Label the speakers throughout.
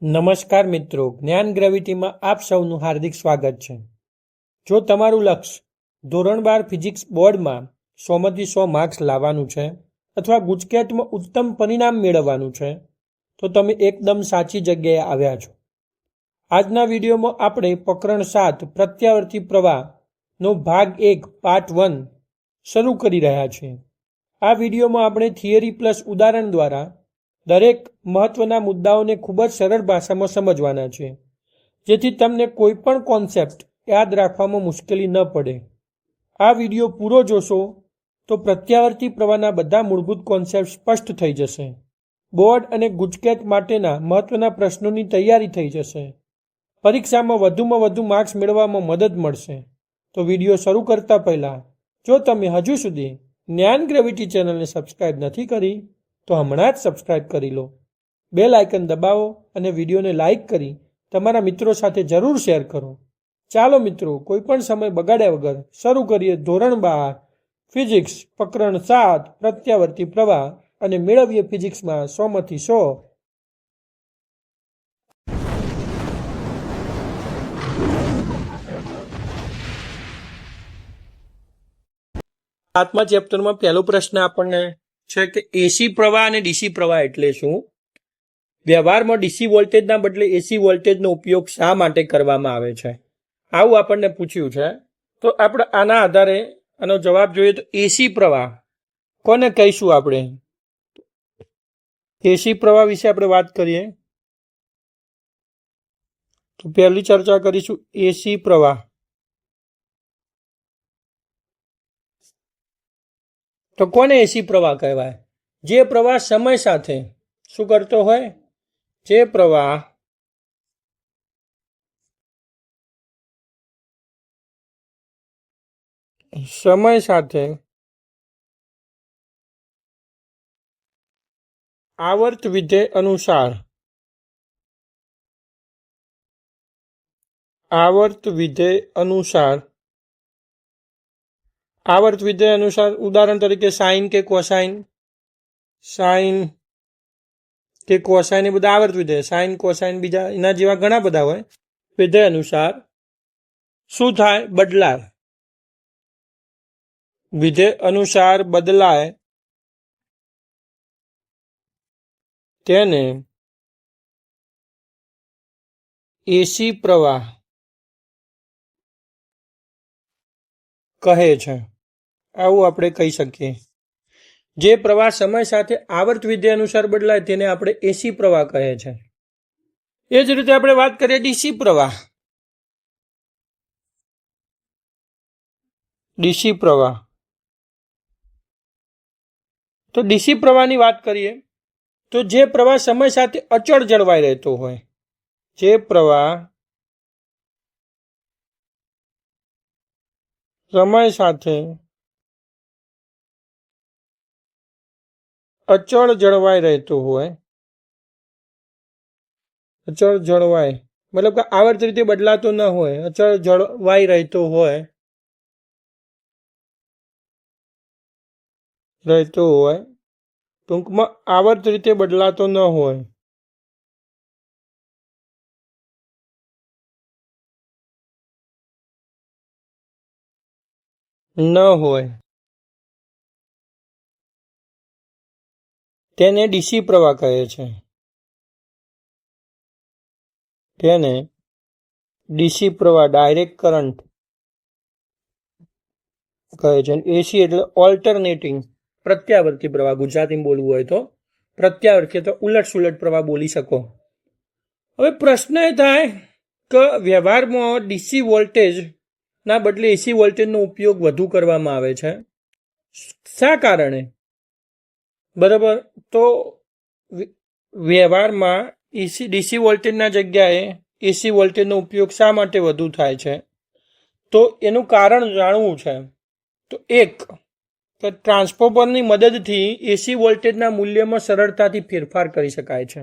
Speaker 1: નમસ્કાર મિત્રો, જ્ઞાન ગ્રેવિટીમાં આપ સૌનું હાર્દિક સ્વાગત છે. જો તમારું લક્ષ્ય ધોરણ 12 ફિઝિક્સ બોર્ડમાં 100માંથી 100 માર્ક્સ લાવવાનું છે અથવા ગુજકેટમાં ઉત્તમ પરિણામ મેળવવાનું છે તો તમે એકદમ સાચી જગ્યાએ આવ્યા છો. આજના વિડીયોમાં આપણે પ્રકરણ 7 પ્રત્યાવર્તી પ્રવાહનો ભાગ 1 પાર્ટ 1 શરૂ કરી રહ્યા છીએ. આ વિડીયોમાં આપણે થિયરી પ્લસ ઉદાહરણ દ્વારા દરેક મહત્વના મુદ્દાઓને ખૂબ જ સરળ ભાષામાં સમજવાના છે, જેથી તમને કોઈ પણ કોન્સેપ્ટ યાદ રાખવામાં મુશ્કેલી ન પડે. આ વિડીયો પૂરો જોશો તો પ્રત્યાવર્તી પ્રવાહના બધા મૂળભૂત કોન્સેપ્ટ સ્પષ્ટ થઈ જશે. બોર્ડ અને ગુજકેટ માટેના મહત્વના પ્રશ્નોની તૈયારી થઈ જશે. પરીક્ષામાં વધુમાં વધુ માર્ક્સ મેળવવામાં મદદ મળશે. તો વિડીયો શરૂ કરતા પહેલાં જો તમે હજુ સુધી જ્ઞાન ગ્રેવિટી ચેનલને સબસ્ક્રાઇબ નથી કરી તો હમણાં જ સબસ્ક્રાઇબ કરી લો. બેલ આઇકન દબાવો અને વિડીયોને લાઇક કરી તમારા મિત્રો સાથે જરૂર શેર કરો. ચાલો મિત્રો, કોઈ પણ સમય બગાડ્યા વગર શરૂ કરીએ ધોરણ 12 ફિઝિક્સ પ્રકરણ 7 પ્રત્યાવર્તી પ્રવાહ અને મેળવીએ ફિઝિક્સમાં 100માંથી 100. સાતમા ચેપ્ટરમાં પહેલો પ્રશ્ન આપણને છે કે એસી પ્રવાહ અને ડીસી પ્રવાહ એટલે શું? વ્યવહારમાં ડીસી વોલ્ટેજના બદલે એસી વોલ્ટેજનો ઉપયોગ શા માટે કરવામાં આવે છે? આવું આપણને પૂછ્યું છે. તો આપણે આના આધારે આનો જવાબ જોઈએ તો એસી પ્રવાહ કોને કહીશું? આપણે એસી પ્રવાહ વિશે આપણે વાત કરીએ તો પહેલી ચર્ચા કરીશું એસી પ્રવાહ. તો કોને એસી પ્રવાહ કહેવાય? જે પ્રવાહ સમય સાથે શું કરતો હોય? જે પ્રવાહ સમય સાથે આવર્ત વિધેય અનુસાર આવર્ત વિધેય અનુસાર ઉદાહરણ તરીકે સાઇન કે કોસાઇન, સાઇન કે કોસાઇન એ બધા આવર્ત વિધેય. સાઇન કોસાઇન બીજા એના જેવા ઘણા બધા હોય. વિધેય અનુસાર શું થાય? બદલાય. વિધેય અનુસાર બદલાય તેને એસી પ્રવાહ કહે છે. આવું આપણે કહી શકીએ. જે પ્રવાહ સમય સાથે આવર્ત વિધેય અનુસાર બદલાય તેને આપણે એસી પ્રવાહ કહે છે. એ જ રીતે આપણે વાત કરીએ ડીસી પ્રવાહ. ડીસી પ્રવાહ તો ડીસી પ્રવાહની વાત કરીએ તો જે પ્રવાહ સમય સાથે અચળ જળવાઈ રહેતો હોય, જે પ્રવાહ સમય સાથે અચળ જળવાઈ રહેતો હોય, અચળ જળવાય મતલબ કે આવર્ત રીતે બદલાતો ન હોય, અચળ જળવાઈ રહેતો હોય ટૂંકમાં આવર્ત રીતે બદલાતો ન હોય. તેને ડીસી પ્રવાહ કહે છે. તેને ડીસી પ્રવાહ, ડાયરેક્ટ કરંટ કહે છે. એસી એટલે ઓલ્ટરનેટિંગ, પ્રત્યાવર્તી પ્રવાહ ગુજરાતીમાં બોલવું હોય તો પ્રત્યાવર્તી તો ઉલટ સુલટ પ્રવાહ બોલી શકો. હવે પ્રશ્ન એ થાય કે વ્યવહારમાં ડીસી વોલ્ટેજ ના બદલે એસી વોલ્ટેજનો ઉપયોગ વધુ કરવામાં આવે છે. શા કારણે? બરાબર, તો વ્યવહારમાં ડીસી વોલ્ટેજના જગ્યાએ એસી વોલ્ટેજનો ઉપયોગ શા માટે વધુ થાય છે? તો એનું કારણ જાણવું છે. તો એક કે ટ્રાન્સફોર્મરની મદદથી એસી વોલ્ટેજના મૂલ્યમાં સરળતાથી ફેરફાર કરી શકાય છે.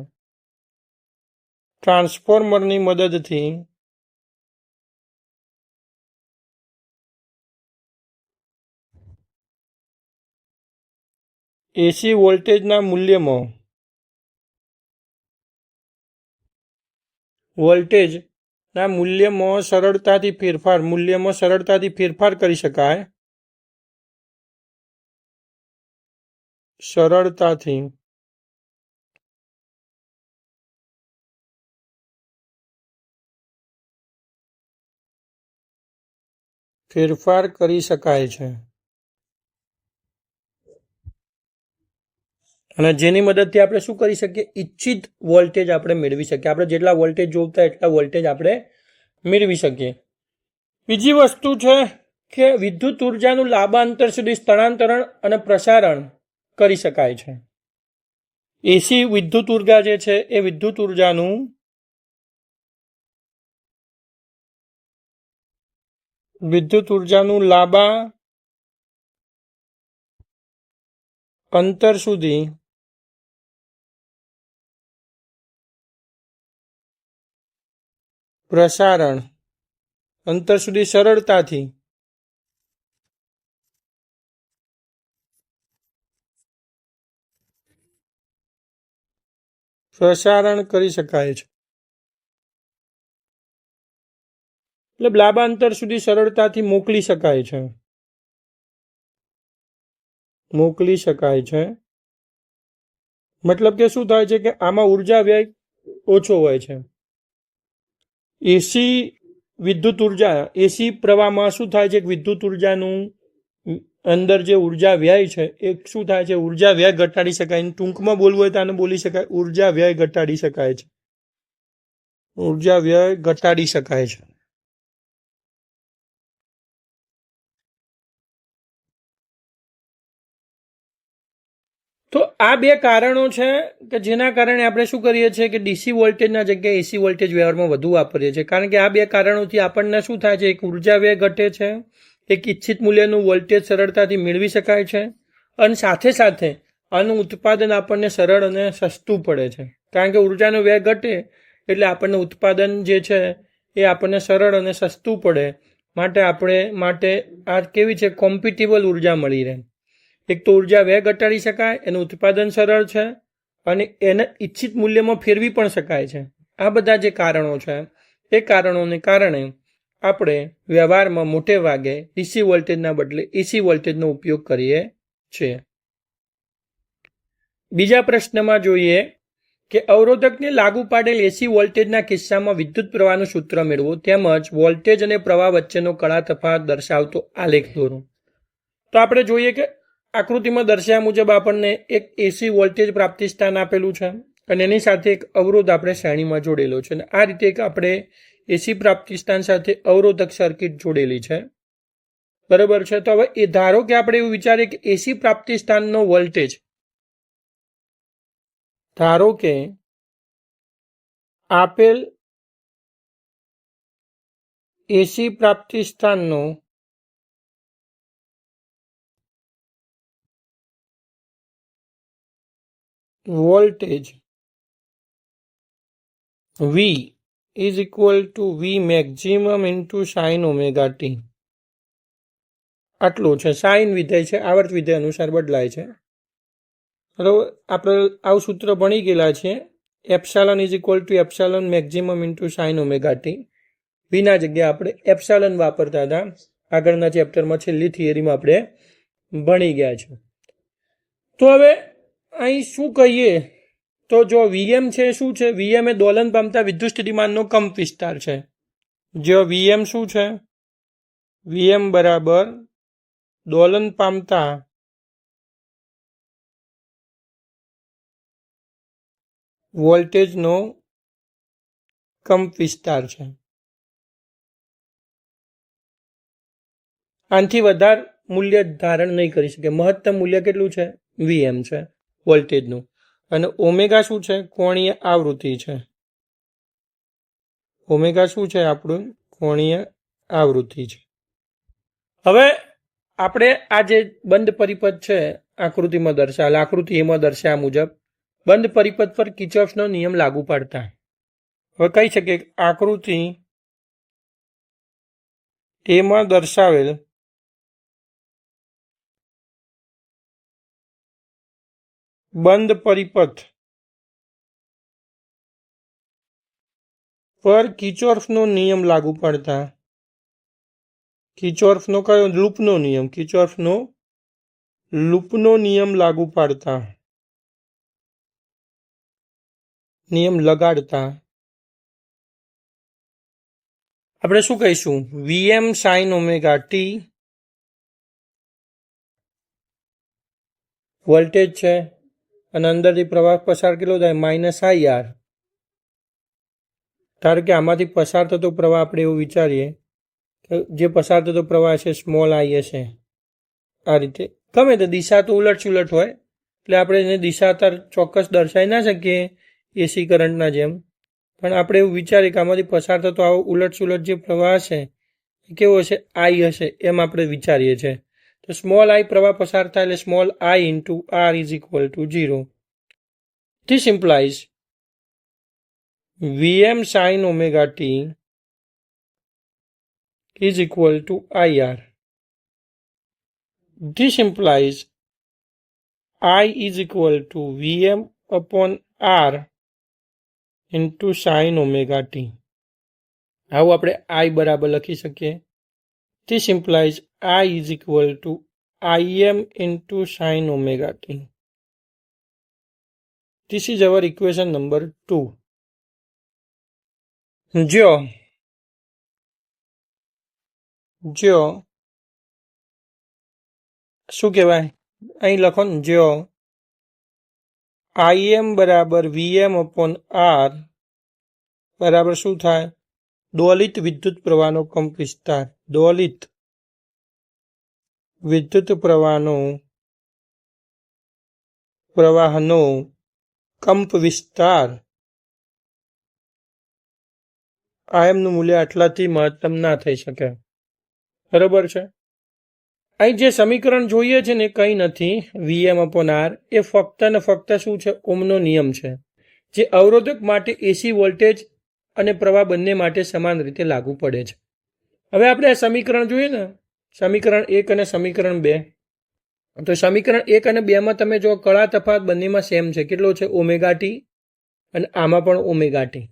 Speaker 1: ટ્રાન્સફોર્મરની મદદથી એસી વોલ્ટેજના મૂલ્યમાં વોલ્ટેજના મૂલ્યમાં સરળતાથી ફેરફાર કરી શકાય, છે અને જેની મદદથી આપણે શું કરી શકીએ, ઈચ્છિત વોલ્ટેજ આપણે મેળવી શકીએ. આપણે જેટલા વોલ્ટેજ જોઈતા એટલા વોલ્ટેજ આપણે મેળવી શકીએ. બીજી વસ્તુ છે કે વિદ્યુત ઉર્જાનું લાંબા અંતર સુધી સ્થળાંતરણ અને પ્રસારણ કરી શકાય છે. એસી વિદ્યુત ઉર્જા જે છે એ વિદ્યુત ઉર્જાનું લાંબા અંતર સુધી પ્રસારણ સરળતાથી પ્રસારણ કરી શકાય છે. એટલે લાંબા અંતર સુધી સરળતાથી મોકલી શકાય છે. મતલબ કે શું થાય છે કે આમાં ઉર્જા વ્યય ઓછો હોય છે. એસી પ્રવાહમાં શું થાય છે, વિદ્યુત ઉર્જાનું અંદર જે ઉર્જા વ્યય છે એ શું થાય છે, ઉર્જા વ્યય ઘટાડી શકાય. ટૂંકમાં બોલવું હોય તો આને બોલી શકાય ઉર્જા વ્યય ઘટાડી શકાય છે. તો આ બે કારણો છે કે જેના કારણે આપણે શું કરીએ છીએ કે ડીસી વોલ્ટેજના જગ્યાએ એસી વોલ્ટેજ વ્યવહારમાં વધુ વાપરીએ છીએ. કારણ કે આ બે કારણોથી આપણને શું થાય છે, એક ઉર્જા વ્યય ઘટે છે, એક ઈચ્છિત મૂલ્યનું વોલ્ટેજ સરળતાથી મેળવી શકાય છે, અને સાથે સાથે આનું ઉત્પાદન આપણને સરળ અને સસ્તું પડે છે. કારણ કે ઉર્જાનો વ્યય ઘટે એટલે આપણને ઉત્પાદન જે છે એ આપણને સરળ અને સસ્તું પડે. માટે આ કેવી છે, કોમ્પિટેબલ ઉર્જા મળી રહે. એક તો ઉર્જા વ્યય ઘટાડી શકાય, એનું ઉત્પાદન સરળ છે અને એને ઈચ્છિત મૂલ્યમાં ફેરવી પણ શકાય છે. આ બધા જે કારણો છે એ કારણોને કારણે આપણે વ્યવહારમાં મોટે ભાગે ડીસી વોલ્ટેજના બદલે એસી વોલ્ટેજનો ઉપયોગ કરીએ છીએ. બીજા પ્રશ્નમાં જોઈએ કે અવરોધકને લાગુ પાડેલ એસી વોલ્ટેજના કિસ્સામાં વિદ્યુત પ્રવાહનું સૂત્ર મેળવો તેમજ વોલ્ટેજ અને પ્રવાહ વચ્ચેનો કડા તફાવત દર્શાવતો આલેખ દોરો. તો આપણે જોઈએ કે આકૃતિમાં દર્શાવ્યા મુજબ આપણને એક એસી વોલ્ટેજ પ્રાપ્તિ સ્થાન આપેલું છે અને એની સાથે એક અવરોધ આપણે શ્રેણીમાં જોડેલો છે. અને આ રીતે આપણે એસી પ્રાપ્તિ સ્થાન સાથે અવરોધક સર્કિટ જોડેલી છે. બરાબર છે. તો હવે એ ધારો કે આપણે એવું વિચારીએ કે એસી પ્રાપ્તિ સ્થાનનો વોલ્ટેજ, ધારો કે આપેલ એસી પ્રાપ્તિ સ્થાનનો voltage V is equal to V maximum into sin omega t. આટલું છે. સાઇન વિધેય છે, આવર્ત વિધેય અનુસાર બદલાય છે. બરાબર. આપણે આવું સૂત્ર ભણી ગયેલા છે. Epsilon is equal to epsilon maximum into sine omega t. વિના જગ્યાએ આપણે એપ્સાલોન વાપરતા હતા. આગળના ચેપ્ટરમાં છેલ્લી થિયરીમાં આપણે ભણી ગયા છે. તો હવે અહીં શું કહીએ તો જો વીએમ છે શું છે, વીએમ એ દોલન પામતા વિદ્યુત સ્થિતિમાનનો કંપ વિસ્તાર છે. જો વીએમ શું છે, વીએમ બરાબર દોલન પામતા વોલ્ટેજનો કંપ વિસ્તાર છે. આનાથી વધારે મૂલ્ય ધારણ નહીં કરી શકે. મહત્તમ મૂલ્ય કેટલું છે, વીએમ છે વોલ્ટેજનું. અને ઓમેગા શું છે, કોણીય આવૃત્તિ છે. ઓમેગા શું છે આપણું, કોણીય આવૃત્તિ છે. હવે આપણે આ જે બંધ પરિપથ છે આકૃતિમાં દર્શાવેલ, આકૃતિ એમાં દર્શાવ્યા મુજબ બંધ પરિપથ પર કિર્ચોફનો નિયમ લાગુ પાડતા હવે કહી શકીએ આકૃતિ એમાં દર્શાવેલ બંધ પરિપથ પર કિર્ચોફનો નિયમ લાગુ પડતા, કિર્ચોફનો કયો? લૂપનો નિયમ. કિર્ચોફનો લૂપનો નિયમ લાગુ પાડતા, નિયમ લગાડતા આપણે શું કહીશું? Vm sin omega T voltage છે અને અંદરથી પ્રવાહ પસાર કેટલો થાય? -IR. ધારો કે આમાંથી પસાર થતો પ્રવાહ આપણે એવું વિચારીએ કે જે પસાર થતો પ્રવાહ છે સ્મોલ આઈ હશે. આ રીતે ગમે તે દિશા તો ઉલટ સુલટ હોય એટલે આપણે એને દિશા ચોક્કસ દર્શાવી ના શકીએ એસી કરંટના જેમ, પણ આપણે એવું વિચારીએ કે આમાંથી પસાર થતો આવો ઉલટ સુલટ જે પ્રવાહ હશે એ કેવો હશે? આઈ હશે, એમ આપણે વિચારીએ છીએ. તો સ્મોલ આઈ પ્રવાહ પસાર થાય એટલે small I into R is equal to 0. This implies Vm sin omega t is equal to IR. This implies I is equal to Vm upon R into sin omega t. આવું આપણે I બરાબર લખી શકીએ. This implies I is equal to Im into sin omega t. This is our equation number 2. જો શું કહેવાય? અહીં લખો ને, જો Im બરાબર Vm upon R બરાબર શું થાય? દોલિત વિદ્યુત પ્રવાહનો કંપ વિસ્તાર. દોલિત વિદ્યુત પ્રવાહનો કંપ વિસ્તાર Im નું મૂલ્ય આટલાથી મહત્તમ ના થઈ શકે. બરોબર છે? અહીં જે સમીકરણ જોઈએ છે ને કંઈ નથી. Vm upon R એ ફક્ત ને ફક્ત શું છે? ઓહમનો નિયમ છે, જે અવરોધક માટે એસી વોલ્ટેજ અને પ્રવાહ બંને માટે સમાન રીતે લાગુ પડે છે. હવે આપણે આ સમીકરણ જોઈએ ને, સમીકરણ 1 અને સમીકરણ 2. તો સમીકરણ 1 અને 2માં તમે જો કળા તફાવત બંનેમાં સેમ છે. કેટલો છે? ઓમેગા ટી, અને આમાં પણ ઓમેગા ટી.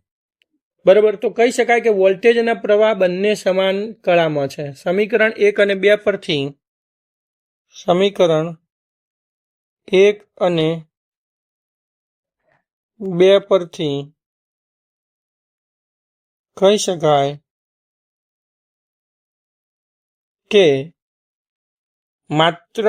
Speaker 1: બરાબર, તો કહી શકાય કે વોલ્ટેજ અને પ્રવાહ બંને સમાન કળામાં છે. સમીકરણ 1 અને 2 પરથી કહી શકાય કે માત્ર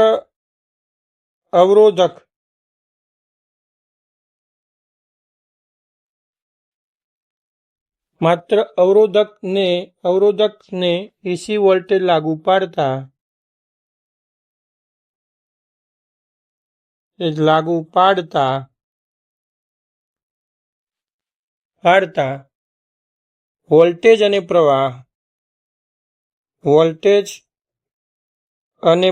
Speaker 1: અવરોધકને એસી વોલ્ટેજ લાગુ પાડતા વોલ્ટેજ અને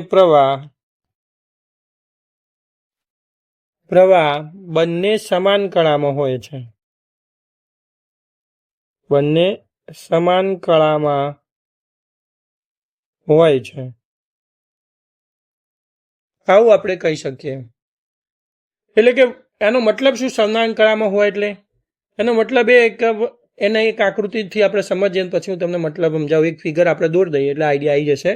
Speaker 1: પ્રવાહ બંને સમાન કળામાં હોય છે. આવું આપણે કહી શકીએ. એટલે કે એનો મતલબ શું? સમાન કળામાં હોય એટલે એનો મતલબ એ કે એને એક આકૃતિથી આપણે સમજીએ પછી હું તમને મતલબ સમજાવું. એક ફિગર આપણે દોરી દઈએ એટલે આઈડિયા આવી જશે.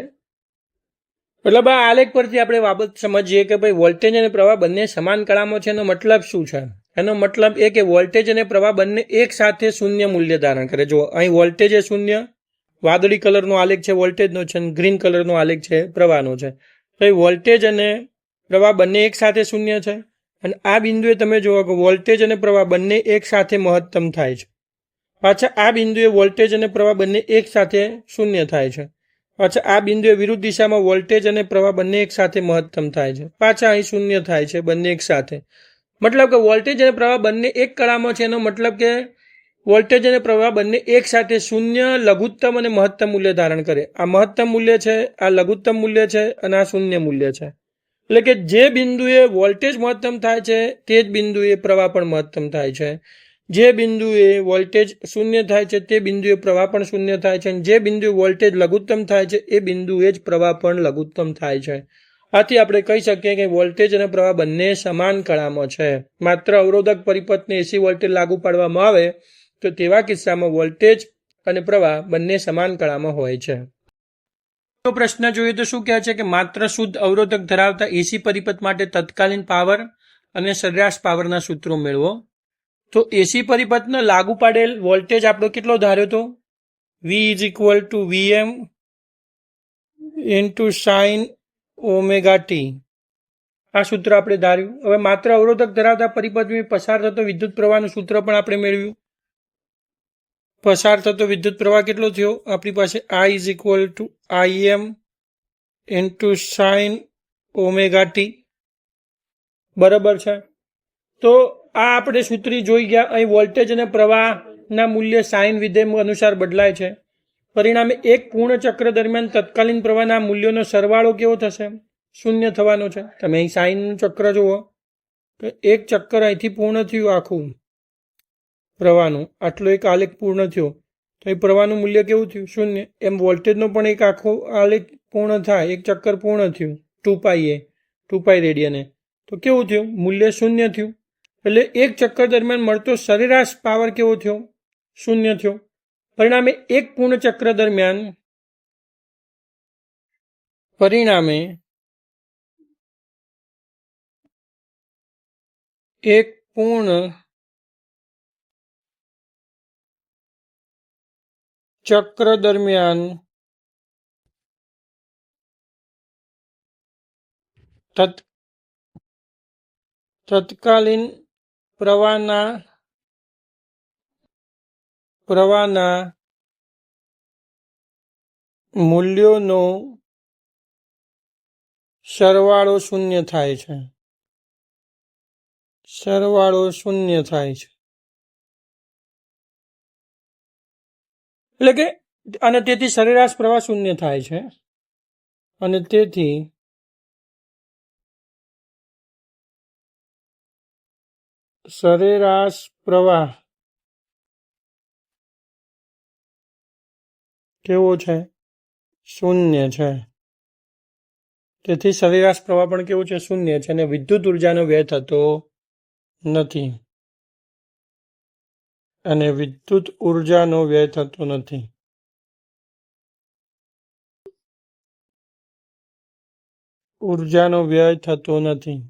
Speaker 1: મતલબ આ આલેખ પરથી આપણે બાબત સમજીએ કે ભાઈ વોલ્ટેજ અને પ્રવાહ બંને સમાન કળામાં છે. એનો મતલબ શું છે? એનો મતલબ એ કે વોલ્ટેજ અને પ્રવાહ બંને એક સાથે શૂન્ય મૂલ્ય ધારણ કરે. જો અહીં વોલ્ટેજ એ શૂન્ય, વાદળી કલરનો આલેખ છે વોલ્ટેજનો છે, અને ગ્રીન કલરનો આલેખ છે પ્રવાહનો છે. તો વોલ્ટેજ અને પ્રવાહ બંને એક સાથે શૂન્ય છે, અને આ બિંદુએ તમે જુઓ કે વોલ્ટેજ અને પ્રવાહ બંને એક સાથે મહત્તમ થાય છે. પાછા આ બિંદુએ વોલ્ટેજ અને પ્રવાહ બંને એક સાથે શૂન્ય થાય છે. પાછા આ બિંદુએ વિરુદ્ધ દિશામાં વોલ્ટેજ અને પ્રવાહ બંને એક સાથે મહત્તમ થાય છે. પાછા અહીં શૂન્ય થાય છે બંને એક સાથે. મતલબ કે વોલ્ટેજ અને પ્રવાહ બંને એક કળામાં છે. એનો મતલબ કે વોલ્ટેજ અને પ્રવાહ બંને એક સાથે શૂન્ય, લઘુત્તમ અને મહત્તમ મૂલ્ય ધારણ કરે. આ મહત્તમ મૂલ્ય છે, આ લઘુત્તમ મૂલ્ય છે, અને આ શૂન્ય મૂલ્ય છે. એટલે કે જે બિંદુએ વોલ્ટેજ મહત્તમ થાય છે તે જ બિંદુએ પ્રવાહ પણ મહત્તમ થાય છે. જે બિંદુએ વોલ્ટેજ શૂન્ય થાય છે તે બિંદુએ પ્રવાહ પણ શૂન્ય થાય છે, અને જે બિંદુએ વોલ્ટેજ લઘુત્તમ થાય છે એ બિંદુએ જ પ્રવાહ પણ લઘુત્તમ થાય છે. આથી આપણે કહી શકીએ કે વોલ્ટેજ અને પ્રવાહ બંને સમાન કળામાં છે. માત્ર અવરોધક પરિપથને એસી વોલ્ટેજ લાગુ પાડવામાં આવે તો તેવા કિસ્સામાં વોલ્ટેજ અને પ્રવાહ બંને સમાન કળામાં હોય છે. તો પ્રશ્ન જોઈએ તો શું કહે છે કે માત્ર શુદ્ધ અવરોધક ધરાવતા એસી પરિપથ માટે તત્કાલીન પાવર અને સરેરાશ પાવરના સૂત્રો મેળવો. તો એસી પરિપથને લાગુ પાડેલ વોલ્ટેજ આપણો કેટલો ધાર્યો હતો? V is equal to VM into sine omega t. આ સૂત્ર આપણે ધાર્યું. હવે માત્ર અવરોધક ધરાવતા પરિપથમાં પસાર થતો વિદ્યુત પ્રવાહનું સૂત્ર પણ આપણે મેળવ્યું. પસાર થતો વિદ્યુત પ્રવાહ કેટલો થયો? આપણી પાસે I is equal to IM into sine omega T. બરાબર છે. તો આ આપણે સૂત્રી જોઈ ગયા. અહીં વોલ્ટેજ અને પ્રવાહના મૂલ્ય સાઇન વિધેય અનુસાર બદલાય છે. પરિણામે એક પૂર્ણ ચક્ર દરમિયાન તત્કાલીન પ્રવાહના મૂલ્યોનો સરવાળો કેવો થશે? શૂન્ય થવાનો છે. તમે અહીં સાઇનનું ચક્ર જુઓ તો એક ચક્કર અહીંથી પૂર્ણ થયું આખું પ્રવાહનું, આટલો એક આલેખ પૂર્ણ થયો તો એ પ્રવાહનું મૂલ્ય કેવું થયું? શૂન્ય. એમ વોલ્ટેજનો પણ એક આખો આલેખ પૂર્ણ થાય, એક ચક્કર પૂર્ણ થયું 2π રેડિયને, તો કેવું થયું? મૂલ્ય શૂન્ય થયું. એટલે એક ચક્કર દરમિયાન મળતો સરેરાશ પાવર કેવો થયો? શૂન્ય થયો. પરિણામે એક પૂર્ણ ચક્ર દરમિયાન એક પૂર્ણ ચક્ર દરમિયાન તત્કાલીન પ્રવાહના મૂલ્યોનો સરવાળો શૂન્ય થાય છે. એટલે કે અને તેથી સરેરાશ પ્રવાહ શૂન્ય થાય છે. અને તેથી સરેરાશ પ્રવાહ કેવો છે? શૂન્ય છે. તેથી સરેરાશ પ્રવાહ પણ કેવો છે? શૂન્ય છે. અને વિદ્યુત ઉર્જાનો વ્યય થતો નથી. ઉર્જાનો વ્યય થતો નથી.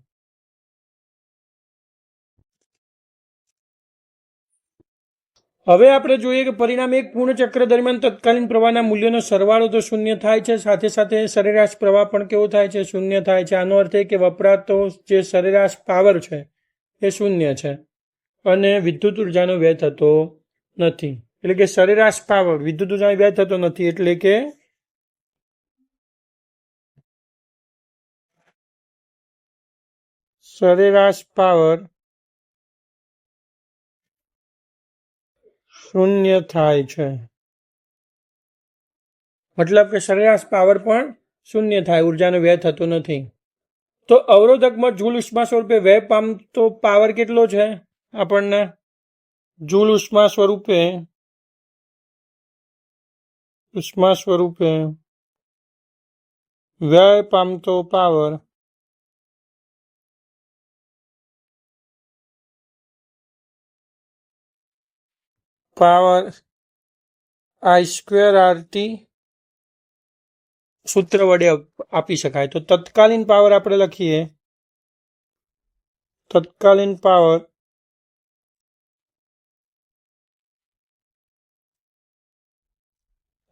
Speaker 1: હવે આપણે જોઈએ કે પરિણામે એક પૂર્ણ ચક્ર દરમિયાન તત્કાલીન પ્રવાહના મૂલ્યોનો સરવાળો તો શૂન્ય થાય છે, સાથે સાથે સરેરાશ પ્રવાહ પણ કેવો થાય છે? શૂન્ય થાય છે. આનો અર્થ એ કે વપરાતો જે સરેરાશ પાવર છે એ શૂન્ય છે અને વિદ્યુત ઉર્જાનો વ્યય થતો નથી. એટલે કે સરેરાશ પાવર, વિદ્યુત ઉર્જાનો વ્યય થતો નથી, એટલે કે સરેરાશ પાવર શૂન્ય થાય છે. મતલબ કે સરેરાશ પાવર પણ શૂન્ય થાય, ઉર્જાનો વ્યય થતો નથી. તો અવરોધકમાં જૂલ ઉષ્મા સ્વરૂપે વ્યય પામતો પાવર કેટલો છે? આપણને જૂલ ઉષ્મા સ્વરૂપે વ્યય પામતો પાવર I²RT સૂત્ર વડે આપી શકાય. તો તત્કાલીન પાવર આપણે લખીએ. તત્કાલીન પાવર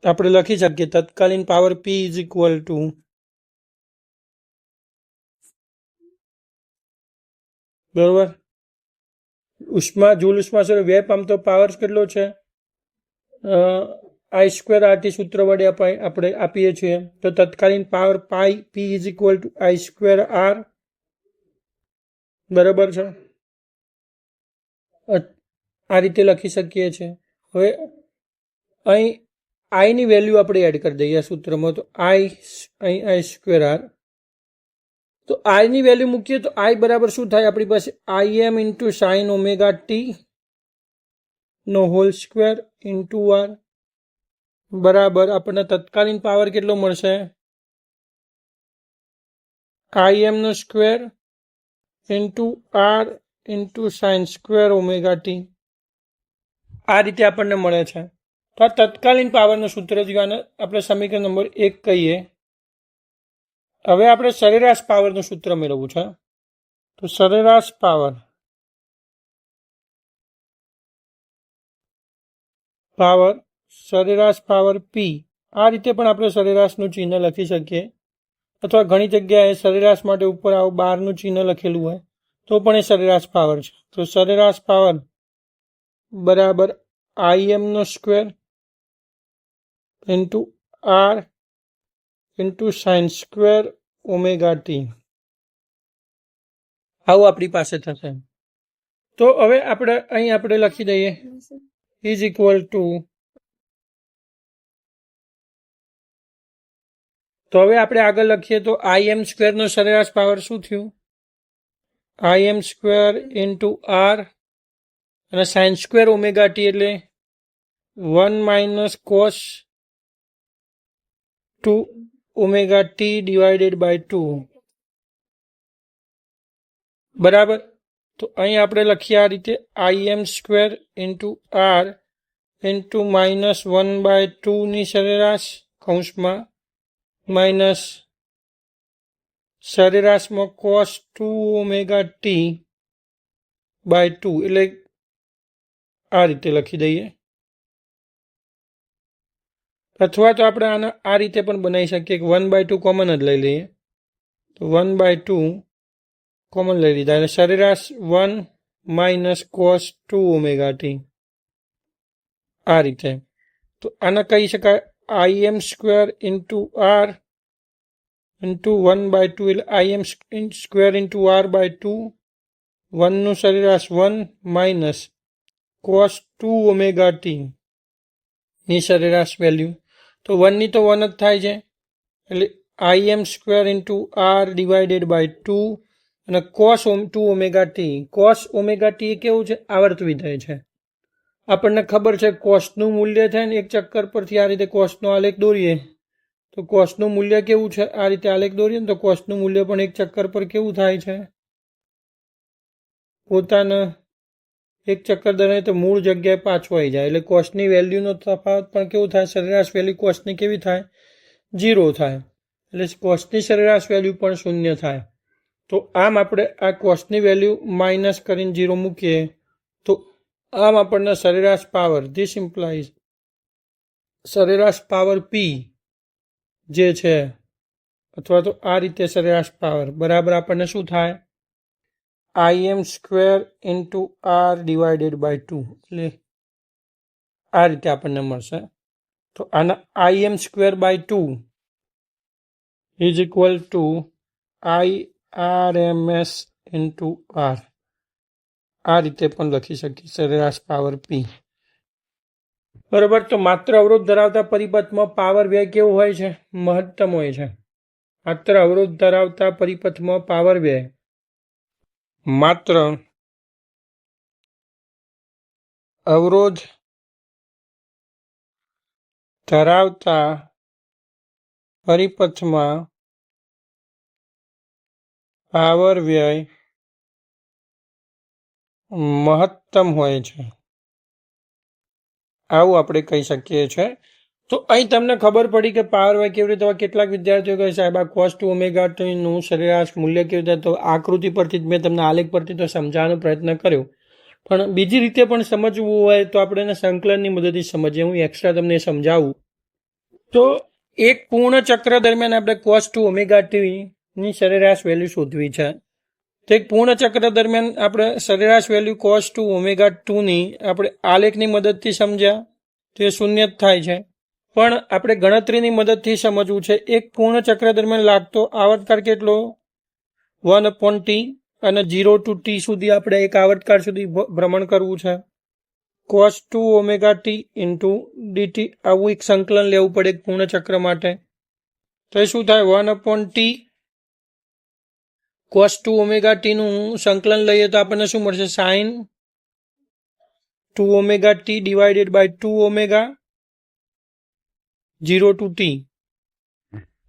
Speaker 1: આપણે લખી શકીએ. તત્કાલીન power P is equal two બરોબર જૂલ ઉષ્મા સ્વરૂપે વ્યય પામતો પાવર કેટલો છે? I²RT સૂત્ર વડે આપણે આપીએ છીએ. તો તત્કાલીન power P is equal two I²R. બરાબર છે. આ રીતે લખી શકીએ છીએ. હવે અહીં I ની વેલ્યુ આપણે એડ કરી દઈએ સૂત્રમાં. તો અહીં I²R. તો I ની વેલ્યુ મૂકીએ તો I બરાબર શું થાય? આપણી પાસે IM into sine omega t નો હોલ સ્ક્વેર ઇન્ટુ R બરાબર આપણને તત્કાલીન પાવર કેટલો મળશે? IM નો square into R into sine square omega t. આ રીતે આપણને મળે છે. તો આ તત્કાલીન પાવરનું સૂત્ર થયું. આને આપણે સમીકરણ નંબર 1 કહીએ. હવે આપણે સરેરાશ પાવરનું સૂત્ર મેળવવું છે. તો સરેરાશ પાવર સરેરાશ પાવર પી. આ રીતે પણ આપણે સરેરાશનું ચિહ્ન લખી શકીએ, અથવા ઘણી જગ્યાએ સરેરાશ માટે ઉપર આવું બારનું ચિહ્ન લખેલું હોય તો પણ એ સરેરાશ પાવર છે. તો સરેરાશ પાવર બરાબર IM નો square into R into sine square omega t. આવું આપણી પાસે થશે. તો હવે આપણે લખી દઈએ ઇઝ ઇક્વલ ટુ. તો હવે આપણે આગળ લખીએ તો IM સ્ક્વેરનો સરેરાશ પાવર શું થયું? IM સ્ક્વેર ઇન્ટુ R અને સાઇન સ્ક્વેર ઓમેગા ટી એટલે 1 minus cos 2 omega t divided by 2. બરાબર. તો અહીં આપણે લખીએ આ રીતે IM square into R into minus 1/2 ની સરેરાશ કૌંસમાં માઇનસ સરેરાશમાં કોસ 2 ઓમેગા ટી બાય 2 એટલે આ રીતે લખી દઈએ. અથવા તો આપણે આને આ રીતે પણ બનાવી શકીએ કે 1/2 કોમન જ લઈ લઈએ. તો 1/2 કોમન લઈ લીધા એટલે સરેરાશ 1 માઇનસ કોસ 2 ઓમેગા ટી. આ રીતે તો આને કહી શકાય IM square into R into 1/2 એટલે IM square into R by 2. 1 નું સરેરાશ 1 માઇનસ કોસ 2 ઓમેગા ટી ની સરેરાશ વેલ્યુ. તો 1 ની તો 1 જ થાય છે એટલે IM square into R divided by 2 અને cos 2 omega t. Cos omega t કેવું છે? આવર્ત વિધેય છે. આપણને ખબર છે કોસનું મૂલ્ય થાય ને એક ચક્કર પરથી આ રીતે કોસનો આલેખ દોરીએ તો કોસનું મૂલ્ય કેવું છે? આ રીતે આલેખ દોરીએ ને તો કોસનું મૂલ્ય પણ એક ચક્કર પર કેવું થાય છે? પોતાના એક ચક્કર દરમિયાન તો મૂળ જગ્યાએ પાછું આવી જાય. એટલે કોસની વેલ્યુનો તફાવત પણ કેવું થાય? સરેરાશ વેલ્યુ કોસની કેવી થાય? 0 થાય. એટલે કોસની સરેરાશ વેલ્યુ પણ 0 થાય. તો આમ આપણે આ કોસની વેલ્યુ માઇનસ કરીને 0 મૂકીએ તો આમ આપણને સરેરાશ પાવર ધીસ ઇમ્પ્લાઇઝ સરેરાશ પાવર પી જે છે, અથવા તો આ રીતે સરેરાશ પાવર બરાબર આપણને શું થાય? IM square into R divided by 2 એટલે આ રીતે આપણને મળશે. તો આના IM square by 2 is equal to IRMS into R. આ રીતે પણ લખી શકીએ સરેરાશ પાવર પી. બરાબર. તો માત્ર અવરોધ ધરાવતા પરિપથમાં પાવર વ્યય કેવો હોય છે? મહત્તમ હોય છે. માત્ર અવરોધ ધરાવતા પરિપથમાં પાવર વ્યય માત્ર અવરોધ ધરાવતા પરિપથમાં પાવર વ્યય મહત્તમ હોય છે, આવું આપણે કહી શકીએ છીએ. તો અહીં તમને ખબર પડી કે પાવર વ્યય કેવી રીતે. કેટલાક વિદ્યાર્થીઓ કહે સાહેબ આ કોસ 2 ઓમેગા ટીનું સરેરાશ મૂલ્ય કેવી રીતે? તો આકૃતિ પરથી જ મેં તમને આલેખ પરથી તો સમજાવવાનો પ્રયત્ન કર્યો, પણ બીજી રીતે પણ સમજવું હોય તો આપણે એને સંકલનની મદદથી સમજીએ. હું એક્સ્ટ્રા તમને સમજાવું. તો એક પૂર્ણ ચક્ર દરમિયાન આપણે કોસ 2 ઓમેગા ટીની સરેરાશ વેલ્યુ શોધવી છે. તો એક પૂર્ણ ચક્ર દરમિયાન આપણે સરેરાશ વેલ્યુ કોસ 2 ઓમેગા 2ની આપણે આલેખની મદદથી સમજ્યા તો એ 0 જ થાય છે. પણ આપણે ગણતરીની મદદથી સમજવું છે. એક પૂર્ણ ચક્ર દરમિયાન લાગતો આવર્તકાળ કેટલો? 1/t અને 0 to t સુધી આપણે એક આવર્તકાળ સુધી ભ્રમણ કરવું છે. Cos 2 omega T into DT આવું એક સંકલન લેવું પડે એક પૂર્ણ ચક્ર માટે. તો એ શું થાય? 1/t કોસ 2 ઓમેગા ટીનું સંકલન લઈએ તો આપણને શું મળશે? Sine 2 omega t divided by 2 omega 0 to t.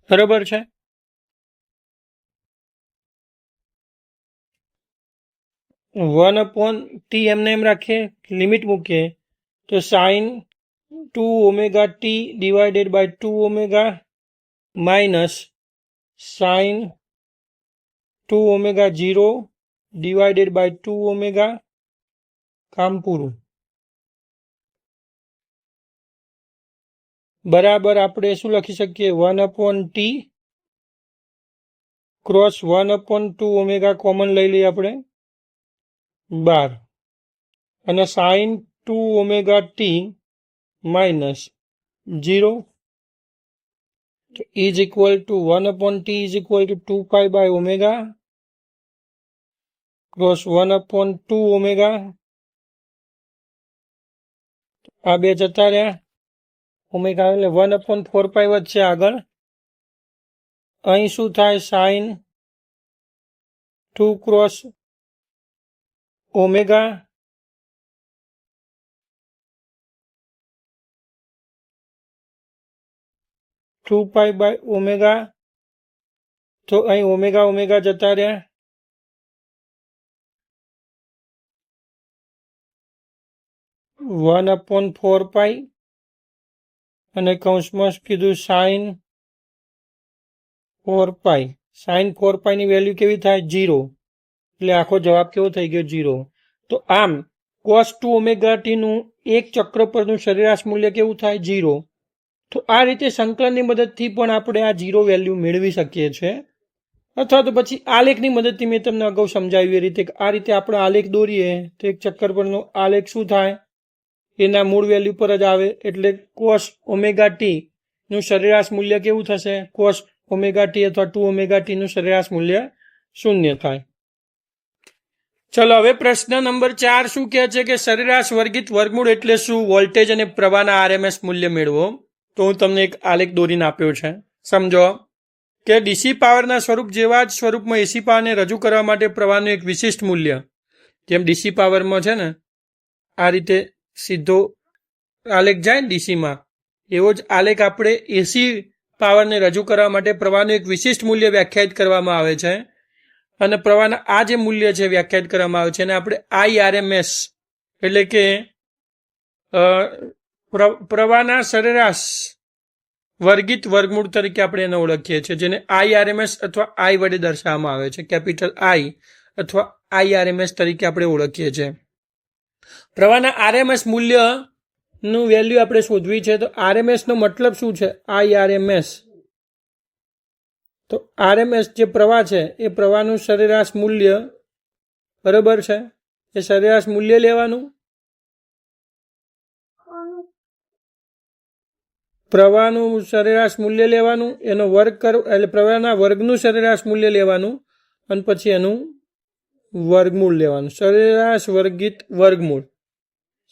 Speaker 1: બરાબર છે. વન અપોન ટી એમને એમ રાખીએ, લિમિટ મૂકીએ તો sine 2 omega t divided by 2 omega minus sine 2 omega 0 divided by 2 omega. કામ પૂરું. બરાબર આપણે શું લખી શકીએ? 1/t ક્રોસ 1/2 ઓમેગા કોમન લઈ લઈએ આપણે 12 અને sine 2 omega t minus 0 is equal to 1/t is equal to 2 pi by omega cross 1/2 omega. આ બે જતા રહ્યા. ઓમેગા એટલે 1/4 પાઈ વધશે આગળ. અહીં શું થાય? Sine 2 cross omega to pi by omega. તો અહીં ઓમેગા ઓમેગા જતા રહ્યા. વન અપોન 4 પાઈ અને કૌંસમાં કીધું સાઇન 4 પાઈ. સાઇન 4 પાઈની વેલ્યુ કેવી થાય? 0. એટલે આખો જવાબ કેવો થઈ ગયો? 0. તો આમ cos 2 ઓમેગા ટીનું એક ચક્ર પરનું સરેરાશ મૂલ્ય કેવું થાય? 0. તો આ રીતે સંકલનની મદદથી પણ આપણે આ 0 વેલ્યુ મેળવી શકીએ છીએ. અથવા તો પછી આલેખની મદદથી મેં તમને અગાઉ સમજાવ્યું એ રીતે આ રીતે આપણે આલેખ દોરીએ તો એક ચક્કર પરનો આલેખ શું થાય? એના મૂળ વેલ્યુ પર જ આવે. એટલે cos ઓમેગા ટી નું સરેરાશ મૂલ્ય કેવું થશે? cos ઓમેગા ટી અથવા 2 ઓમેગા ટી નું સરેરાશ મૂલ્ય 0 થાય. ચલો હવે પ્રશ્ન નંબર 4 શું કહે છે કે સરેરાશ વર્ગિત વર્ગમૂળ એટલે શું? વોલ્ટેજ અને પ્રવાહના આરએમએસ મૂલ્ય મેળવો. તો હું તમને એક આલેખ દોરીને આપ્યો છે, સમજો કે ડીસી પાવરના સ્વરૂપ જેવા જ સ્વરૂપમાં એસી પાવરને રજૂ કરવા માટે પ્રવાહનું એક વિશિષ્ટ મૂલ્ય, જેમ ડીસી પાવરમાં છે ને આ રીતે સીધો આલેખ જાય ને ડીસીમાં, એવો જ આલેખ આપણે એસી પાવરને રજૂ કરવા માટે પ્રવાહનું એક વિશિષ્ટ મૂલ્ય વ્યાખ્યાયિત કરવામાં આવે છે. અને પ્રવાહના આ જે મૂલ્ય છે વ્યાખ્યાયિત કરવામાં આવે છે અને આપણે આઈઆરએમએસ એટલે કે પ્રવાહના સરેરાશ વર્ગિત વર્ગમૂળ તરીકે આપણે એને ઓળખીએ છીએ, જેને આઈઆરએમએસ અથવા આઈ વડે દર્શાવવામાં આવે છે. કેપિટલ આઈ અથવા આઈઆરએમએસ તરીકે આપણે ઓળખીએ છીએ. પ્રવાહના આરએમએસ મૂલ્યનું વેલ્યુ આપણે શોધવી છે. તો આરએમએસ નો મતલબ શું છે? આઈઆરએમએસ. તો આરએમએસ જે પ્રવાહ છે એ પ્રવાહનું સરેરાશ મૂલ્ય, બરાબર છે, એ સરેરાશ મૂલ્ય લેવાનું, પ્રવાહનું સરેરાશ મૂલ્ય લેવાનું, એનો વર્ગ કરો એટલે પ્રવાહના વર્ગનું સરેરાશ મૂલ્ય લેવાનું અને પછી એનું વર્ગમૂળ લેવાનું. સરેરાશ વર્ગિત વર્ગમૂળ.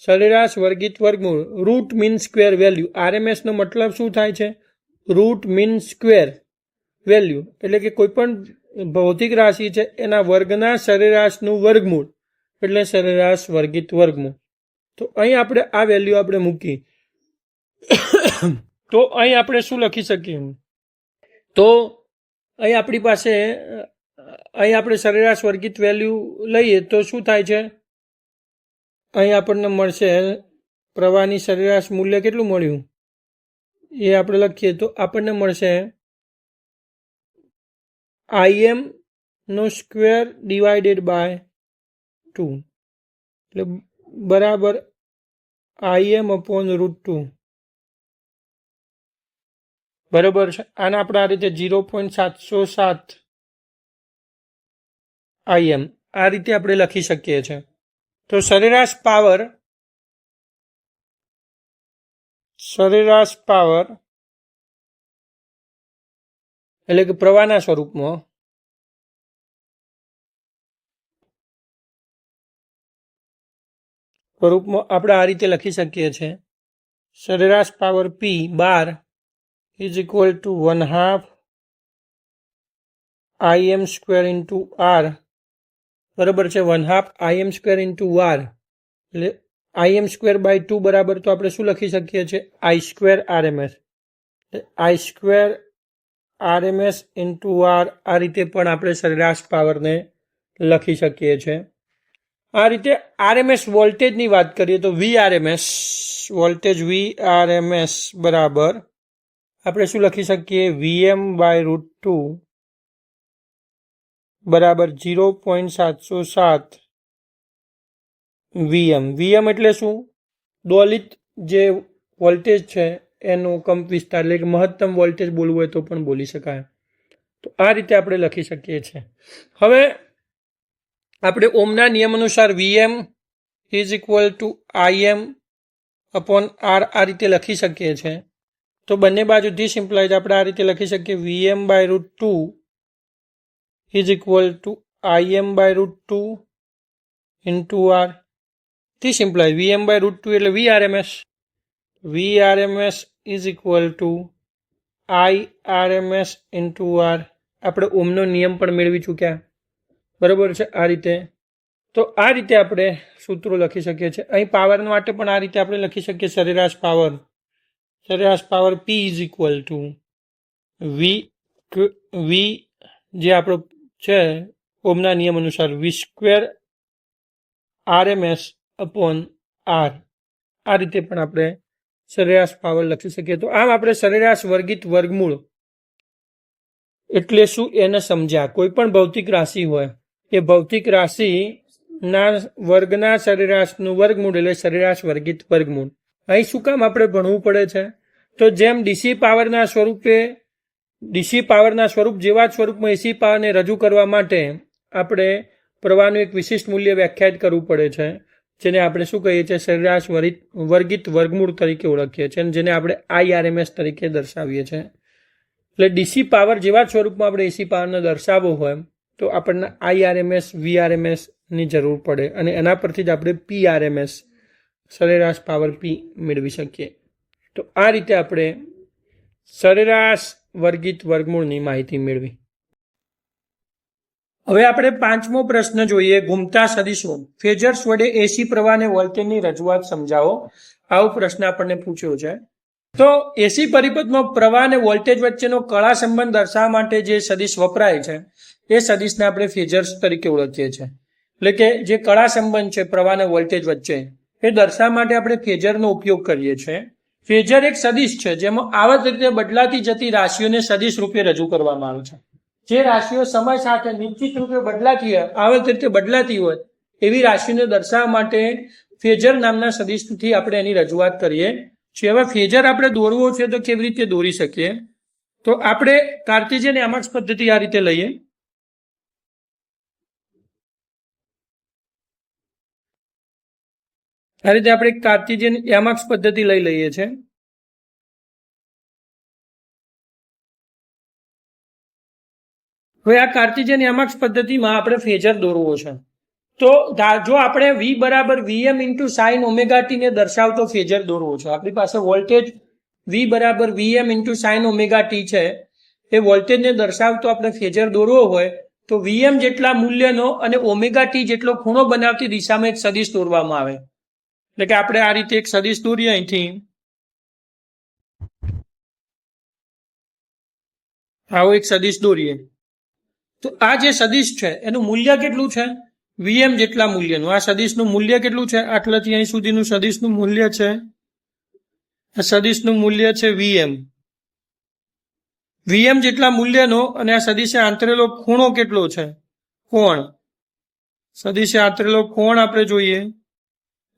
Speaker 1: સરેરાશ વર્ગિત વર્ગમૂળ root mean square value. RMS નો મતલબ શું થાય છે? રૂટ મીન સ્ક્વેર વેલ્યુ એટલે કે કોઈ પણ ભૌતિક રાશિ છે એના વર્ગના સરેરાશનું વર્ગમૂળ એટલે સરેરાશ વર્ગિત વર્ગમૂળ. તો અહીં આપણે આ વેલ્યુ આપણે મૂકી તો અહીં આપણે શું લખી શકીએ? તો અહીં આપણી પાસે અહીં આપણે સરેરાશ વર્ગિત વેલ્યુ લઈએ તો શું થાય છે? અહીં આપણને મળશે પ્રવાહની સરેરાશ મૂલ્ય કેટલું મળ્યું એ આપણે લખીએ તો આપણને મળશે IM નો સ્ક્વેર ડિવાઇડેડ બાય 2 એટલે બરાબર IM અપોન √2. બરાબર છે. આને આપણે આ રીતે 0.707 IM આ રીતે આપણે લખી શકીએ છીએ. તો સરેરાશ પાવર એટલે કે પ્રવાહના સ્વરૂપમાં આપણે આ રીતે લખી શકીએ છીએ. સરેરાશ power P bar is equal two 1/2 IM square into R. બરાબર છે. 1/2 IM સ્ક્વેર ઇન્ટુ R એટલે IM સ્ક્વેર બાય 2 બરાબર તો આપણે શું લખી શકીએ છીએ? I square RMS. I square RMS into R આ રીતે પણ આપણે સરેરાશ પાવરને લખી શકીએ છીએ. આ રીતે આરએમએસ વોલ્ટેજની વાત કરીએ તો VRMS વોલ્ટેજ VRMS બરાબર આપણે શું લખી શકીએ VM/√2 બરાબર 0.707 VM એટલે શું? દોલિત જે વોલ્ટેજ છે એનો કંપ વિસ્તાર એટલે કે મહત્તમ વોલ્ટેજ બોલવું હોય તો પણ બોલી શકાય. તો આ રીતે આપણે લખી શકીએ છીએ. હવે આપણે ઓમના નિયમ અનુસાર VM is equal two IM/R આ રીતે લખી શકીએ છીએ. તો બંને બાજુથી સિમ્પ્લાઇઝ આપણે આ રીતે લખી શકીએ VM/√2 is equal two IM/√2 into R. થી સિમ્પ્લાઇઝ VM/√2 એટલે VRMS is equal to IRMS into R. આપણે ઓમનો નિયમ પણ મેળવી ચૂક્યા, બરાબર છે. આ રીતે તો આ રીતે આપણે સૂત્રો લખી શકીએ છીએ. અહીં પાવર માટે પણ આ રીતે આપણે લખી શકીએ સરેરાશ power P is equal to V જે આપણો છે ઓમના નિયમ અનુસાર V² RMS અપોન R. આ રીતે પણ આપણે સરેરાશ પાવર લખી શકીએ. તો આમ આપણે સરેરાશ વર્ગિત વર્ગમૂળ એટલે શું એને સમજ્યા. કોઈ પણ ભૌતિક રાશિ હોય એ ભૌતિક રાશિના વર્ગના સરેરાશનું વર્ગમૂળ એટલે સરેરાશ વર્ગિત વર્ગમૂળ. અહીં શું કામ આપણે ભણવું પડે છે? તો જેમ ડીસી પાવરના સ્વરૂપ જેવા જ સ્વરૂપમાં એસી પાવરને રજૂ કરવા માટે આપણે પ્રવાહનું એક વિશિષ્ટ મૂલ્ય વ્યાખ્યાયિત કરવું પડે છે, જેને આપણે શું કહીએ છીએ સરેરાશ વર્ગિત વર્ગમૂળ તરીકે ઓળખીએ છીએ, જેને આપણે IRMS તરીકે દર્શાવીએ છીએ. એટલે ડીસી પાવર જેવા જ સ્વરૂપમાં આપણે એસી પાવરને દર્શાવવો હોય તો આપણને IRMS VRMS ની જરૂર પડે અને એના પરથી જ આપણે PRMS સરેરાશ પાવર P મેળવી શકીએ. તો આ રીતે આપણે સરેરાશ વર્ગિત વર્ગમૂળની માહિતી મેળવી. હવે આપણે પાંચમો પ્રશ્ન જોઈએ. ઘૂમતા સદિશો ફેઝર્સ વડે એસી પ્રવાહ અને વોલ્ટેજની રજૂઆત સમજાવો. આવો પ્રશ્ન આપણને પૂછ્યો છે. તો એસી પરિપથમાં પ્રવાહ અને વોલ્ટેજ વચ્ચેનો કળા સંબંધ દર્શાવવા માટે જે સદિશ વપરાય છે એ સદિશને આપણે ફેઝર્સ તરીકે ઓળખીએ છીએ. એટલે કે જે કળા સંબંધ છે પ્રવાહ અને વોલ્ટેજ વચ્ચે એ દર્શાવવા માટે આપણે ફેઝરનો ઉપયોગ કરીએ છીએ. ફેઝર એક સદિશ છે જેમાં આવર્ત રીતે બદલાતી જતી રાશિઓને સદિશ રૂપે રજૂ કરવામાં આવે છે. જે રાશિઓ સમય સાથે નિશ્ચિત રૂપે બદલાતી હોય, આવર્ત રીતે બદલાતી હોય એવી રાશિઓને દર્શાવવા માટે ફેઝર નામના સદિશથી આપણે એની રજૂઆત કરીએ છીએ. હવે ફેઝર આપણે દોરવો છે તો કેવી રીતે દોરી શકીએ? તો આપણે કાર્ટેશિયન યામાક્સ પદ્ધતિ આ રીતે લઈએ. આ રીતે આપણે કાર્ટેશિયન યામાક્સ પદ્ધતિ લઈ લઈએ છીએ. હવે આ કાર્ટેશિયન યામાક્સ પદ્ધતિમાં આપણે ફેઝર દોરવો છે. તો જો આપણે V બરાબર VM into sine omega T ને દર્શાવતો ફેઝર દોરવો છે, આપણી પાસે વોલ્ટેજ V બરાબર VM into sine omega T છે, એ વોલ્ટેજને દર્શાવતો આપણે ફેઝર દોરવો હોય તો VM જેટલા મૂલ્યનો અને ઓમેગા ટી જેટલો ખૂણો બનાવતી દિશામાં એક સદિશ દોરવામાં આવે. એટલે કે આપણે આ રીતે એક સદિશ દોરીએ. અહીંથી આવો એક સદિશ દોરીએ તો આ જે સદિશ છે એનું મૂલ્ય કેટલું છે? VM જેટલા મૂલ્યનું. આ સદિશનું મૂલ્ય કેટલું છે? આટલાથી અહીં સુધીનું સદિશનું મૂલ્ય છે. આ સદિશનું મૂલ્ય છે VM જેટલા મૂલ્યનો. અને આ સદિશે આંતરેલો ખૂણો કેટલો છે? કોણ. સદિશે આંતરેલો કોણ આપણે જોઈએ.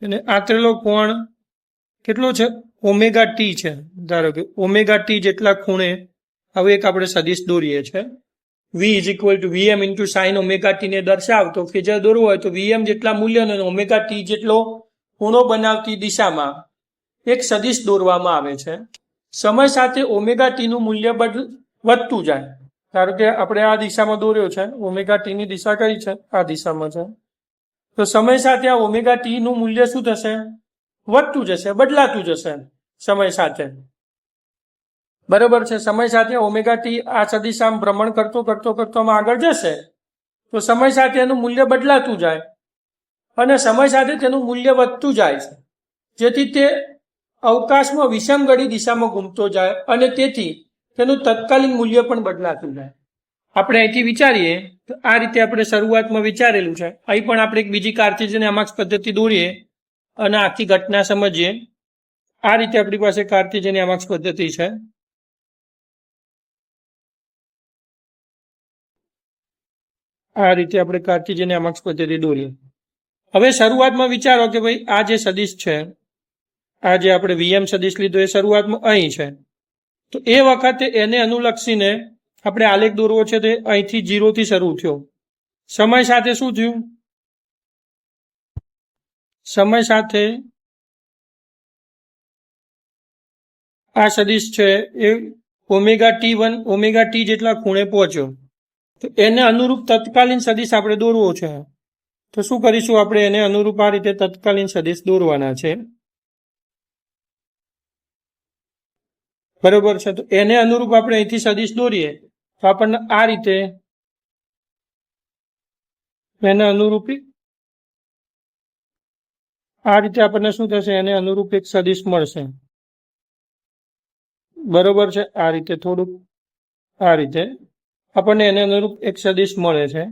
Speaker 1: અને આંતરેલો કોણ કેટલો છે? ઓમેગા ટી છે. ધારો કે ઓમેગા ટી જેટલા ખૂણે હવે એક આપણે સદિશ દોરીએ છીએ. V is equal to VM into sine omega T ને દર્શાવતો ફેઝર દોરવો હોય તો VM જેટલા મૂલ્યનો અને ઓમેગા ટી જેટલો ખૂણો બનાવતી દિશામાં એક સદિશ દોરવામાં આવે છે. સમય સાથે ઓમેગા ટી નું મૂલ્ય વધતું જાય. ધારો કે આપણે આ દિશામાં દોર્યો છે, ઓમેગા ટી ની દિશા કઈ છે? આ દિશામાં છે. તો સમય સાથે આ ઓમેગા ટી નું મૂલ્ય શું થશે? વધતું જશે, બદલાતું જશે સમય સાથે. બરોબર છે. સમય સાથે ઓમેગા ટી આ સદિશ આમ ભ્રમણ કરતો આગળ જશે તો સમય સાથે એનું મૂલ્ય બદલાતું જાય અને સમય સાથે તેનું મૂલ્ય વધતું જાય છે, જેથી તે અવકાશમાં વિષમગળી દિશામાં ઘૂમતો જાય અને તેથી તેનું તત્કાલીન મૂલ્ય પણ બદલાતું જાય. આપણે અહીંથી વિચારીએ તો આ રીતે આપણે શરૂઆતમાં વિચારેલું છે. અહીં પણ આપણે એક બીજી કાર્ટેશિયન એમાક્સ પદ્ધતિ દોરીએ અને આખી ઘટના સમજીએ. આ રીતે આપણી પાસે કાર્ટેશિયન એમાક્સ પદ્ધતિ છે. આ રીતે આપણે કાર્ટેશિયન એમાક્સ પદ્ધતિ દોરીએ. હવે શરૂઆતમાં વિચારો કે ભાઈ આ જે સદિશ છે, આ જે આપણે વીએમ સદિશ લીધો એ શરૂઆતમાં અહીં છે. તો એ વખતે એને અનુલક્ષીને આપણે આલેખ દોરવો છે. તો અહીંથી 0 થી શરૂ થયો. સમય સાથે શું થયું? સમય સાથે આ સદિશ છે એ ω_t1 ω_t જેટલા ખૂણે પહોંચ્યો. તો એને અનુરૂપ તત્કાલીન સદિશ આપણે દોરવો છે. તો શું કરીશું? આપણે એને અનુરૂપ આ રીતે તત્કાલીન સદિશ દોરવાના છે. બરોબર છે. તો એને અનુરૂપ આપણે અહીંથી સદિશ દોરીએ તો આપણને આ રીતે એને અનુરૂપ આ રીતે આપણને શું થશે? એને અનુરૂપ એક સદિશ મળશે. બરોબર છે. આ રીતે થોડુંક આ રીતે આપણને એને અનુરૂપ એક સદિશ મળે છે.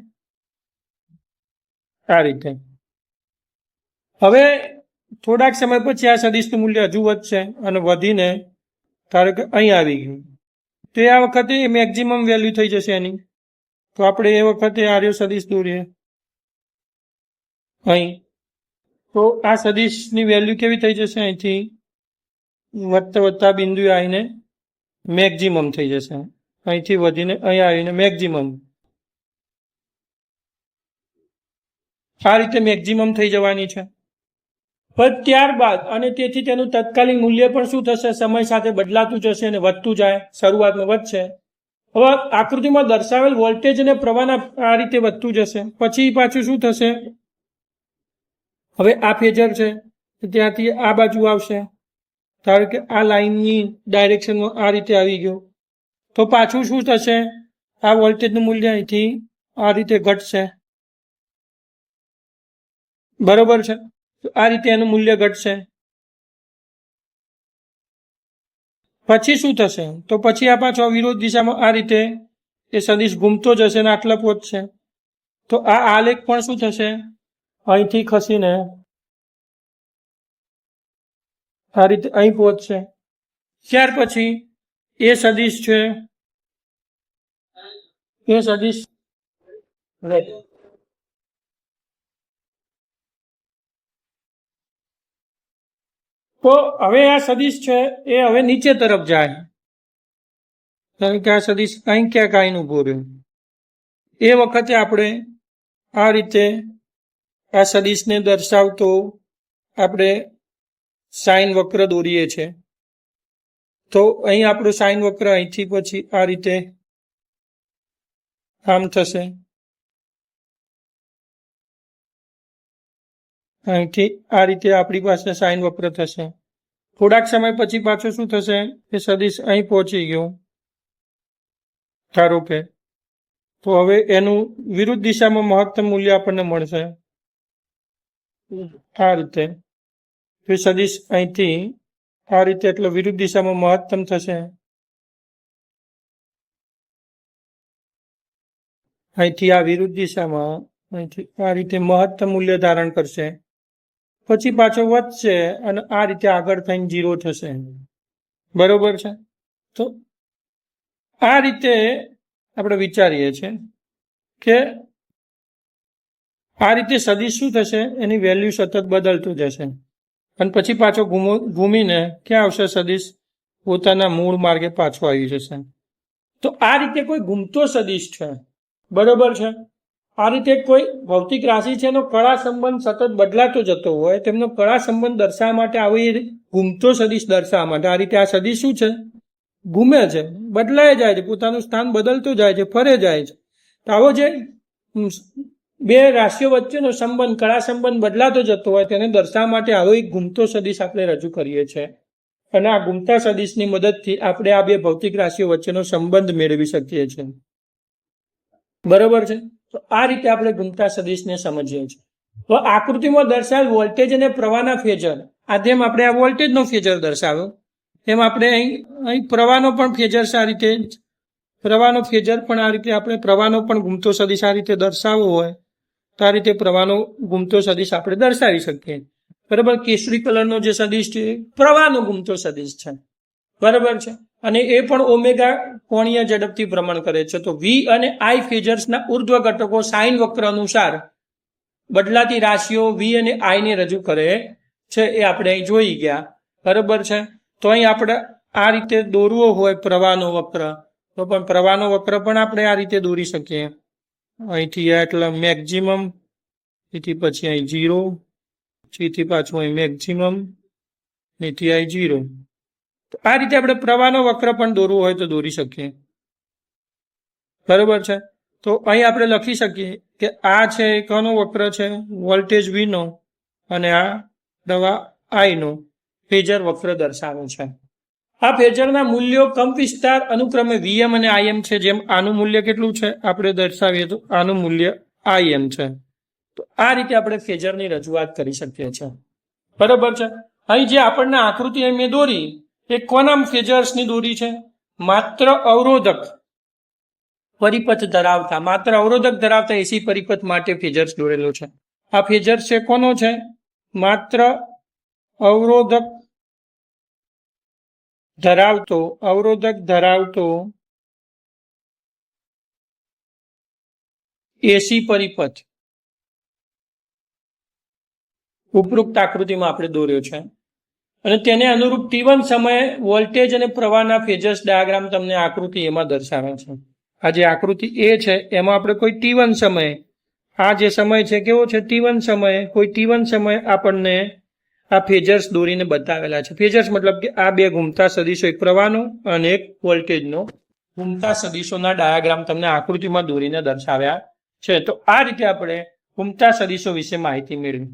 Speaker 1: આ રીતે. હવે થોડાક સમય પછી આ સદિશનું મૂલ્ય હજુ વધશે અને વધીને ધારો કે અહીં આવી ગયું. તો આ વખતે મેક્સિમમ વેલ્યુ થઈ જશે એની. તો આપણે એ વખતે આર્યો સદિશ દોરીએ અહીં. તો આ સદિશની વેલ્યુ કેવી થઈ જશે? અહીંથી વધતા વધતા બિંદુ આવીને મેક્સિમમ થઈ જશે. અહીંથી વધીને અહીં આવીને મેક્સિમમ. આ રીતે મેક્સિમમ થઈ જવાની છે. પણ ત્યારબાદ અને તેથી તેનું તત્કાલીન મૂલ્ય પણ શું થશે? સમય સાથે બદલાતું જશે અને વધતું જાય. શરૂઆતમાં વધશે. હવે આકૃતિમાં દર્શાવેલ વોલ્ટેજ અને પ્રવાહના આ રીતે વધતું જશે. પછી પાછું શું થશે? હવે આ ફેઝર છે ત્યાંથી આ બાજુ આવશે. ધારો કે આ લાઈનની ડાયરેક્શનમાં આ રીતે આવી ગયો. તો પાછું શું થશે? આ વોલ્ટેજનું મૂલ્ય અહીંથી આ રીતે ઘટશે. બરોબર છે. તો આ રીતે એનું મૂલ્ય ઘટશે. પછી શું થશે? તો પછી આ પાછો વિરોધ દિશામાં આ રીતે એ સદિશ ઘૂમતો જશે અને આટલા પહોંચશે. તો આ આલેખ પણ શું થશે? અહીંથી ખસીને આ રીતે અહીં પહોંચશે. ત્યાર પછી એ સદિશ છે એ સદિશ તો હવે આ સદિશ છે એ હવે નીચે તરફ જાય. કારણ કે આ સદિશ અહીં ક્યાંક આવીને ઉભો રહ્યો. એ વખતે આપણે આ રીતે આ સદિશને દર્શાવતો આપણે સાઇન વક્ર દોરીએ છીએ. તો અહીં આપણું સાઇન વક્ર અહીંથી પછી આ રીતે આમ થશે. અહીંથી આ રીતે આપણી પાસે સાઇન વક્ર થશે. થોડાક સમય પછી પાછું શું થશે? એ સદિશ અહીં પહોંચી ગયો ધારો કે. તો હવે એનું વિરુદ્ધ દિશામાં મહત્તમ મૂલ્ય આપણને મળશે આ રીતે. તો સદિશ અહીંથી આ રીતે એટલે વિરુદ્ધ દિશામાં મહત્તમ થશે. અહીંથી આ વિરુદ્ધ દિશામાં અહીંથી આ રીતે મહત્તમ મૂલ્ય ધારણ કરશે. પછી પાછો વધશે અને આ રીતે આગળ થઈને 0 થશે. બરોબર છે. તો આ રીતે આપણે વિચારીએ છીએ કે આ રીતે સદિશ શું થશે? એની વેલ્યુ સતત બદલતું જશે અને પછી પાછો ઘૂમીને ક્યાં આવશે? સદિશ પોતાના મૂળ માર્ગે પાછો આવી જશે. તો આ રીતે કોઈ ઘૂમતો સદિશ છે. બરોબર છે. આ રીતે કોઈ ભૌતિક રાશિ છે એનો કળા સંબંધ સતત બદલાતો જતો હોય તેમનો કળા સંબંધ દર્શાવવા માટે આવી ઘૂમતો સદિશ દર્શાવવા માટે આ રીતે આ સદિશ શું છે? ઘૂમે છે, બદલાય જાય છે, પોતાનું સ્થાન બદલતું જાય છે, ફરે જાય છે. તો આવો જે બે રાશિઓ વચ્ચેનો સંબંધ કળા સંબંધ બદલાતો જતો હોય તેને દર્શાવવા માટે આવો એક ઘૂમતો સદિશ આપણે રજૂ કરીએ છીએ. અને આ ઘૂમતા સદિશની મદદથી આપણે આ બે ભૌતિક રાશિઓ વચ્ચેનો સંબંધ મેળવી શકીએ છીએ. બરોબર છે. તો આ રીતે આપણે ઘૂમતા સદિશને સમજીએ છીએ. તો આકૃતિમાં દર્શાવેલ વોલ્ટેજ અને પ્રવાહના ફેઝર આ જેમ આપણે આ વોલ્ટેજનો ફેઝર દર્શાવ્યો તેમ આપણે અહીં પ્રવાહનો પણ ફેઝર આ રીતે પ્રવાહનો ફેજર પણ આ રીતે આપણે પ્રવાહનો પણ ગુમતો સદિશ આ રીતે દર્શાવવો હોય તો આ રીતે પ્રવાહનો ગુમતો સદિશ આપણે દર્શાવી શકીએ. બરાબર. કેસરી કલરનો જે સદિશ છે પ્રવાહનો ગુમતો સદિશ છે. બરાબર છે. અને એ પણ ઓમેગા કોણીય ઝડપથી ભ્રમણ કરે છે. તો વી અને આઈ ફેજર્સના ઉર્ધ્વ ઘટકો સાઇન વક્ર અનુસાર બદલાતી રાશિઓ વી અને આઈ ને રજૂ કરે છે. એ આપણે અહીં જોઈ ગયા. બરાબર છે. તો અહીં આપણે આ રીતે દોરવો હોય પ્રવાહનો વક્ર તો પણ પ્રવાહનો વક્ર પણ આપણે આ રીતે દોરી શકીએ. અહીંથી એટલે મેક્સિમમ, એથી પછી અહીં 0, અહીંથી પાછું અહીં મેક્સિમમ, અહીંથી અહીં 0. તો આ રીતે આપણે પ્રવાહનો વક્ર પણ દોરવો હોય તો દોરી શકીએ. બરોબર છે. તો અહીં આપણે લખી શકીએ કે આ છે કોનો વક્ર છે? વોલ્ટેજ V નો, અને આ પ્રવાહ I નો ફેજર વક્ર દર્શાવે છે. આ ફેજરના મૂલ્યો કંપ વિસ્તાર અનુક્રમે Vm અને Im છે. જેમ આનું મૂલ્ય કેટલું છે આપણે દર્શાવીએ તો આનું મૂલ્ય Im છે. તો આ રીતે આપણે ફેજરની રજૂઆત કરી શકીએ છીએ. બરોબર છે. અહીં જે આપણને આકૃતિ અહીં મેં દોરી એ કોના ફેજર્સની દોરી છે? માત્ર અવરોધક પરિપથ ધરાવતા, માત્ર અવરોધક ધરાવતા એસી પરિપથ માટે ફેજર્સ દોરેલો છે. આ ફેજર્સ છે કોનો છે? માત્ર અવરોધક ધરાવતો એસી પરિપથ ઉપરોક્ત આકૃતિમાં આપણે દોર્યો છે. અને તેને અનુરૂપ T1 સમયે વોલ્ટેજ અને પ્રવાહના ફેજર્સ ડાયાગ્રામ તમને આકૃતિ એમાં દર્શાવે છે. આ જે આકૃતિ એ છે એમાં આપણે કોઈ T1 સમયે, આ જે સમય છે કેવો છે? T1 સમયે, કોઈ T1 સમયે આપણને આ ફેજર્સ દોરીને બતાવેલા છે. ફેજર્સ મતલબ કે આ બે ઘૂમતા સદિશો, એક પ્રવાહનો અને એક વોલ્ટેજનો ઘૂમતા સદિશોના ડાયાગ્રામ તમને આકૃતિમાં દોરીને દર્શાવ્યા છે. તો આ રીતે આપણે ઘૂમતા સદિશો વિશે માહિતી મેળવી.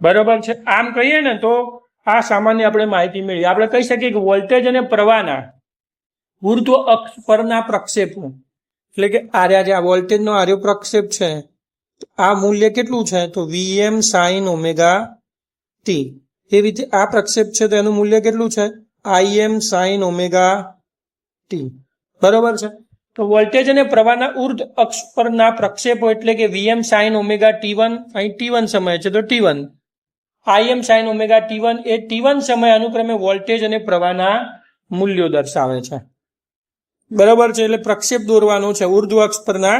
Speaker 1: બરોબર છે. આમ કહીએ ને તો આ સામાન્ય આપણે માહિતી મેળવી. આપણે કહી શકીએ કે વોલ્ટેજ અને પ્રવાહના ઉર્ધ્વ અક્ષ પરના પ્રક્ષેપો, એટલે કે આર્યા જે આ વોલ્ટેજનો આર્યો પ્રક્ષેપ છે આ મૂલ્ય કેટલું છે? તો Vm sin ઓમેગા t. એવી રીતે આ પ્રક્ષેપ છે તો એનું મૂલ્ય કેટલું છે? Im sin omega t. બરોબર છે. તો વોલ્ટેજ અને પ્રવાહના ઉર્ધ્વ અક્ષ પરના પ્રક્ષેપો એટલે કે Vm sin ઓમેગા t1, અહીં t1 સમય છે તો t1, Im sin omega t1 એ t1 સમય અનુક્રમે વોલ્ટેજ અને પ્રવાહના મૂલ્યો દર્શાવે છે. બરાબર છે. એટલે પ્રક્ષેપ દોરવાનો છે, ઉર્ધ્વ અક્ષ પરના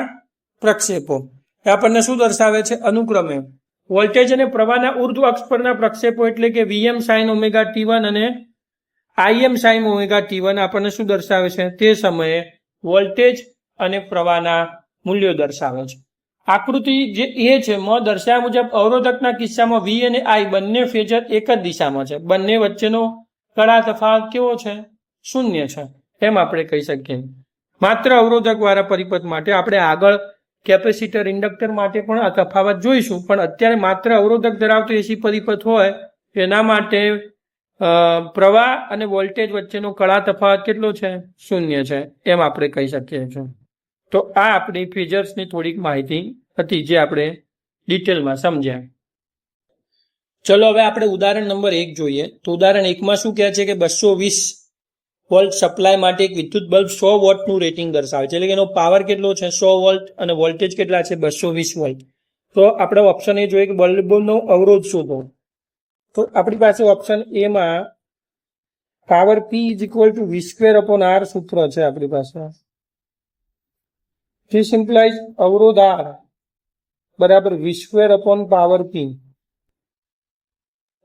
Speaker 1: પ્રક્ષેપો. એ આપણને શું દર્શાવે છે? અનુક્રમે વોલ્ટેજ અને પ્રવાહના ઉર્ધ્વ અક્ષ પરના પ્રક્ષેપો એટલે કે Vm sin ઓમેગા t1 અને Im sin ઓમેગા t1 આપણને શું દર્શાવે છે? તે સમયે વોલ્ટેજ અને પ્રવાહના મૂલ્યો દર્શાવે છે. આકૃતિ જે એ છે મ દર્શાવ્યા મુજબ અવરોધકના કિસ્સામાં V અને I બંને ફેજર એક જ દિશામાં છે. બંને વચ્ચેનો કળા તફાવત કેવો છે? શૂન્ય છે. એમ આપણે કહી શકીએ. માત્ર અવરોધક વાળા પરિપથ માટે આપણે આગળ કેપેસિટર, ઇન્ડક્ટર માટે પણ આ તફાવત જોઈશું, પણ અત્યારે માત્ર અવરોધક ધરાવતો એસી પરિપથ હોય એના માટે પ્રવાહ અને વોલ્ટેજ વચ્ચેનો કળા તફાવત કેટલો છે? શૂન્ય છે. એમ આપણે કહી શકીએ છીએ. તો આ આપણી ફેજર્સની થોડીક માહિતી હતી જે આપણે ડિટેલમાં સમજ્યા. ચલો હવે આપણે ઉદાહરણ નંબર 1 જોઈએ. તો ઉદાહરણ 1માં શું કહે છે કે 220 વોલ્ટ સપ્લાય માટે એક વિદ્યુત બલ્બ 100 વોટનું રેટિંગ દર્શાવે છે. એટલે કે એનો પાવર કેટલો છે? 100 વોલ્ટ અને વોલ્ટેજ કેટલા છે? 220 વોલ્ટ. તો આપણે ઓપ્શન એ જોઈએ કે બલ્બનો અવરોધ શોધો. તો આપણી પાસે ઓપ્શન એમાં પાવર P = V²/R સૂત્ર છે આપણી પાસે. This implies અવરોધ R બરાબર V²/પાવર P.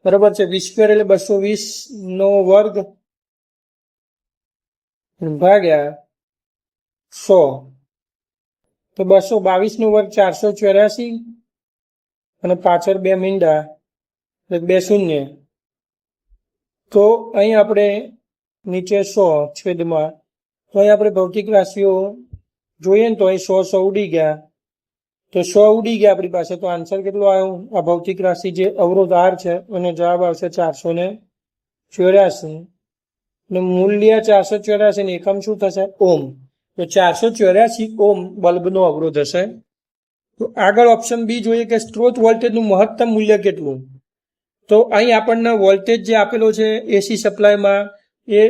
Speaker 1: બરાબર છે. V² એટલે 220 નો વર્ગ ભાગ્યા 100. તો 222 નો વર્ગ 484 અને પાછળ 2 મીંડા એટલે 2 શૂન્ય. તો અહીં આપણે નીચે 100 છેદમાં, તો અહીં આપણે ભૌતિક રાશિઓ જોઈએ ને તો અહીં 100 ઉડી ગયા. તો 100 ઉડી ગયા આપણી પાસે. તો આન્સર કેટલો આવ્યો? આ ભૌતિક રાશિ જે અવરોધ R છે અને જવાબ આવશે 484. ને મૂલ્ય 484 ને એકમ શું થશે? ઓમ. તો 484 ઓમ બલ્બનો અવરોધ હશે. તો આગળ ઓપ્શન બી જોઈએ કે સ્ત્રોત વોલ્ટેજનું મહત્તમ મૂલ્ય કેટલું? તો અહીં આપણને વોલ્ટેજ જે આપેલો છે એસી સપ્લાયમાં એ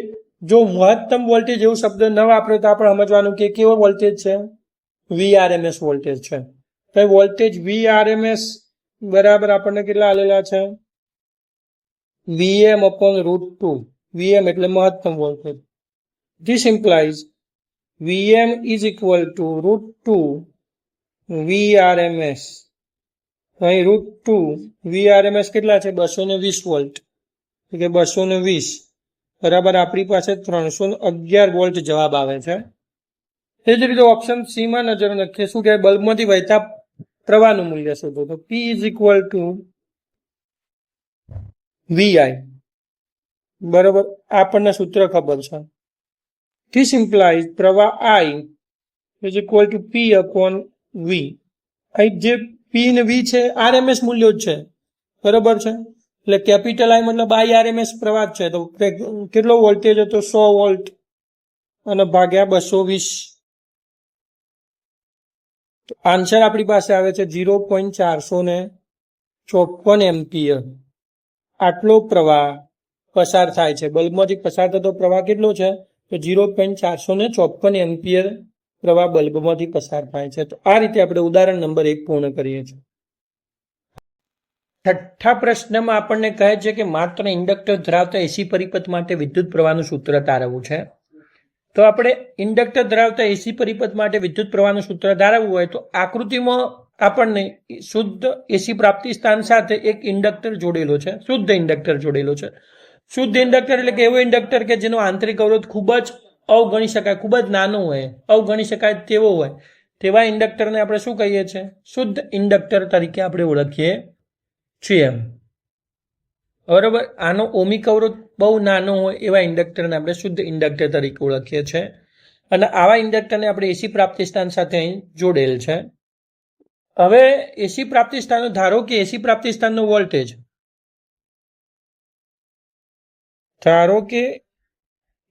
Speaker 1: જો મહત્તમ વોલ્ટેજ એવું શબ્દ ન વાપરે તો આપણે સમજવાનું કે કેવો વોલ્ટેજ છે, VRMS વોલ્ટેજ છે. તો વોલ્ટેજ VRMS બરાબર આપણને કેટલા આલેલા છે, Vm/√2. Vm એટલે મહત્તમ voltage. This implies Vm is equal to √2 VRMS. અહીં √2 VRMS કેટલા છે, 220 વોલ્ટ, એટલે 220 બરાબર આપણી પાસે 311 વોલ્ટ જવાબ આવે છે. એ જ રીતે ઓપ્શન સી માં નજર નાખીએ. શું કહેવાય, બલ્બમાંથી વહેતા પ્રવાહનું મૂલ્ય શોધો. તો P is equal two VI. બરાબર, આપણને સૂત્ર ખબર છે. This implies પ્રવાહ I is equal to P/V. અહીં જે P ને V છે RMS મૂલ્યો જ છે, બરાબર છે. એટલે કેપિટલ I મતલબ IRMS પ્રવાહ છે. તો કેટલો વોલ્ટેજ હતો, 100 વોલ્ટ અને ભાગ્યા 220. આન્સર આપણી પાસે આવે છે 0.454 એમ્પિયર. આટલો પ્રવાહ પસાર થાય છે. બલ્બમાંથી પસાર થતો પ્રવાહ કેટલો છે, તો 0.454 એમ્પિયર પ્રવાહ બલ્બમાંથી પસાર થાય છે. તો આ રીતે આપણે ઉદાહરણ નંબર 1 પૂર્ણ કરીએ છીએ. છઠ્ઠા પ્રશ્નમાં આપણને કહે છે કે માત્ર ઇન્ડક્ટર ધરાવતા એસી પરિપથ માટે વિદ્યુત પ્રવાહનું સૂત્ર તારવવું છે. તો આપણે ઇન્ડક્ટર ધરાવતા એસી પરિપથ માટે વિદ્યુત પ્રવાહનું સૂત્ર તારવવું હોય તો આકૃતિમાં આપણને શુદ્ધ એસી પ્રાપ્તિ સ્થાન સાથે એક ઇન્ડક્ટર જોડેલો છે, શુદ્ધ ઇન્ડક્ટર જોડેલો છે. શુદ્ધ ઇન્ડક્ટર એટલે કે એવો ઇન્ડક્ટર કે જેનો આંતરિક અવરોધ ખૂબ જ અવગણી શકાય, ખૂબ જ નાનો હોય, અવગણી શકાય તેવો હોય, તેવા ઇન્ડક્ટરને આપણે શું કહીએ છીએ, શુદ્ધ ઇન્ડક્ટર તરીકે આપણે ઓળખીએ છીએ. બરોબર, આનો ઓહમિક અવરોધ બહુ નાનો હોય એવા ઇન્ડક્ટરને આપણે શુદ્ધ ઇન્ડક્ટર તરીકે ઓળખીએ છીએ. અને આવા ઇન્ડક્ટરને આપણે એસી પ્રાપ્તિ સ્થાન સાથે અહીં જોડેલ છે. હવે એસી પ્રાપ્તિ સ્થાનો, ધારો કે એસી પ્રાપ્તિ સ્થાનનો વોલ્ટેજ, ધારો કે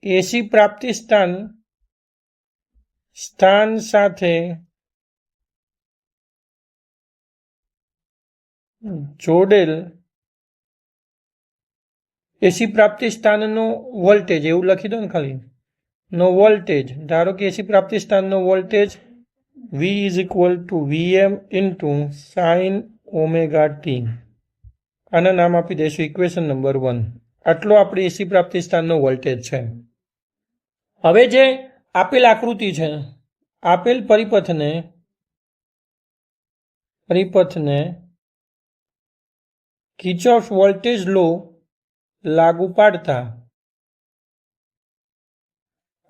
Speaker 1: એસી પ્રાપ્તિ સ્થાન સાથે જોડેલ એસી પ્રાપ્તિ સ્થાનનો વોલ્ટેજ, એવું લખી દો ને ખાલી, નો વોલ્ટેજ, ધારો કે એસી પ્રાપ્તિ સ્થાનનો voltage V is equal to VM into sine omega t. આના નામ આપી દઈશું ઇક્વેશન નંબર 1. આટલો આપણી એસી પ્રાપ્તિ સ્થાનનો વોલ્ટેજ છે. હવે જે આપેલ આકૃતિ છે, આપેલ પરિપથને કિર્ચોફ વોલ્ટેજ લો લાગુ પાડતા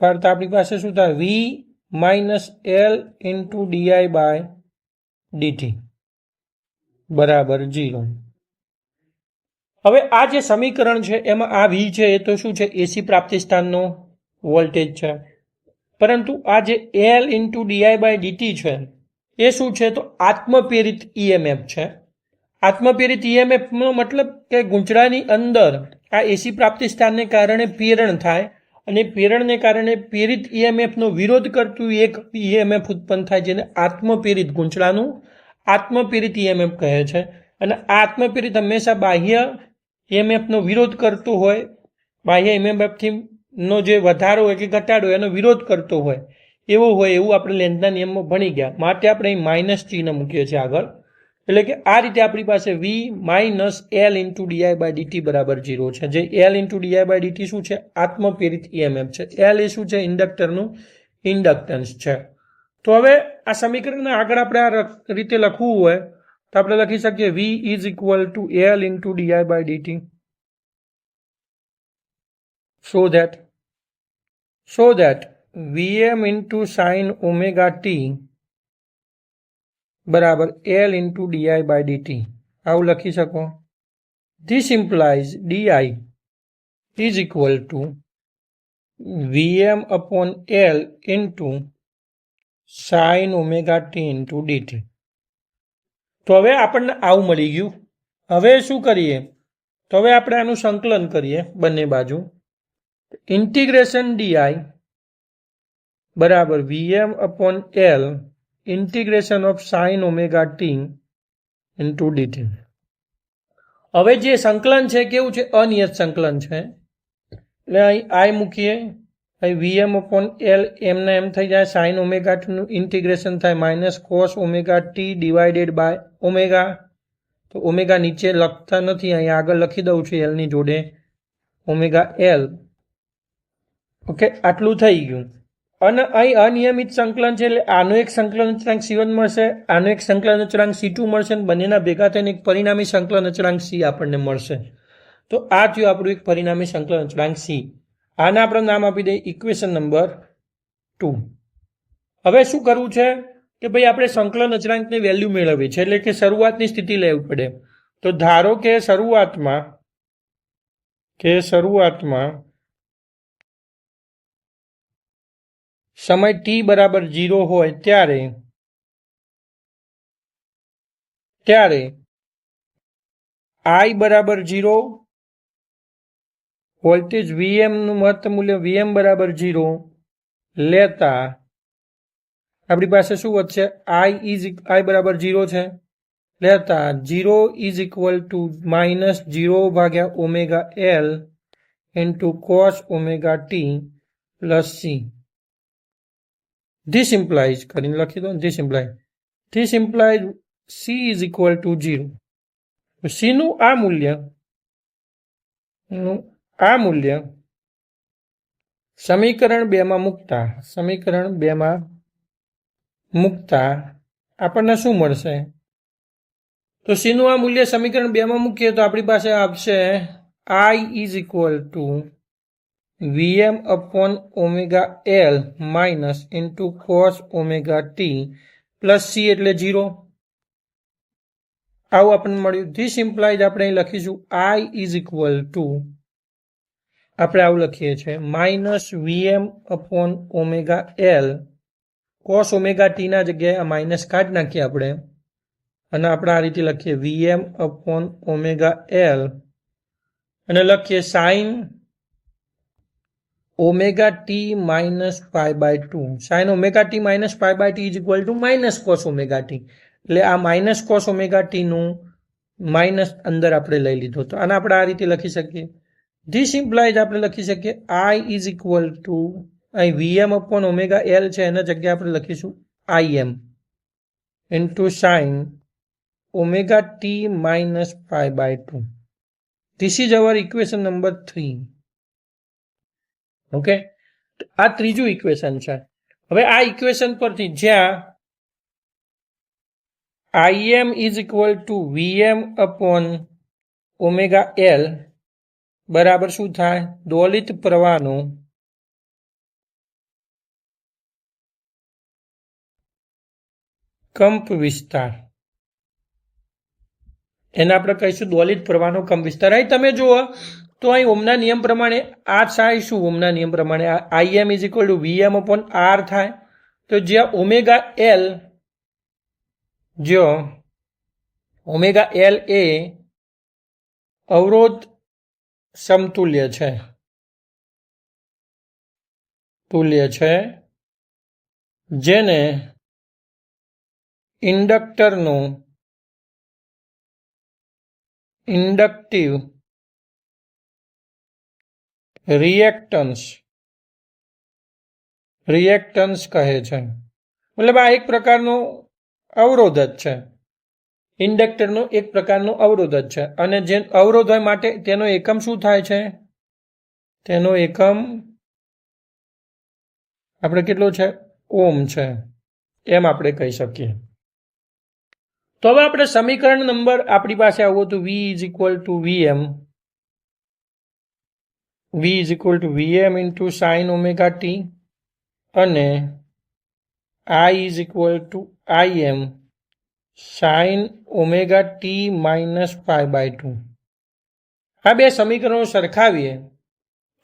Speaker 1: આપણી પાસે શું થાય, V minus L into di/dt બરાબર 0. હવે આ જે સમીકરણ છે એમાં આ V છે એ તો શું છે, એસી પ્રાપ્તિ સ્થાનનો વોલ્ટેજ છે. પરંતુ આ જે L ઇન્ટુ di/dt છે એ શું છે, તો આત્મપ્રેરિત EMF છે. આત્મપ્રેરિત EMF નો મતલબ કે ગૂંચળાની અંદર આ એસી પ્રાપ્તિ સ્થાનને કારણે પ્રેરણ થાય અને પ્રેરણને કારણે પ્રેરિત EMF નો વિરોધ કરતું એક EMF ઉત્પન્ન થાય, જેને આત્મપ્રેરિત, ગૂંચળાનું આત્મપ્રેરિત EMF કહે છે. અને આત્મપ્રેરિત હંમેશા બાહ્ય EMF નો વિરોધ કરતો હોય, બાહ્ય EMF થી નો જે વધારો હોય કે ઘટાડો એનો વિરોધ કરતો હોય એવું આપણે લેન્ઝના નિયમમાં ભણી ગયા. માટે આપણે અહીં માઇનસ ચિહ્ન મૂકીએ છીએ આગળ. એટલે કે આ રીતે આપણી પાસે V minus L into di/dt બરાબર 0 છે. જે L ઇન્ટુ di/dt શું છે, આત્મપ્રેરિત EMF છે. L એ શું છે, ઇન્ડક્ટરનું ઇન્ડક્ટન્સ છે. તો હવે આ સમીકરણને આગળ આપણે આ રીતે લખવું હોય તો આપણે લખી શકીએ V is equal two L into di/dt. so that Vm into sine omega T બરાબર L ઇન્ટુ di/dt આવું લખી શકો. This implies di is equal to Vm/L into sine omega T into dt. તો હવે આપણને આવું મળી ગયું. હવે શું કરીએ, તો હવે આપણે આનું સંકલન કરીએ બંને બાજુ. ઇન્ટિગ્રેશન di બરાબર Vm/L integration of sine omega T into dt. હવે જે સંકલન છે કેવું છે, અનિયત સંકલન છે. એટલે અહીં આઈ મૂકીએ, અહીં વીએમ અપોન એલ એમને એમ થઈ જાય, સાઇન ઓમેગા ટીનું ઇન્ટિગ્રેશન થાય minus cos omega t divided by omega. તો ઓમેગા નીચે લખતા નથી, અહીં આગળ લખી દઉં છું એલની જોડે ઓમેગા એલ. ઓકે, આટલું થઈ ગયું. અને અહીં અનિયમિત સંકલન છે એટલે આનો એક સંકલન અચળાંક C1 મળશે, આનો એક સંકલન અચળાંક C2 મળશે, અને બંનેના ભેગા થઈને એક પરિણામી સંકલન અચળાંક C આપણને મળશે. તો આ થયું આપણું એક પરિણામી સંકલન અચળાંક C. આને આપણે નામ આપી દઈએ ઇક્વેશન નંબર 2. હવે શું કરવું છે કે ભાઈ આપણે સંકલન અચળાંકની વેલ્યુ મેળવવી છે, એટલે કે શરૂઆતની સ્થિતિ લેવી પડે. તો ધારો કે શરૂઆતમાં સમય t બરાબર 0 હોય ત્યારે I બરાબર 0, વોલ્ટેજ Vm નું મહત્તમ મૂલ્ય Vm બરાબર 0 લેતા આપણી પાસે શું વધશે, I બરાબર 0 છે, લેતા 0 ઇઝ ઇક્વલ ટુ માઇનસ 0 ભાગ્યા omega L into cos omega t plus C. This implies કરીને લખી દો, this implies she is equal to 0. C નું આ મૂલ્ય સમીકરણ 2 માં મૂકતા આપણને શું મળશે? તો સી નું આ મૂલ્ય સમીકરણ 2 માં મૂકીએ તો આપણી પાસે આવશે I is equal to Vm upon omega L minus into cos omega t plus C એટલે 0. આવું આપણને મળ્યું. ધીસ ઇમ્પ્લાઇઝ આપણે અહીં લખીશું I ઇઝ ઇક્વલ ટુ, આપણે આવું લખીએ છીએ minus Vm upon omega L, cos omega T ના જગ્યાએ આ માઇનસ કાઢી નાખીએ આપણે, અને આપણે આ રીતે લખીએ Vm અપોન ઓમેગા એલ, અને લખીએ sine omega t minus pi by 2. Sine omega t minus pi by t is equal to minus cos omega t. એટલે આ માઇનસ કોસ ઓમેગા ટીનું માઇનસ અંદર આપણે લઈ લીધો, તો આને આપણે આ રીતે લખી શકીએ. ધીસ ઇમ્પ્લાઇઝ આપણે લખી શકીએ I ઇઝ ઇક્વલ ટુ, અહીં Vm અપોન ઓમેગા એલ છે એના જગ્યાએ આપણે લખીશું Im into sine omega t minus pi by 2. This is our equation number 3. Okay, આ ત્રીજું ઇક્વેશન છે. હવે આ ઇક્વેશન પરથી જ્યાં Im is equal to Vm upon omega L બરાબર શું થાય, દોલિત પ્રવાહનો કંપ વિસ્તાર, એને આપણે કહીશું દોલિત પ્રવાહનો કંપ વિસ્તાર. અહીં તમે જુઓ તો અહીં ઓમના નિયમ પ્રમાણે આ થાય શું, ઓમના નિયમ પ્રમાણે Im is equal to Vm upon R થાય. તો જ્યાં ઓમેગા એલ એ અવરોધ સમતુલ્ય છે, જેને ઇન્ડક્ટિવ રિએક્ટન્સ કહે છે. મતલબ આ એક પ્રકારનો અવરોધ જ છે, ઇન્ડક્ટરનો એક પ્રકારનો અવરોધ જ છે. અને જે અવરોધ હોય માટે તેનો એકમ શું થાય છે, તેનો એકમ આપણે કેટલો છે, ઓમ છે, એમ આપણે કહી શકીએ. તો હવે આપણે સમીકરણ નંબર આપણી પાસે આવું હતું V is equal to Vm into sine omega t અને I is equal to Im sine omega t minus pi by 2. આ બે સમીકરણો સરખાવીએ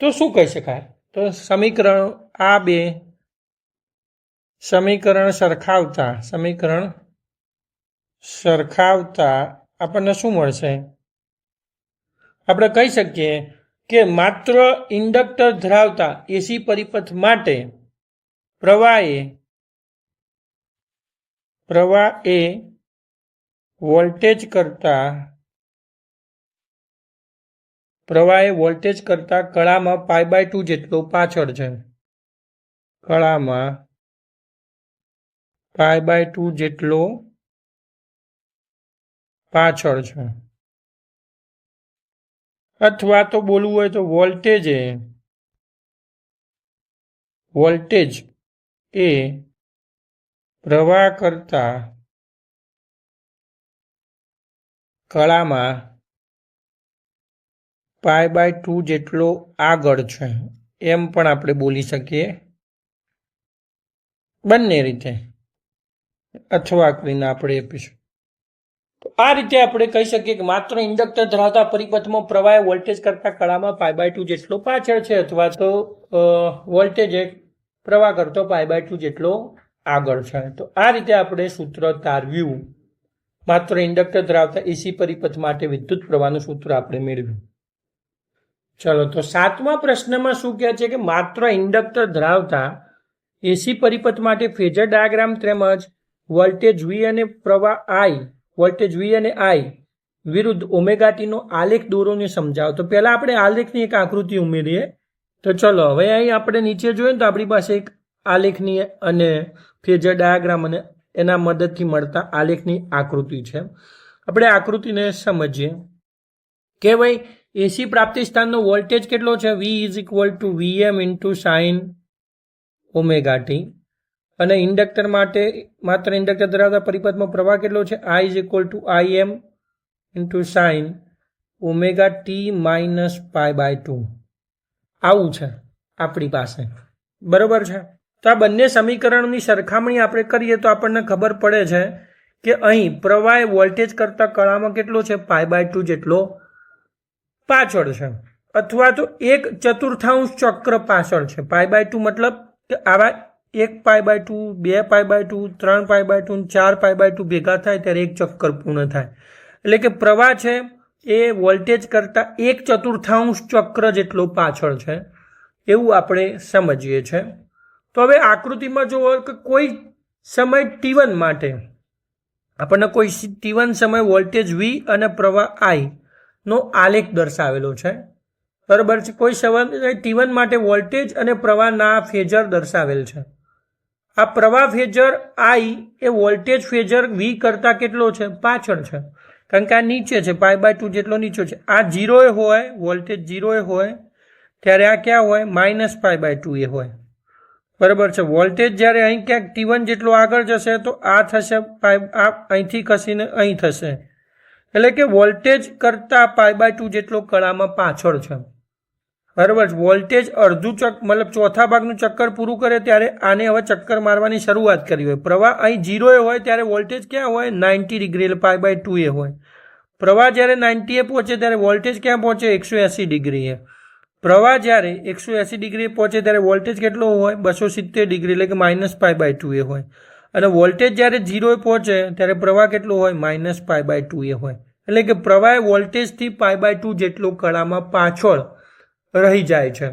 Speaker 1: તો શું કહી શકાય? તો આ બે સમીકરણ સરખાવતા આપણને શું મળશે? આપણે કહી શકીએ કે માત્ર ઇન્ડક્ટર ધરાવતા એસી પરિપથ માટે પ્રવાહ એ વોલ્ટેજ કરતા પ્રવાહ એ વોલ્ટેજ કરતાં કળામાં π/2 જેટલો પાછળ છે. કળામાં π/2 જેટલો પાછળ છે. અથવા તો બોલવું હોય તો વોલ્ટેજ એ પ્રવાહ કરતા કળામાં π/2 જેટલો આગળ છે, એમ પણ આપણે બોલી શકીએ. બંને રીતે અથવા કરીને આપણે આપીશું. આ રીતે આપણે કહી શકીએ કે માત્ર ઇન્ડક્ટર ધરાવતા પરિપથમાં પ્રવાહ વોલ્ટેજ કરતા કળામાં π/2 જેટલો પાછળ છે, અથવા તો વોલ્ટેજ પ્રવાહ કરતો π/2 જેટલો આગળ છે. તો આ રીતે આપણે સૂત્ર તારવ્યું. માત્ર ઇન્ડક્ટર ધરાવતા એસી પરિપથ માટે વિદ્યુત પ્રવાહનું સૂત્ર આપણે મેળવ્યું. ચલો, તો 7મા પ્રશ્નમાં શું કહે છે કે માત્ર ઇન્ડક્ટર ધરાવતા એસી પરિપથ માટે ફેઝર ડાયાગ્રામ તેમજ વોલ્ટેજ V અને પ્રવાહ I વિરુદ્ધ ઓમેગા ટીનો આલેખ દોરોને સમજાવો. તો પહેલા આપણે આલેખની એક આકૃતિ ઉમેરીએ. તો ચલો, હવે અહીં આપણે નીચે જોઈએ તો આપણી પાસે એક આલેખની અને ફેઝર ડાયાગ્રામ અને એના મદદથી મળતા આલેખની આકૃતિ છે. આપણે આકૃતિને સમજીએ કે ભાઈ એસી પ્રાપ્તિ સ્થાનનો વોલ્ટેજ કેટલો છે? V = Vm × sin omega t. અને ઇન્ડક્ટર માટે માત્ર ઇન્ડક્ટર ધરાવતા પરિપથમાં પ્રવાહ કેટલો છે? I = Im × sin omega T - π/2. આવું છે આપણી પાસે, બરોબર છે. તો આ બંને સમીકરણની સરખામણી આપણે કરીએ તો આપણને ખબર પડે છે કે અહીં પ્રવાહ વોલ્ટેજ કરતા કળામાં કેટલો છે? π/2 જેટલો પાછળ છે, અથવા તો 1/4 ચક્ર પાછળ છે. π/2 મતલબ કે આવા 1π/2, 2π/2, 3π/2, 4π/2 ભેગા થાય ત્યારે એક ચક્કર પૂર્ણ થાય. એટલે કે પ્રવાહ છે એ વોલ્ટેજ કરતાં 1/4 ચક્ર જેટલો પાછળ છે, એવું આપણે સમજીએ છીએ. તો હવે આકૃતિમાં જુઓ કે કોઈ સમય t1 માટે આપણને કોઈ t1 સમય વોલ્ટેજ V અને પ્રવાહ I નો આલેખ દર્શાવેલો છે, બરાબર છે. કોઈ સમય t1 માટે વોલ્ટેજ અને પ્રવાહના ફેઝર દર્શાવેલ છે. આ પ્રવાહ phasor I A voltage phasor V કરતાં કેટલો છે? પાછળ છે, કારણ કે આ નીચે છે, π/2 જેટલો નીચે છે. આ 0 હોય, વોલ્ટેજ 0 હોય ત્યારે આ ક્યાં હોય? -π/2 હોય, બરાબર છે. વોલ્ટેજ જ્યારે અહીં ક્યાંક t1 જેટલો આગળ જશે તો આ થશે, આ અહીંથી ખસીને અહીં થશે. એટલે કે વોલ્ટેજ કરતાં π/2 જેટલો કળામાં પાછળ છે, બરાબર. વોલ્ટેજ અડધું મતલબ ચોથા ભાગનું ચક્કર પૂરું કરે ત્યારે આને હવે ચક્કર મારવાની શરૂઆત કરી હોય. પ્રવાહ અહીં 0 હોય ત્યારે વોલ્ટેજ ક્યાં હોય? 90 ડિગ્રી, એટલે π/2 હોય. પ્રવાહ જ્યારે 90 પહોંચે ત્યારે વોલ્ટેજ ક્યાં પહોંચે? 180 ડિગ્રીએ. પ્રવાહ જ્યારે 180 ડિગ્રી પહોંચે ત્યારે વોલ્ટેજ કેટલો હોય? 270 ડિગ્રી, એટલે કે -π/2 હોય. અને વોલ્ટેજ જ્યારે 0 પહોંચે ત્યારે પ્રવાહ કેટલો હોય? -π/2 હોય. એટલે કે પ્રવાહ વોલ્ટેજથી π/2 જેટલો કળામાં પાછળ રહી જાય છે.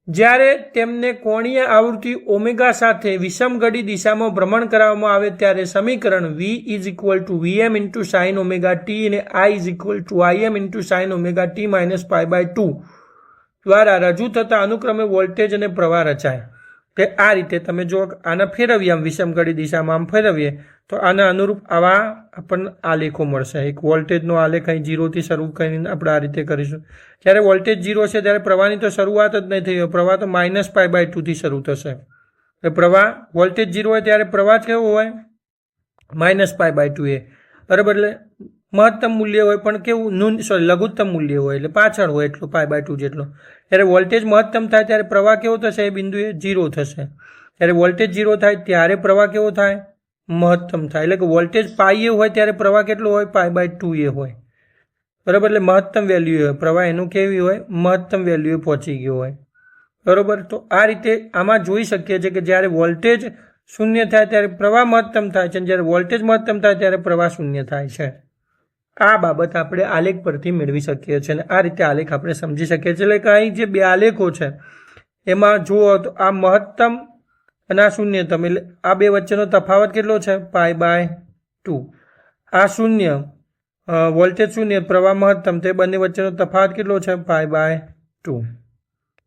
Speaker 1: જ્યારે તેમને કોણીય આવૃત્તિ ઓમેગા સાથે વિષમગડી દિશામાં ભ્રમણ કરવામાં આવે ત્યારે સમીકરણ V = Vm × sin omega t અને I = Im × sin omega T - π/2 દ્વારા રજૂ થતા અનુક્રમે વોલ્ટેજ અને પ્રવાહ રચાય. કે આ રીતે તમે જો આને ફેરવીએ, આમ વિષમગડી દિશામાં આમ ફેરવીએ તો આના અનુરૂપ આવા આપણને આલેખો મળશે. એક વોલ્ટેજનો આલેખ અહીં 0થી શરૂ કરીને આપણે આ રીતે કરીશું. જ્યારે વોલ્ટેજ 0 છે ત્યારે પ્રવાહની તો શરૂઆત જ નહીં થઈ હોય, પ્રવાહ તો -π/2 થી શરૂ થશે. પ્રવાહ વોલ્ટેજ 0 હોય ત્યારે પ્રવાહ કેવો હોય? -π/2 બરાબર. એટલે મહત્તમ મૂલ્ય હોય પણ કેવું? લઘુત્તમ મૂલ્ય હોય, એટલે પાછળ હોય એટલું π/2 જેટલો. જ્યારે વોલ્ટેજ મહત્તમ થાય ત્યારે પ્રવાહ કેવો થશે? એ બિંદુએ 0 થશે. જ્યારે વોલ્ટેજ 0 થાય ત્યારે પ્રવાહ કેવો થાય? મહત્તમ થાય. એટલે કે વોલ્ટેજ π હોય ત્યારે પ્રવાહ કેટલો હોય? π/2 હોય, બરાબર. એટલે મહત્તમ વેલ્યુ હોય પ્રવાહ એનું કેવી હોય? મહત્તમ વેલ્યુ પહોંચી ગયો હોય, બરાબર. તો આ રીતે આમાં જોઈ શકીએ છીએ કે જ્યારે વોલ્ટેજ 0 થાય ત્યારે પ્રવાહ મહત્તમ થાય છે, જ્યારે વોલ્ટેજ મહત્તમ થાય ત્યારે પ્રવાહ 0 થાય છે. આ બાબત આપણે આલેખ પરથી મેળવી શકીએ છીએ અને આ રીતે આલેખ આપણે સમજી શકીએ છીએ. એટલે કે અહીં જે બે આલેખો છે એમાં જુઓ તો આ મહત્તમ અને આ શૂન્યતમ, એટલે આ બે વચ્ચેનો તફાવત કેટલો છે? π/2. આ 0 વોલ્ટેજ શૂન્ય, પ્રવાહ મહત્તમ, તે બંને વચ્ચેનો તફાવત કેટલો છે? π/2.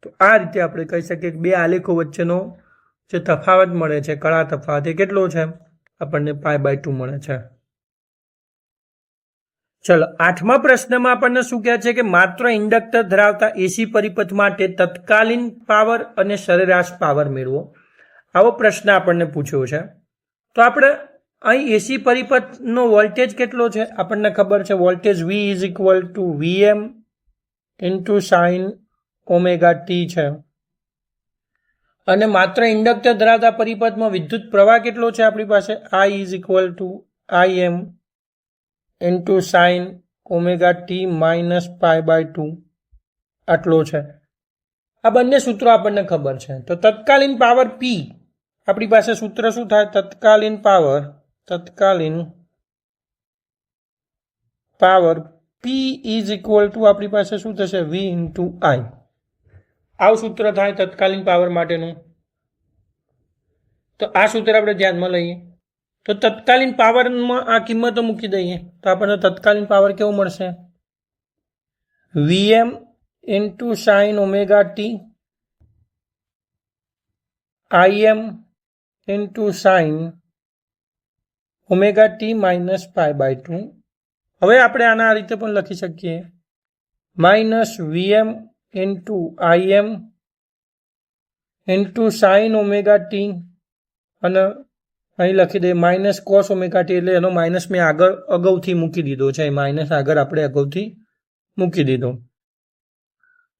Speaker 1: તો આ રીતે આપણે કહી શકીએ કે બે આલેખો વચ્ચેનો જે તફાવત મળે છે, કળા તફાવત, એ કેટલો છે? આપણને π/2 મળે છે. ચલો, 8મા પ્રશ્નમાં આપણને શું કહે છે કે માત્ર ઇન્ડક્ટર ધરાવતા એસી પરિપથ માટે તત્કાલીન પાવર અને સરેરાશ પાવર મેળવો. આવો પ્રશ્ન આપણને પૂછ્યો છે. તો આપણે અહીં એસી પરિપથનો વોલ્ટેજ કેટલો છે? આપણને ખબર છે voltage V = Vm × sin ωt છે. અને માત્ર ઇન્ડક્ટર ધરાવતા પરિપથમાં વિદ્યુત પ્રવાહ કેટલો છે આપણી પાસે? I = Im × sin ωt - π/2 આટલો છે. આ બંને સૂત્રો આપણને ખબર છે. તો તત્કાલીન પાવર P, આપણી પાસે સૂત્ર શું થાય? તત્કાલીન પાવર P = આપણી પાસે શું થશે? V × I. આવું સૂત્ર થાય તત્કાલીન પાવર માટેનું. તો આ સૂત્ર આપણે ધ્યાનમાં લઈએ. તો તત્કાલીન પાવરમાં આ કિંમતો મૂકી દઈએ તો આપણને તત્કાલીન પાવર કેવું મળશે? Vm × sin ωt Im × sin ωt - π/2. હવે આપણે આના આ રીતે પણ લખી શકીએ, -Vm × Im × sin ωt, અને અહીં લખી દઈએ -cos ωt, એટલે એનો માઇનસ મેં અગાઉથી મૂકી દીધો છે. માઇનસ આગળ આપણે અગાઉથી મૂકી દીધો.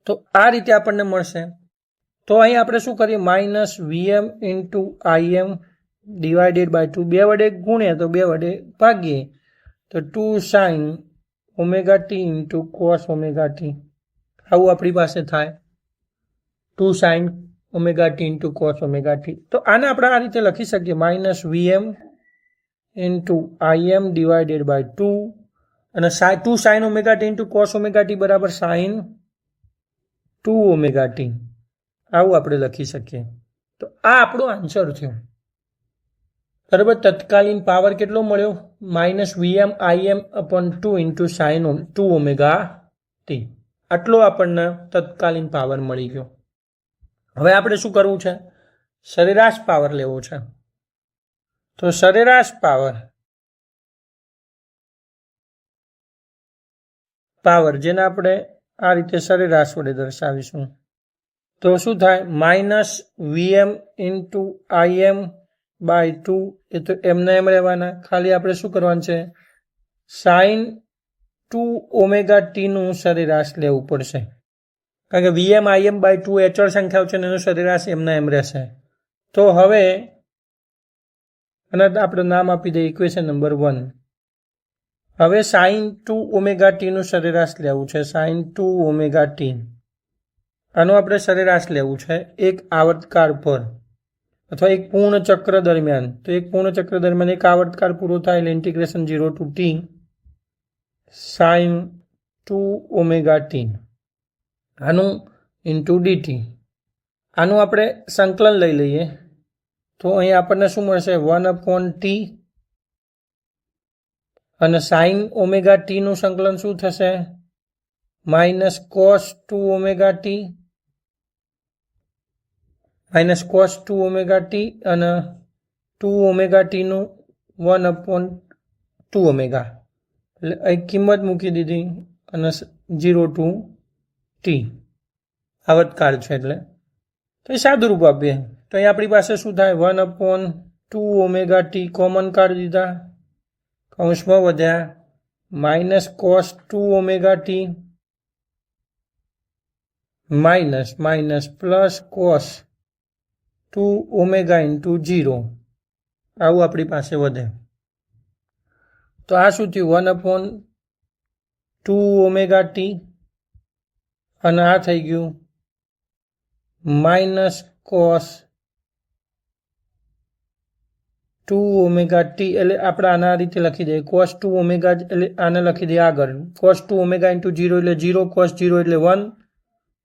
Speaker 1: તો આ રીતે આપણને મળશે. તો અહીં આપણે શું કરીએ? -Vm × Im / 2, 2 વડે ગુણ્યા તો 2 વડે ભાગીએ તો 2 sin ωt × cos ωt. આવું આપણી પાસે થાય, 2 sin ωt × cos ωt. તો આને આપણે આ રીતે લખી શકીએ, -Vm × Im / 2, અને 2 sin ωt × cos ωt બરાબર sin 2ωt. આવું આપણે લખી શકીએ. તો આ આપણો આન્સર થયો. બરાબર. તત્કાલીન પાવર કેટલો મળ્યો? -Vm Im/2 × sin 2ωt. આટલો આપણને તત્કાલીન પાવર મળી ગયો. હવે આપણે શું કરવું છે? સરેરાશ પાવર લેવો છે. તો સરેરાશ પાવર જેને આપણે આ રીતે સરેરાશ વડે દર્શાવીશું તો શું થાય? -Vm × Im / 2, એ તો એમને એમ રહેવાના. ખાલી આપણે શું કરવાનું છે? sin 2ωt નું સરેરાશ લેવું પડશે. કારણ કે Vm Im / 2 અચળ સંખ્યાઓ છે, એનો સરેરાશ એમના એમ રહેશે. તો હવે અને આપણે નામ આપી દઈએ ઇક્વેશન નંબર 1. હવે sin 2ωt નું સરેરાશ લેવું છે. sin 2ωt આનું આપણે સરેરાશ લેવું છે એક આવર્તકાળ પર અથવા એક પૂર્ણ ચક્ર દરમિયાન. તો એક પૂર્ણ ચક્ર દરમિયાન એક આવર્તકાળ પૂરો થાય એટલે integration 0 to t sin 2ωt આનું ઇન્ટુ dt. આનું આપણે સંકલન લઈ લઈએ તો અહીં આપણને શું મળશે? 1/t, અને sin ωt નું સંકલન શું થશે? -cos 2ωt અને 2ωt નું 1/2ω. એટલે અહીં કિંમત મૂકી દીધી અને 0 to t આવર્તકાળ છે એટલે તો એ સાદુરૂપ આપીએ તો અહીં આપણી પાસે શું થાય? 1/2ωt કોમન કાઢી દીધા, કૌંસમાં વધ્યા -cos 2ωt +cos 2ω × 0, આવું આપણી પાસે વધે. તો આ શું થયું? 1/2ωt, અને આ થઈ ગયું -cos 2ωt. એટલે આપણે આના રીતે લખી દઈએ cos 2ω, એટલે આને લખી દઈએ આગળ. cos 2ω × 0 એટલે 0, cos 0 એટલે 1,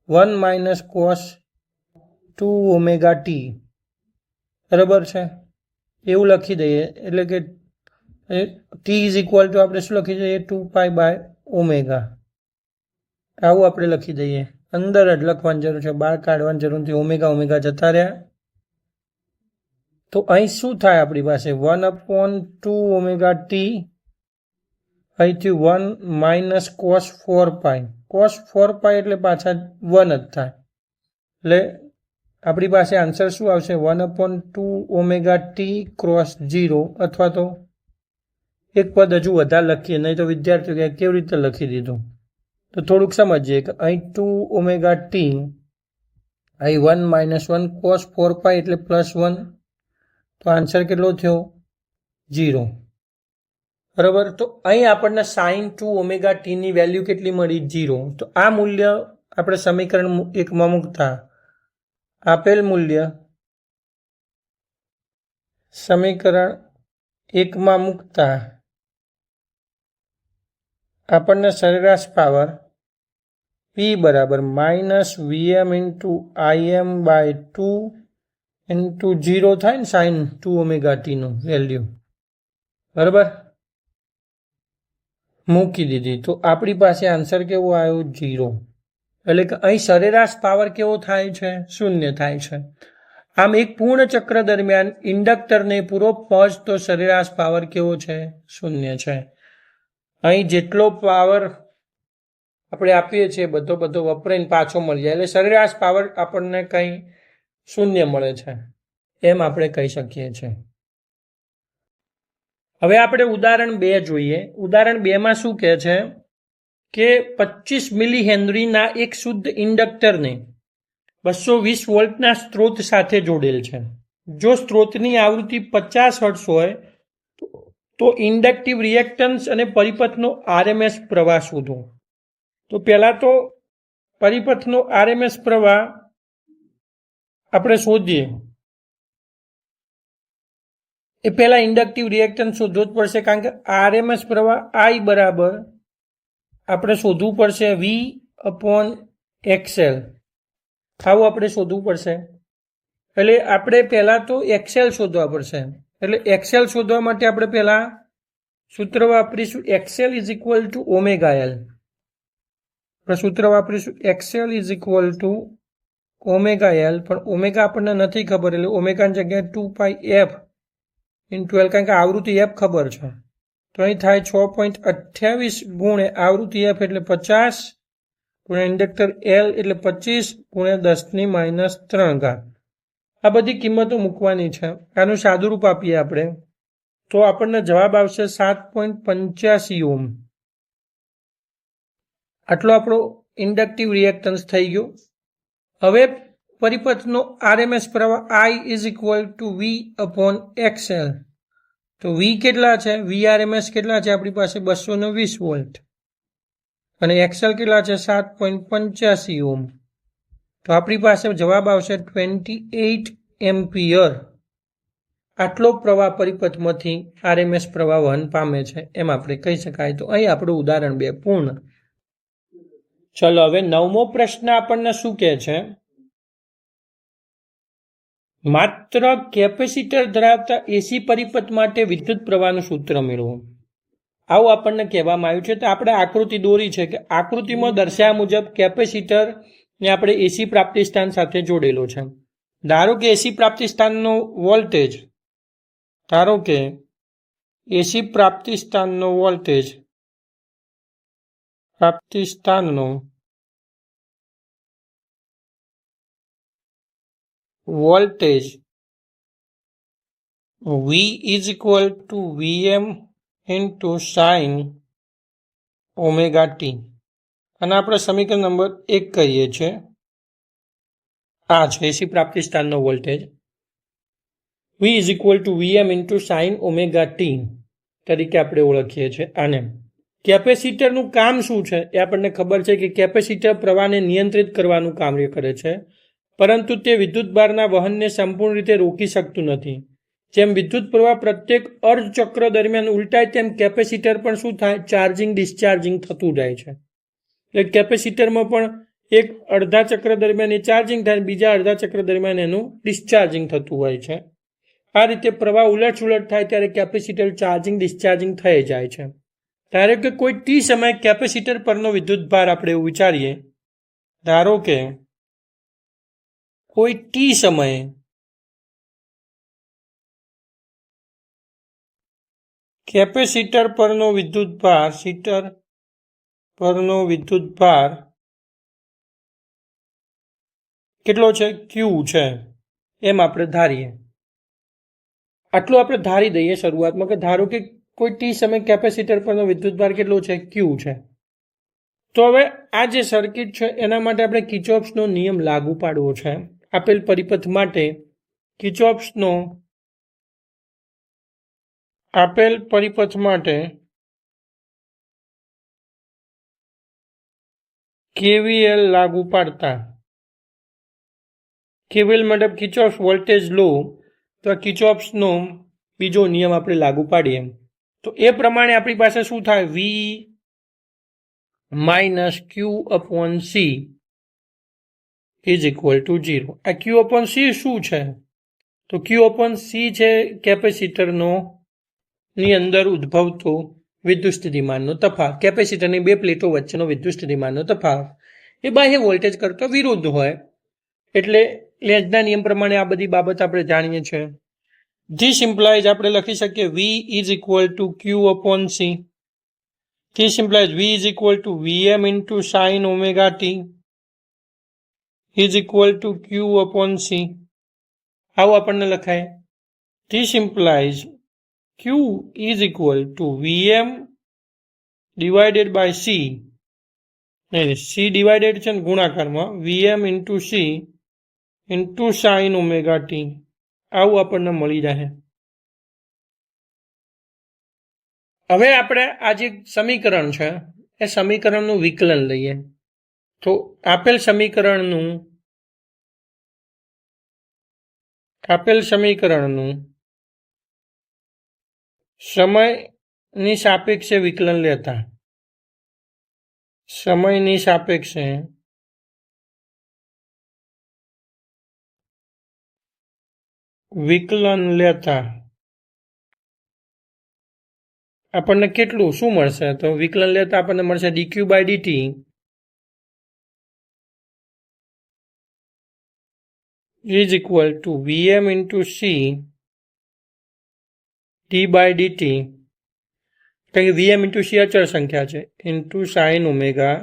Speaker 1: 1 - cos 2ωt. બરાબર છે? એવું લખી દઈએ એટલે કે ટી ઇઝ ઇક્વલ ટુ આપણે શું લખી દઈએ 2π/ω આવું આપણે લખી દઈએ. અંદર જ લખવાની જરૂર છે, બહાર કાઢવાની જરૂર નથી. ઓમેગા જતા રહ્યા. તો અહીં શું થાય આપણી પાસે 1/2ωt અહીંથી 1 - cos 4π. cos 4π એટલે પાછા 1 જ થાય. એટલે આપણી પાસે આન્સર શું આવશે 1/2ωt ક્રોસ 0. અથવા તો એક પદ હજુ વધારે લખીએ, નહીં તો વિદ્યાર્થીઓ કે કેવી રીતે લખી દીધું. તો થોડુંક સમજીએ કે અહીં 2ωt અહીં 1 - 1 cos 4π એટલે +1. તો આન્સર કેટલો થયો 0. બરાબર. તો અહીં આપણને sin 2ωt ની વેલ્યુ કેટલી મળી 0. તો આ મૂલ્ય આપણે સમીકરણ 1માં મૂકતા આપેલ મૂલ્ય સમીકરણ 1માં મૂકતા આપણને સરેરાશ પાવર P બરાબર -Vm × Im/2 × 0 થાય ને sin 2ωt નું વેલ્યુ. બરાબર, મૂકી દીધી. તો આપણી પાસે આન્સર કેવો આવ્યો 0. એટલે કે અહીં સરેરાશ પાવર કેવો થાય છે 0 થાય છે. આમ એક પૂર્ણ ચક્ર દરમિયાન ઇન્ડક્ટરને પૂરો પહોંચતો સરેરાશ પાવર કેવો છે 0 છે. અહીં જેટલો પાવર આપણે આપીએ છીએ બધો વપરાઈને પાછો મળી જાય. એટલે સરેરાશ પાવર આપણને કંઈ 0 મળે છે એમ આપણે કહી શકીએ છીએ. હવે આપણે ઉદાહરણ 2 જોઈએ. ઉદાહરણ 2માં શું કહે છે કે 25 મિલી હેનરીના એક શુદ્ધ ઇન્ડક્ટરને 220 વોલ્ટના સ્ત્રોત સાથે જોડેલ છે. જો સ્ત્રોતની આવૃત્તિ 50 હર્ટ્ઝ હોય તો ઇન્ડક્ટિવ રિએક્ટન્સ અને પરિપથનો RMS પ્રવાહ શોધો. તો પહેલા તો પરિપથનો RMS પ્રવાહ આપણે શોધીએ. એ પહેલા ઇન્ડક્ટિવ રિએક્ટન્સ શોધવો જ પડશે, કારણ કે RMS પ્રવાહ I બરાબર આપણે શોધવું પડશે V/XL. આવું આપણે શોધવું પડશે. એટલે આપણે પહેલા તો XL શોધવા પડશે. એટલે XL શોધવા માટે આપણે પહેલા સૂત્ર વાપરીશું XL = ωL. સૂત્ર વાપરીશું XL = ωL. પણ ઓમેગા આપણને નથી ખબર, એટલે ઓમેગાની જગ્યાએ 2πf × L, કારણ કે આવૃત્તિ f ખબર છે. તો અહીં થાય 6.28 × આવૃત્તિ f એટલે 50 × ઇન્ડક્ટર L એટલે 25 × 10⁻³ આ બધી કિંમતો મૂકવાની છે. આનું સાદુરૂપ આપીએ આપણે તો આપણને જવાબ આવશે 7.85 ઓહ્મ. આટલો આપણો ઇન્ડક્ટિવ રિએક્ટન્સ થઈ ગયો. હવે પરિપથનો RMS પ્રવાહ I = V/XL. તો V કેટલા છે, VRMS કેટલા છે આપણી પાસે 220 વોલ્ટ અને XL કેટલા છે 7.85 ઓહ્મ. તો આપણી પાસે જવાબ આવશે 28 એમ્પિયર. આટલો પ્રવાહ પરિપથમાંથી RMS પ્રવાહ વહન પામે છે એમ આપણે કહી શકાય. તો અહીં આપણું ઉદાહરણ 2 પૂર્ણ. ચલો હવે 9મો પ્રશ્ન આપણને શું કહે છે, માત્ર કેપેસિટર ધરાવતા એસી પરિપથ માટે વિદ્યુત પ્રવાહનું સૂત્ર મેળવો. આવું આપણને કહેવામાં આવ્યું છે. તો આપણે આકૃતિ દોરી છે કે આકૃતિમાં દર્શાવ્યા મુજબ કેપેસિટરને આપણે એસી પ્રાપ્તિસ્થાન સાથે જોડેલો છે. ધારો કે એસી પ્રાપ્તિસ્થાનનો voltage V = Vm × sin ωt. અને આપણે સમીકરણ નંબર 1 કહીએ છીએ. આ છે એસી પ્રાપ્તિસ્થાનનો voltage V = Vm × sin ωt તરીકે આપણે ઓળખીએ છીએ. આને કેપેસિટરનું કામ શું છે એ આપણને ખબર છે કે કેપેસિટર પ્રવાહને નિયંત્રિત કરવાનું કાર્ય કરે છે, પરંતુ તે વિદ્યુતભારના વહનને સંપૂર્ણ રીતે રોકી શકતું નથી. જેમ વિદ્યુત પ્રવાહ પ્રત્યેક અર્ધ ચક્ર દરમિયાન ઉલટાય તેમ કેપેસિટર પણ શું થાય, ચાર્જિંગ ડિસ્ચાર્જિંગ થતું જાય છે. એટલે કેપેસિટરમાં પણ એક અડધા ચક્ર દરમિયાન એ ચાર્જિંગ થાય, બીજા અડધા ચક્ર દરમિયાન એનું ડિસ્ચાર્જિંગ થતું હોય છે. આ રીતે પ્રવાહ ઉલટ સુલટ થાય ત્યારે કેપેસિટર ચાર્જિંગ ડિસ્ચાર્જિંગ થઈ જાય છે. ધારો કે કોઈ ટી સમયે કેપેસિટર પરનો વિદ્યુતભાર આપણે એવું વિચારીએ, ધારો કે કોઈ ટી સમયે કેપેસિટર પરનો વિદ્યુતભાર કેટલો છે? ક્યુ છે, એમ આપણે ધારીએ. આટલું આપણે ધારી દઈએ શરૂઆતમાં કે ધારો કે કોઈ ટી સમય કેપેસિટર પરનો વિદ્યુતભાર કેટલો છે? ક્યુ છે. તો હવે આ જે સર્કિટ છે એના માટે આપણે કિર્ચોફનો નિયમ લાગુ પાડવો છે. આપેલ પરિપથ માટે કિર્ચોફનો આપેલ પરિપથ માટે KVL લાગુ પાડતા, KVL મતલબ કિર્ચોફ વોલ્ટેજ લો, તો કિર્ચોફનો બીજો નિયમ આપણે લાગુ પાડીએ તો એ પ્રમાણે આપણી પાસે શું થાય? V minus Q upon she is equal to 0. આ ક્યુ અપોન સી શું છે? તો ક્યુ અપોન સી છે કેપેસિટરનો ની અંદર ઉદ્ભવતો વિદ્યુત સ્થિતિમાનનો તફાવત. કેપેસિટરની બે પ્લેટો વચ્ચેનો વિદ્યુત સ્થિતિમાનનો તફાવત એ બાહ્ય વોલ્ટેજ કરતા વિરુદ્ધ હોય, એટલે લેન્ઝના નિયમ પ્રમાણે આ બધી બાબત આપણે જાણીએ છીએ. ધીસ ઇમ્પ્લાઇઝ આપણે લખી શકીએ V is equal two Q upon C. This implies V is equal to VM into sine omega T is equal two Q upon C. આવું આપણને લખાય. This implies Q is equal to VM divided by C. C divided છે ને ગુણાકારમાં VM into C into sin omega t. આવું આપણને મળી જાય. હવે આપણે આ જે સમીકરણ છે એ સમીકરણનું વિકલન લઈએ. તો આપેલ સમીકરણનું સમયની સાપેક્ષે વિકલન લેતા, સમયની સાપેક્ષે વિકલન લેતા આપણને કેટલું શું મળશે? તો વિકલન લેતા આપણને મળશે dq by dt is equal to Vm into C d by dt, કારણ કે Vm into C અચળ સંખ્યા છે, ઇન્ટુ સાઇન ઓમેગા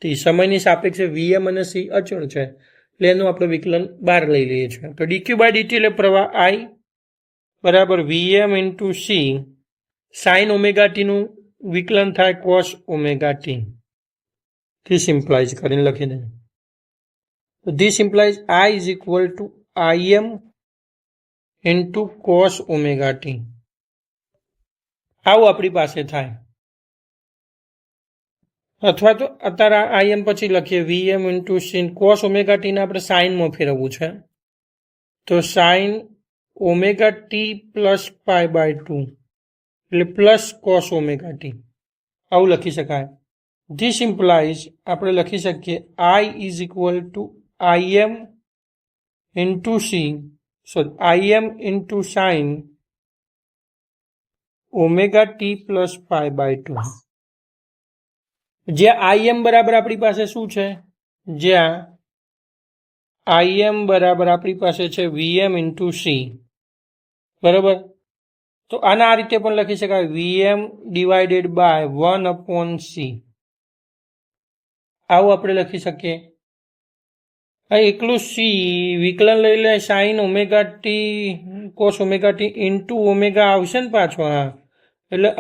Speaker 1: ટી. સમયની સાપેક્ષે Vm અને C અચળ છે એટલે એનું આપણે વિકલન બહાર લઈ લઈએ છીએ. તો dq by dt એટલે પ્રવાહ I બરાબર Vm into C sine omega ટીનું વિકલન થાય cos omega t. This implies કરીને લખી દે. This implies I is equal to Im into cos omega t. આવું આપણી પાસે થાય. અથવા તો અત્યારે Im પછી લખીએ Vm into sin cos omega t ને આપણે સાઇનમાં ફેરવવું છે તો sine omega t plus pi by 2 એટલે પ્લસ કોસ ઓમેગા ટી. આવું લખી શકાય. ધીસ ઇમ્પ્લાઇઝ આપણે લખી શકીએ I is equal to Im into Im into sin omega t plus pi by 2. જ્યાં Im બરાબર આપણી પાસે શું છે? જ્યાં Im બરાબર આપણી પાસે છે Vm into C. બરાબર, તો આના આ રીતે પણ લખી શકાય Vm divided by 1 upon C. આવું આપણે લખી શકીએ. એકલું C વિકલન લઈ લે sign omega t cos omega T into omega આવશે ને પાછો. હા, એટલે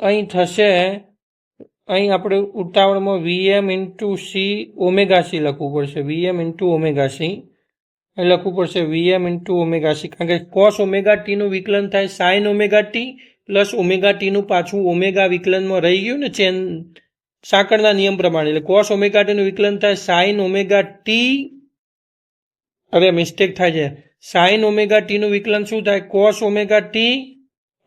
Speaker 1: અહીં થશે, અહીં આપણે ઉતાવળમાં Vm into C omega C લખવું પડશે. Vm ઇન્ટુ ઓમેગા સી લખવું પડશે Vm ઇન્ટુ ઓમેગા સી, કારણ કે કોસ ઓમેગા ટીનું વિકલન થાય sine omega t plus omega ટીનું પાછું ઓમેગા વિકલનમાં રહી ગયું ને ચેન સાંકળના નિયમ પ્રમાણે. એટલે કોસ ઓમેગા ટીનું વિકલન થાય સાઇન ઓમેગા ટી, અરે મિસ્ટેક થાય છે, સાઇન ઓમેગા ટીનું વિકલન શું થાય? કોસ ઓમેગા ટી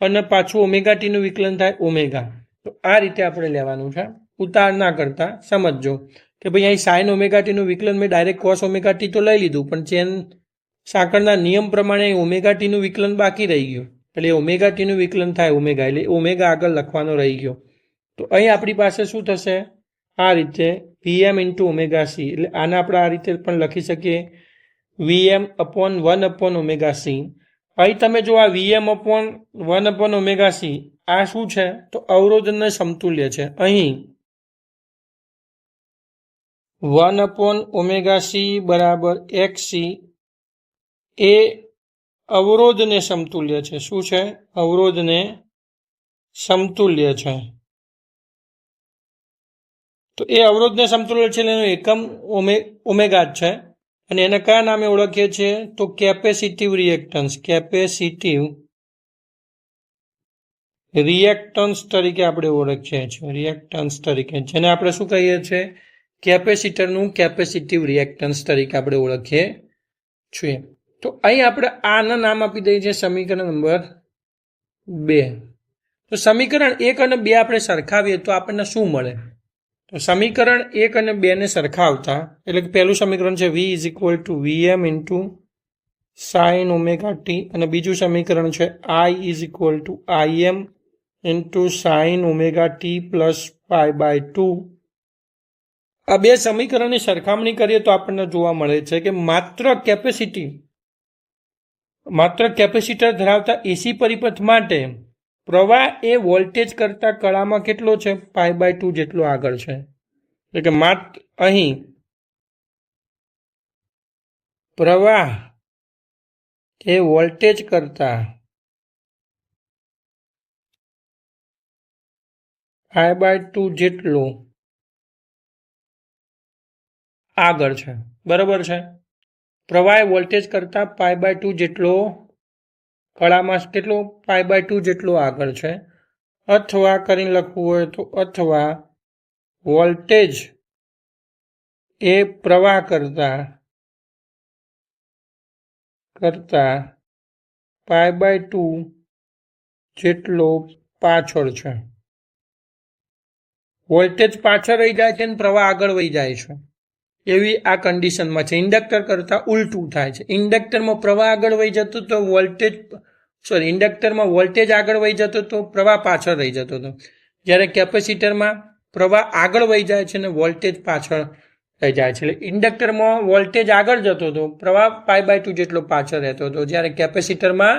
Speaker 1: અને પાછું ઓમેગા ટીનું વિકલન થાય ઓમેગા. તો આ રીતે આપણે લેવાનું છે. ઉતાર ના કરતા સમજજો કે ભાઈ અહીં સાઇન ઓમેગા ટીનું વિકલન મેં ડાયરેક્ટ કોસ ઓમેગા ટી તો લઈ લીધું, પણ ચેન સાંકળના નિયમ પ્રમાણે ઓમેગા ટીનું વિકલન બાકી રહી ગયું, એટલે ઓમેગા ટીનું વિકલન થાય ઓમેગા, એટલે ઓમેગા આગળ લખવાનો રહી ગયો. તો અહીં આપણી પાસે શું થશે? આ રીતે Vm ઇન્ટુ ઓમેગા સી, એટલે આને આપણે આ રીતે પણ લખી શકીએ Vm upon 1 upon omega C. અહીં તમે જો આ Vm upon 1 upon omega C આ શું છે? તો અવરોધને સમતુલ્ય છે. અહીં 1 અપોન ઓમેગા સી બરાબર XC એ અવરોધને સમતુલ્ય છે. શું છે? અવરોધને સમતુલ્ય છે. તો એ અવરોધને સમતુલ્ય છે એટલે એનું એકમ ઓમેગા જ છે, અને એને કયા નામે ઓળખીએ છીએ? તો કેપેસિટિવ રિએક્ટન્સ. કેપેસિટિવ રિએક્ટન્સ તરીકે આપણે ઓળખીએ છીએ. રિએક્ટન્સ તરીકે, જેને આપણે શું કહીએ છીએ? કેપેસિટરનું કેપેસિટિવ રિએક્ટન્સ તરીકે આપણે ઓળખીએ છીએ. તો અહીં આપણે આના નામ આપી દઈએ છીએ સમીકરણ નંબર 2. તો સમીકરણ 1 અને 2 આપણે સરખાવીએ તો આપણને શું મળે? તો સમીકરણ 1 અને 2 ને સરખાવતા, એટલે કે પહેલું સમીકરણ છે V is equal to Vm into sine omega t, અને બીજું સમીકરણ છે I is equal to Im into sine omega t plus pi by 2. આ બે સમીકરણની સરખામણી કરીએ તો આપણને જોવા મળે છે કે માત્ર કેપેસિટર ધરાવતા એસી પરિપથ માટે પ્રવાહ એ વોલ્ટેજ કરતા કળામાં કેટલો છે? પાઈ બાય 2 જેટલો આગળ છે. એટલે કે માત્ર અહીં પ્રવાહ એ વોલ્ટેજ કરતા પાઈ બાય 2 જેટલો આગળ છે. બરાબર છે? પ્રવાહ એ વોલ્ટેજ કરતા પાઈ બાય 2 જેટલો કળામાં કેટલો? પાઈ બાય 2 જેટલો આગળ છે. અથવા કરીને લખવું હોય તો અથવા વોલ્ટેજ એ પ્રવાહ કરતા પાઈ બાય 2 જેટલો પાછળ છે. વોલ્ટેજ પાછળ રહી જાય છે અને પ્રવાહ આગળ વહી જાય છે, એવી આ કન્ડિશનમાં છે. ઇન્ડક્ટર કરતાં ઉલટું થાય છે. ઇન્ડક્ટરમાં પ્રવાહ આગળ વહી જતો તો ઇન્ડક્ટરમાં વોલ્ટેજ આગળ વહી જતો તો પ્રવાહ પાછળ રહી જતો હતો, જ્યારે કેપેસિટરમાં પ્રવાહ આગળ વહી જાય છે અને વોલ્ટેજ પાછળ રહી જાય છે. એટલે ઇન્ડક્ટરમાં વોલ્ટેજ આગળ જતો હતો, પ્રવાહ પાઈ બાય 2 જેટલો પાછળ રહેતો હતો, જ્યારે કેપેસિટરમાં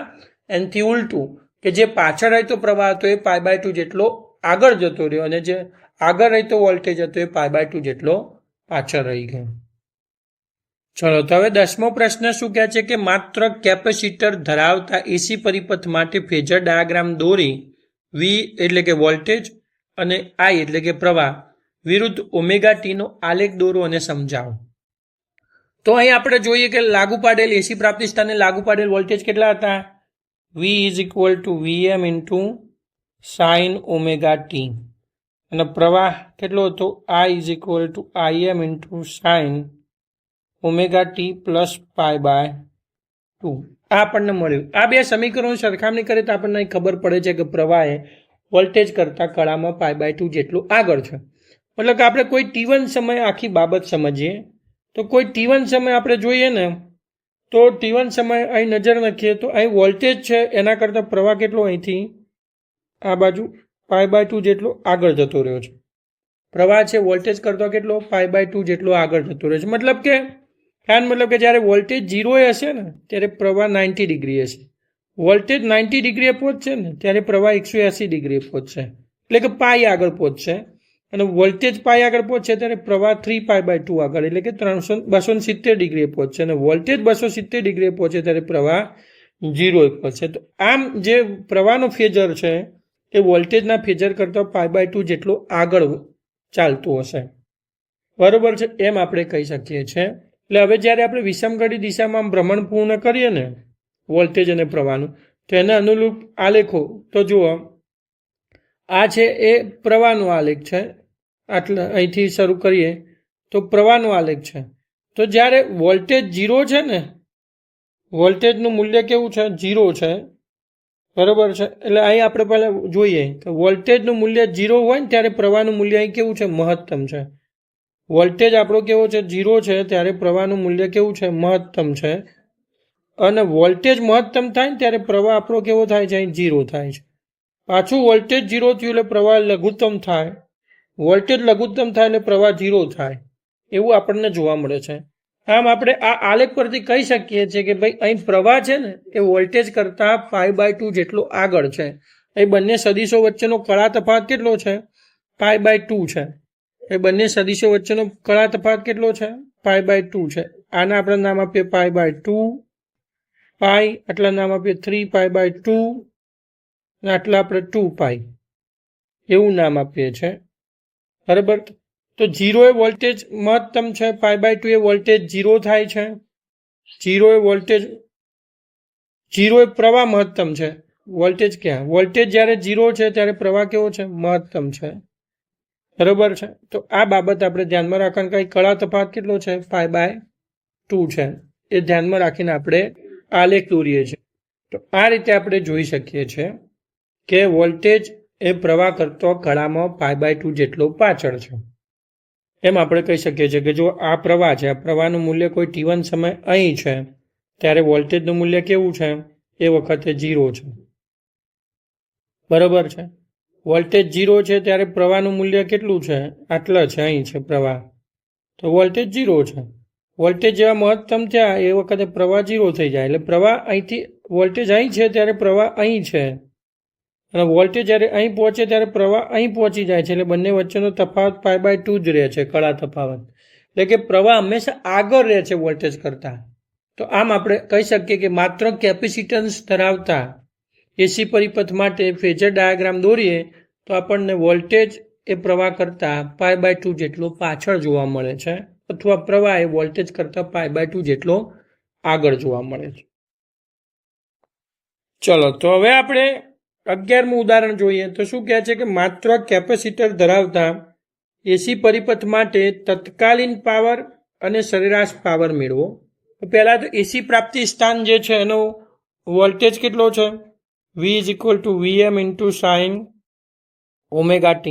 Speaker 1: એનાથી ઉલટું, કે જે પાછળ રહેતો પ્રવાહ હતો એ પાઈ બાય 2 જેટલો આગળ જતો રહ્યો, અને જે આગળ રહેતો વોલ્ટેજ હતો એ પાઈ બાય 2 જેટલો પાછળ રહી ગયો. ચલો, તો હવે 10મો પ્રશ્ન શું કહે છે કે માત્ર કેપેસિટર ધરાવતા એસી પરિપથ માટે ફેઝર ડાયાગ્રામ દોરી V એટલે કે વોલ્ટેજ અને I એટલે કે પ્રવાહ વિરુદ્ધ ઓમેગા ટીનો આલેખ દોરો અને સમજાવો. તો અહીં આપણે જોઈએ કે લાગુ પાડેલ એસી પ્રાપ્તિ સ્થાને લાગુ પાડેલ વોલ્ટેજ કેટલા હતા? V is equal to Vm into sine omega t, અને પ્રવાહ કેટલો હતો? I is equal to Im into sine omega t plus pi by 2. આ આપણને મળ્યું. આ બે સમીકરણો સરખામણી કરીએ તો આપણને ખબર પડે છે કે પ્રવાહ એ વોલ્ટેજ કરતા કળામાં પાઈ બાય 2 જેટલું આગળ છે. મતલબ કે આપણે કોઈ T1 સમયે આખી બાબત સમજીએ તો કોઈ T1 સમય આપણે જોઈએ ને, તો T1 સમયે અહીં નજર નાખીએ તો અહીં વોલ્ટેજ છે એના કરતાં પ્રવાહ કેટલો અહીંથી આ બાજુ પાઈ બાય 2 જેટલો આગળ જતો રહ્યો છે. પ્રવાહ છે વોલ્ટેજ કરતો કેટલો? પાઈ બાય 2 જેટલો આગળ જતો રહ્યો છે. મતલબ કે જ્યારે વોલ્ટેજ 0 હશે ને ત્યારે પ્રવાહ 90 ડિગ્રી હશે. વોલ્ટેજ 90 ડિગ્રીએ પહોંચશે ને ત્યારે પ્રવાહ 180 ડિગ્રીએ પહોંચશે, એટલે કે પાઈ આગળ પહોંચશે. અને વોલ્ટેજ પાઈ આગળ પહોંચશે ત્યારે પ્રવાહ 3 પાઈ બાય 2 આગળ, એટલે કે 270 ડિગ્રીએ પહોંચશે. અને વોલ્ટેજ 270 ડિગ્રીએ પહોંચે ત્યારે પ્રવાહ 0 પહોંચશે. તો આમ જે પ્રવાહનો ફેઝર છે એ વોલ્ટેજના ફેઝર કરતાં પાઈ બાય 2 જેટલો આગળ ચાલતું હશે. બરોબર છે? એમ આપણે કહી શકીએ છીએ. એટલે હવે જ્યારે આપણે વિષમઘડી દિશામાં ભ્રમણ પૂર્ણ કરીએ ને વોલ્ટેજ અને પ્રવાહનું, તો એના અનુરૂપ આલેખો તો જુઓ, આ છે એ પ્રવાહનો આલેખ છે. આટલા અહીંથી શરૂ કરીએ તો પ્રવાહનો આલેખ છે. તો જ્યારે વોલ્ટેજ 0 છે ને, વોલ્ટેજનું મૂલ્ય કેવું છે? 0 છે. બરાબર છે? એટલે અહીં આપણે પહેલાં જોઈએ કે વોલ્ટેજનું મૂલ્ય 0 હોય ને ત્યારે પ્રવાહનું મૂલ્ય અહીં કેવું છે? મહત્તમ છે. વોલ્ટેજ આપણો કેવો છે? 0 છે, ત્યારે પ્રવાહનું મૂલ્ય કેવું છે? મહત્તમ છે. અને વોલ્ટેજ મહત્તમ થાય ને ત્યારે પ્રવાહ આપણો કેવો થાય છે, અહીં 0 થાય છે. પાછું વોલ્ટેજ 0 થયું એટલે પ્રવાહ લઘુત્તમ થાય, વોલ્ટેજ લઘુત્તમ થાય એટલે પ્રવાહ 0 થાય, એવું આપણને જોવા મળે છે. આમ આપણે આ આલેખ પરથી કહી શકીએ છીએ કે ભાઈ અહીં પ્રવાહ છે ને એ વોલ્ટેજ કરતાં π/2 જેટલો આગળ છે. એ બંને સદિશો વચ્ચેનો કળા તફાવત કેટલો છે, π/2 છે. એ બંને સદિશો વચ્ચેનો કળા તફાવત કેટલો છે, π/2 છે. આના આપણે નામ આપીએ π/2, પાઈ આટલા નામ આપીએ 3π/2, અને આટલા આપણે 2π એવું નામ આપીએ છીએ. બરાબર. તો 0 એ વોલ્ટેજ મહત્તમ છે, π/2 એ વોલ્ટેજ 0 થાય છે. 0 એ વોલ્ટેજ 0 એ પ્રવાહ મહત્તમ છે. વોલ્ટેજ ક્યાં, વોલ્ટેજ જ્યારે 0 છે ત્યારે પ્રવાહ કેવો છે, મહત્તમ છે. બરોબર છે. તો આ બાબત આપણે ધ્યાનમાં રાખવાનું કે કળા તફાવત કેટલો છે, π/2 છે. એ ધ્યાનમાં રાખીને આપણે આલેખ દોરીએ છીએ. તો આ રીતે આપણે જોઈ શકીએ છીએ કે વોલ્ટેજ એ પ્રવાહ કરતો કળામાં π/2 જેટલો પાછળ છે. એમ આપણે કહી શકીએ છીએ કે જો આ પ્રવાહ છે, આ પ્રવાહનું મૂલ્ય કોઈ t1 સમય અહીં છે ત્યારે વોલ્ટેજનું મૂલ્ય કેવું છે, એ વખતે 0 છે. બરોબર છે. વોલ્ટેજ 0 છે ત્યારે પ્રવાહનું મૂલ્ય કેટલું છે, આટલા છે, અહીં છે પ્રવાહ, તો વોલ્ટેજ 0 છે. વોલ્ટેજ જેવા મહત્તમ થયા એ વખતે પ્રવાહ 0 થઈ જાય, એટલે પ્રવાહ અહીંથી વોલ્ટેજ અહીં છે ત્યારે પ્રવાહ અહીં છે, અને વોલ્ટેજ જ્યારે અહીં પહોંચે ત્યારે પ્રવાહ અહીં પહોંચી જાય છે. એટલે બંને વચ્ચેનો તફાવત π/2 જ રહે છે, કળા તફાવત. એટલે કે પ્રવાહ હંમેશા આગળ રહે છે વોલ્ટેજ કરતાં. તો આમ આપણે કહી શકીએ કે માત્ર કેપેસિટન્સ ધરાવતા એસી પરિપથ માટે ફેઝર ડાયાગ્રામ દોરીએ તો આપણને વોલ્ટેજ એ પ્રવાહ કરતાં π/2 જેટલો પાછળ જોવા મળે છે, અથવા પ્રવાહ એ વોલ્ટેજ કરતાં π/2 જેટલો આગળ જોવા મળે છે. ચલો, તો હવે આપણે 11મું ઉદાહરણ જોઈએ. તો શું કહે છે કે માત્ર કેપેસિટર ધરાવતા એસી પરિપથ માટે તત્કાલીન પાવર અને સરેરાશ પાવર મેળવો. પહેલા તો એસી પ્રાપ્તિ સ્થાન જે છે એનો વોલ્ટેજ કેટલો છે, V = Vm × sin ωt,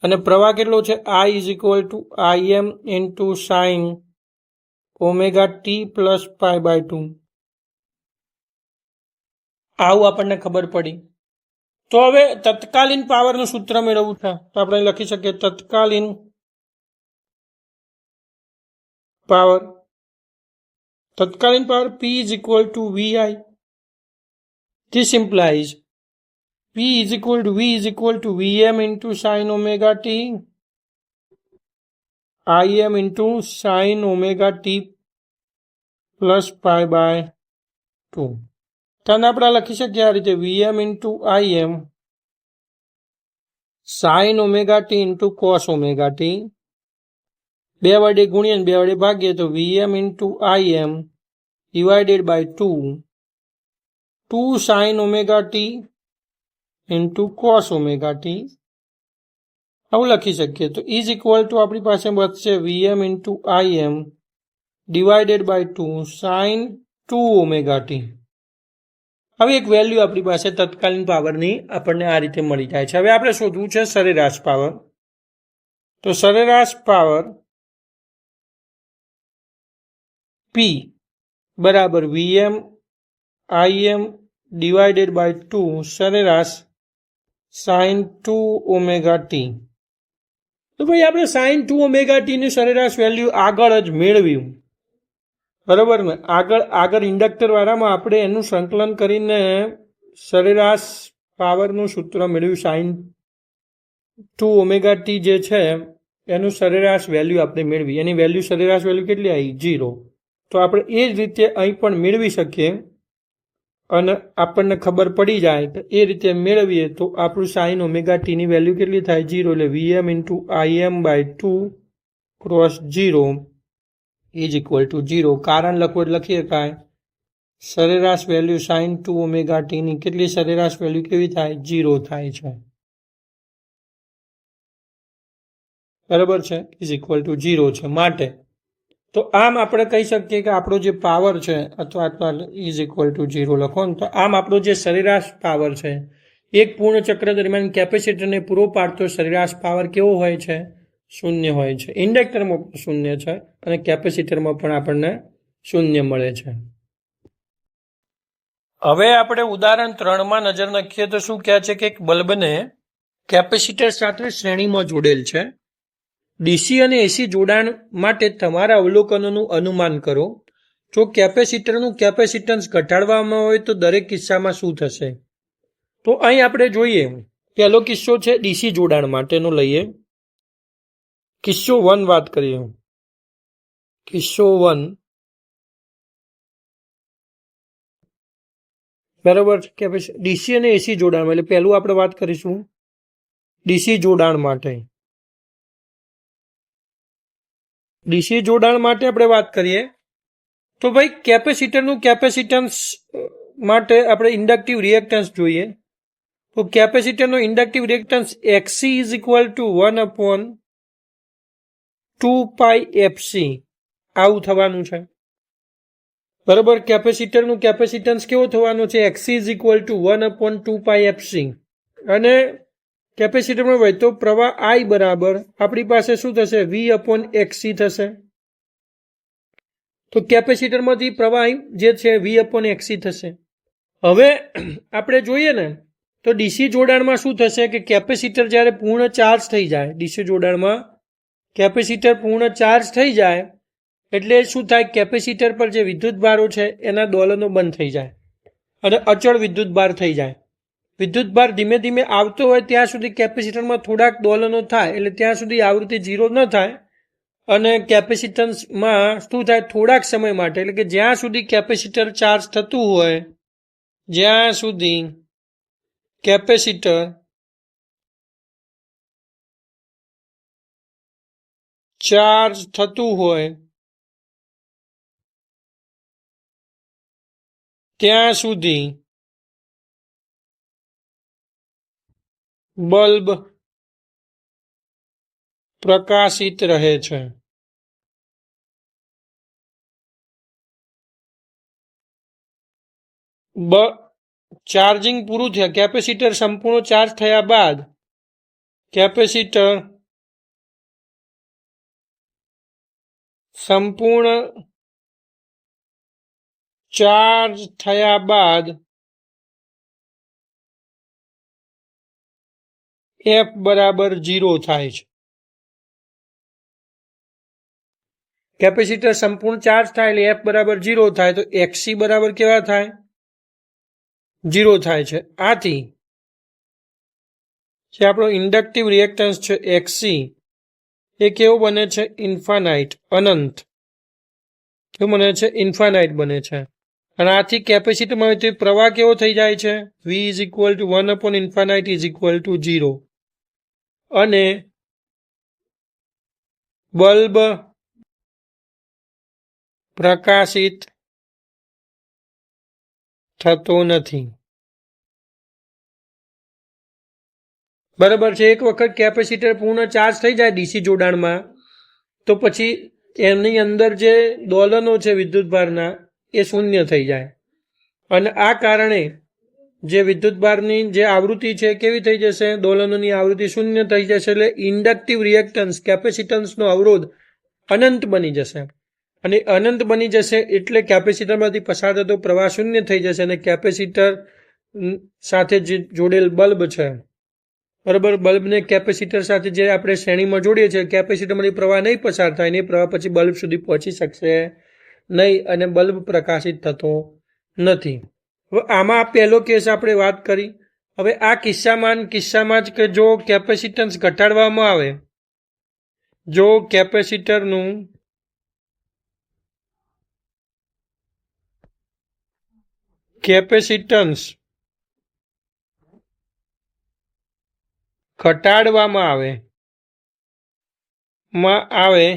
Speaker 1: અને પ્રવાહ કેટલો છે, I = Im × sin ωt + π/2. આવું આપણને ખબર પડી. તો હવે તત્કાલીન પાવરનું સૂત્ર મેળવવું છે. તો આપણે લખી શકીએ તત્કાલીન power P = VI. This implies P V Vm × sin ωt, Im × sin ωt + π/2. તેને આપણે લખી શકીએ આ રીતે Vm × Im sin ωt × cos ωt. 2 વડે ગુણીએ 2 વડે ભાગીએ તો Vm × Im / 2 sin ωt × cos ωt. આવું લખી શકીએ. તો = આપણી પાસે વધશે Vm × Im / 2 sin 2ωt. હવે એક વેલ્યુ આપણી પાસે તત્કાલીન પાવરની આપણને આ રીતે મળી જાય છે. હવે આપણે શોધવું છે સરેરાશ પાવર. તો સરેરાશ પાવર P બરાબર Vm Im / 2 સરેરાશ sin 2ωt. તો ભાઈ આપણે sin 2ωt ની સરેરાશ વેલ્યુ આગળ જ મેળવ્યું, બરાબર ને. આગળ ઇન્ડક્ટર વાળામાં આપણે એનું સંકલન કરીને સરેરાશ પાવરનું સૂત્ર મેળવ્યું. sin 2ωt જે છે એનું સરેરાશ વેલ્યુ આપણે મેળવી. એની વેલ્યુ સરેરાશ વેલ્યુ કેટલી આવી, 0. તો આપણે એ જ રીતે અહીં પણ મેળવી શકીએ, અને આપણને ખબર પડી જાય તો એ રીતે મેળવીએ તો આપણું sin ωt ની વેલ્યુ કેટલી થાય, 0. એટલે Vm × Im / 2 cross 0 = 0. કારણ લખવું એટલે લખી શકાય સરેરાશ વેલ્યુ sin 2ωt ની કેટલી સરેરાશ વેલ્યુ કેવી થાય, 0 થાય છે. બરાબર છે, = 0 છે. માટે તો આમ આપણે કહી શકીએ કે આપણો જે પાવર છે, અથવા = 0 લખો ને, તો આમ આપણો જે સરેરાશ પાવર છે, એક પૂર્ણ ચક્ર દરમિયાન કેપેસિટરને પૂરો પાડતો સરેરાશ પાવર કેવો હોય છે, 0 હોય છે. ઇન્ડક્ટરમાં 0 છે અને કેપેસિટરમાં પણ આપણને 0 મળે છે. હવે આપણે ઉદાહરણ 3 માં નજર નાખીએ તો શું કહે છે કે એક બલ્બને કેપેસિટર સાથે શ્રેણીમાં જોડેલ છે. ડીસી અને એસી જોડાણ માટે તમારા અવલોકનોનું અનુમાન કરો. જો કેપેસિટરનું કેપેસિટન્સ ઘટાડવામાં હોય તો દરેક કિસ્સામાં શું થશે? તો અહીં આપણે જોઈએ, પહેલો કિસ્સો છે ડીસી જોડાણ માટેનો લઈએ. કિસ્સો 1 વાત કરીએ. કિસ્સો 1 બરાબર. ડીસી અને એસી જોડાણ એટલે પહેલું આપણે વાત કરીશું ડીસી જોડાણ માટે. ડીસી જોડાણ માટે આપણે વાત કરીએ તો ભાઈ કેપેસિટરનું કેપેસિટન્સ માટે આપણે ઇન્ડક્ટિવ રિએક્ટન્સ જોઈએ. તો કેપેસિટરનો inductive reactance XC is equal to 1/2πfc આવું થવાનું છે. બરાબર. કેપેસિટરનું કેપેસિટન્સ કેવો થવાનું છે? XC is equal to 1/2πfc. અને કેપેસિટરમાં વહેતો પ્રવાહ I બરાબર આપણી પાસે શું થશે? V/XC થશે. તો કેપેસિટરમાંથી પ્રવાહ જે છે V/XC થશે. હવે આપણે જોઈએ ને તો ડીસી જોડાણમાં શું થશે કે કેપેસિટર જ્યારે પૂર્ણ ચાર્જ થઈ જાય, ડીસી જોડાણમાં કેપેસિટર પૂર્ણ ચાર્જ થઈ જાય એટલે શું થાય? કેપેસિટર પર જે વિદ્યુતભારો છે એના દોલનો બંધ થઈ જાય અને અચળ વિદ્યુતભાર થઈ જાય. વિદ્યુતભાર ધીમે ધીમે આવતો હોય ત્યાં સુધી કેપેસિટરમાં થોડાક દોલનો થાય એટલે ત્યાં સુધી આવૃત્તિ 0 ન થાય અને કેપેસિટન્સમાં શું થાય? થોડાક સમય માટે એટલે કે જ્યાં સુધી કેપેસિટર ચાર્જ થતું હોય, જ્યાં સુધી કેપેસિટર ચાર્જ થતું હોય ત્યાં સુધી બલ્બ પ્રકાશિત રહે છે. ચાર્જિંગ પૂરું થયા, કેપેસિટર સંપૂર્ણ ચાર્જ થયા બાદ કેપેસિટર સંપૂર્ણ ચાર્જ થયા બાદ F બરાબર 0 થાય છે. કેપેસિટર સંપૂર્ણ ચાર્જ થાય એટલે F બરાબર 0 થાય તો XC બરાબર કેવા થાય? 0 થાય છે. આથી જે આપણો ઇન્ડક્ટિવ રિએક્ટન્સ છે XC એ કેવો બને છે? ઇન્ફાનાઇટ, અનંત. કેવું બને છે? ઇન્ફાનાઇટ બને છે. અને આથી કેપેસિટરમાં પ્રવાહ કેવો થઈ જાય છે? V is equal two 1/∞ is equal to 0. અને બલ્બ પ્રકાશિત થતો નથી. બરાબર છે. એક વખત કેપેસિટર પૂર્ણ ચાર્જ થઈ જાય ડીસી જોડાણમાં તો પછી એમની અંદર જે દોલનો છે વિદ્યુતભારના એ શૂન્ય થઈ જાય અને આ કારણે જે વિદ્યુતભારની જે આવૃત્તિ છે કેવી થઈ જશે? દોલનોની આવૃત્તિ શૂન્ય થઈ જશે. એટલે ઇન્ડક્ટિવ રિએક્ટન્સ કેપેસિટન્સનો અવરોધ અનંત બની જશે અને અનંત બની જશે એટલે કેપેસિટરમાંથી પસાર થતો પ્રવાહ શૂન્ય થઈ જશે અને કેપેસિટર સાથે જે જોડેલ બલ્બ છે, બરાબર, બલ્બને કેપેસિટર સાથે જે આપણે શ્રેણીમાં જોડીએ છીએ કેપેસિટરમાંથી પ્રવાહ નહીં પસાર થાય ને એ પ્રવાહ પછી બલ્બ સુધી પહોંચી શકશે નહીં અને બલ્બ પ્રકાશિત થતો નથી. હવે આમાં પહેલો કેસ આપણે વાત કરી. હવે આ કિસ્સામાં જ કે જો કેપેસિટન્સ ઘટાડવામાં આવે, જો કેપેસિટરનું કેપેસિટન્સ ઘટાડવામાં આવે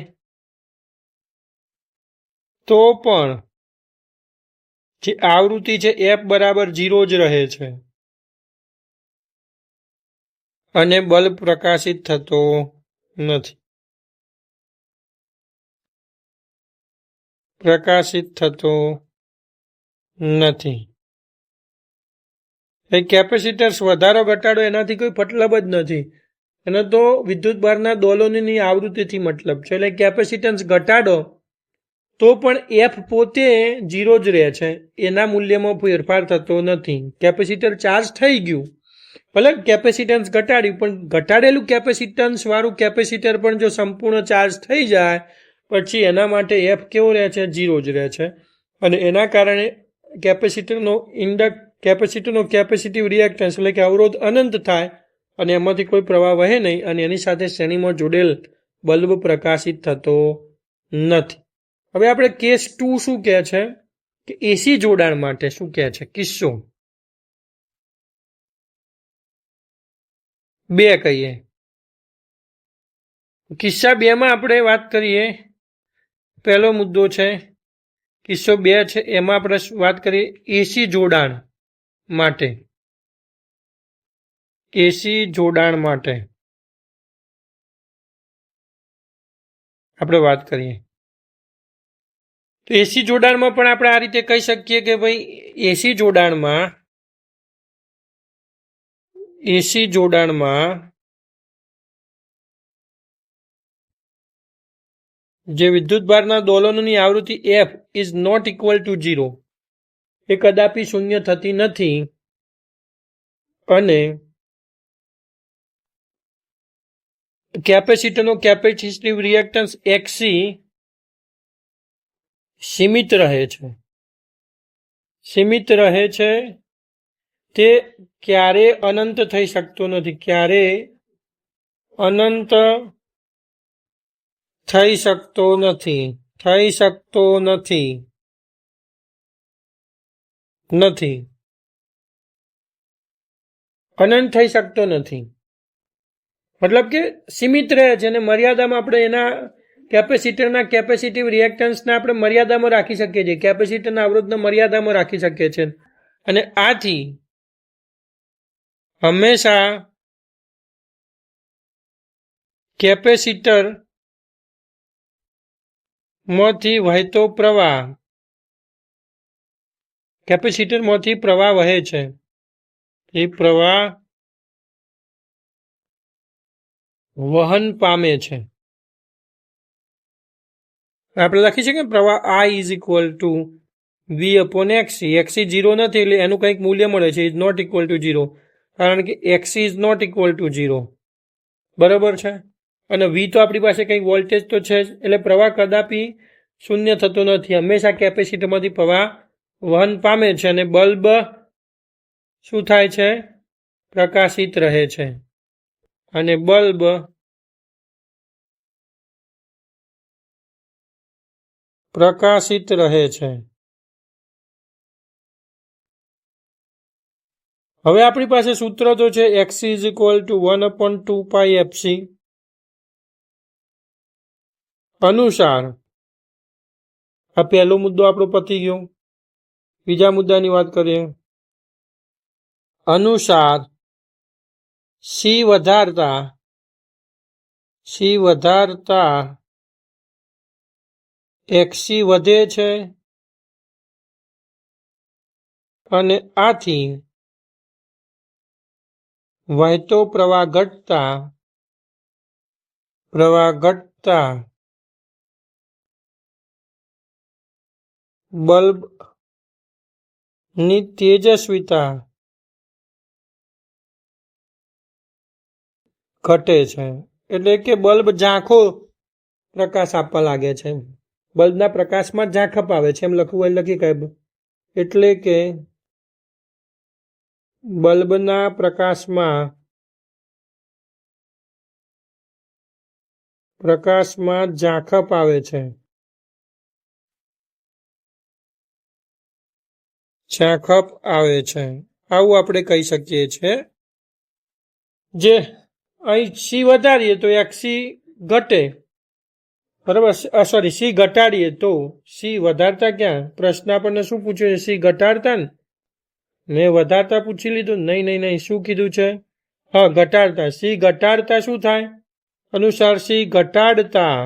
Speaker 1: તો પણ જે આવૃત્તિ છે F બરાબર 0 જ રહે છે અને બલ્બ પ્રકાશિત થતો નથી. એ કેપેસિટર્સ વધારો ઘટાડો એનાથી કોઈ મતલબ જ નથી. એનો તો વિદ્યુતભારના દોલનોની આવૃત્તિથી મતલબ છે. એટલે કેપેસિટન્સ ઘટાડો તો પણ એફ પોતે 0 જ રહે છે, એના મૂલ્યમાં ફેરફાર થતો નથી. કેપેસિટર ચાર્જ થઈ ગયું, ભલે કેપેસિટન્સ ઘટાડ્યું, પણ ઘટાડેલું કેપેસિટન્સ વાળું કેપેસિટર પણ જો સંપૂર્ણ ચાર્જ થઈ જાય પછી એના માટે એફ કેવો રહે છે? 0 જ રહે છે. અને એના કારણે કેપેસિટરનો કેપેસિટિવ રિએક્ટન્સ એટલે કે અવરોધ અનંત થાય અને એમાંથી કોઈ પ્રવાહ વહે નહીં અને એની સાથે શ્રેણીમાં જોડેલ બલ્બ પ્રકાશિત થતો નથી. હવે આપણે કેસ 2 શું કહે છે કે એસી જોડાણ માટે શું કહે છે? કિસ્સો 2 કહીએ. કિસ્સા 2 માં આપણે વાત કરીએ, પહેલો મુદ્દો છે કિસ્સો 2 છે, એમાં આપણે વાત કરીએ એસી જોડાણ માટે. એસી જોડાણ માટે આપણે વાત કરીએ તો એસી જોડાણમાં પણ આપણે આ રીતે કહી શકીએ કે ભાઈ એસી જોડાણમાં જે વિદ્યુતભારના દોલનોની આવૃત્તિ f is not equal to 0, એ કદાપી શૂન્ય થતી નથી અને કેપેસિટરનો કેપેસિટિવ રિએક્ટન્સ એક્સી સીમિત રહે છે. તે ક્યારે અનંત થઈ શકતો નથી, થઈ શકતો નથી. અનંત થઈ શકતો નથી મતલબ કે સીમિત રહે છે અને મર્યાદામાં આપણે એના કેપેસિટરના કેપેસિટિવ રિએક્ટન્સને આપણે મર્યાદામાં રાખી શકીએ છીએ, કેપેસિટરના અવરોધને મર્યાદામાં રાખી શકીએ છીએ અને આથી હંમેશા કેપેસિટરમાંથી પ્રવાહ વહે છે. એ પ્રવાહ વહન પામે છે. આપણે લખી શકીએ પ્રવાહ I is equal to V upon XC. XC 0 નથી એટલે એનું કંઈક મૂલ્ય મળે છે, ઇઝ નોટ ઇક્વલ ટુ 0, કારણ કે XC is not equal to 0. બરાબર છે. અને V તો આપણી પાસે કંઈક વોલ્ટેજ તો છે જ, એટલે પ્રવાહ કદાપી શૂન્ય થતો નથી, હંમેશા કેપેસિટરમાંથી પ્રવાહ વહન પામે છે અને બલ્બ શું થાય છે? પ્રકાશિત રહે છે. અને બલ્બ પ્રકાશિત રહે છે. હવે આપણી પાસે સૂત્ર તો છે XC is equal two 1/2 pi FC અનુસાર. આ પહેલો મુદ્દો આપણો પતી ગયો. બીજા મુદ્દાની વાત કરીએ. અનુસાર C વધારતા XC વધે છે અને આથી વહેતો પ્રવાહ ઘટતા બલ્બની તેજસ્વીતા ઘટે છે. એટલે કે બલ્બ ઝાંખો પ્રકાશ આપવા લાગે છે, બલ્બના પ્રકાશમાં ઝાંખપ આવે છે, એમ લખવું હોય લખી કાઢ. એટલે કે બલ્બના પ્રકાશમાં ઝાંખપ આવે છે. આવું આપણે કહી શકીએ છીએ. જે અહીં સી વધારીએ તો XC ઘટે, બરાબર. સી ઘટાડીએ તો સી વધારતા ક્યાં? પ્રશ્ન આપણને શું પૂછ્યો છે? સી ઘટાડતા ને? મેં વધારતા પૂછી લીધું. નહીં, શું કીધું છે? હા, ઘટાડતા. સી ઘટાડતા શું થાય? અનુસાર સી ઘટાડતા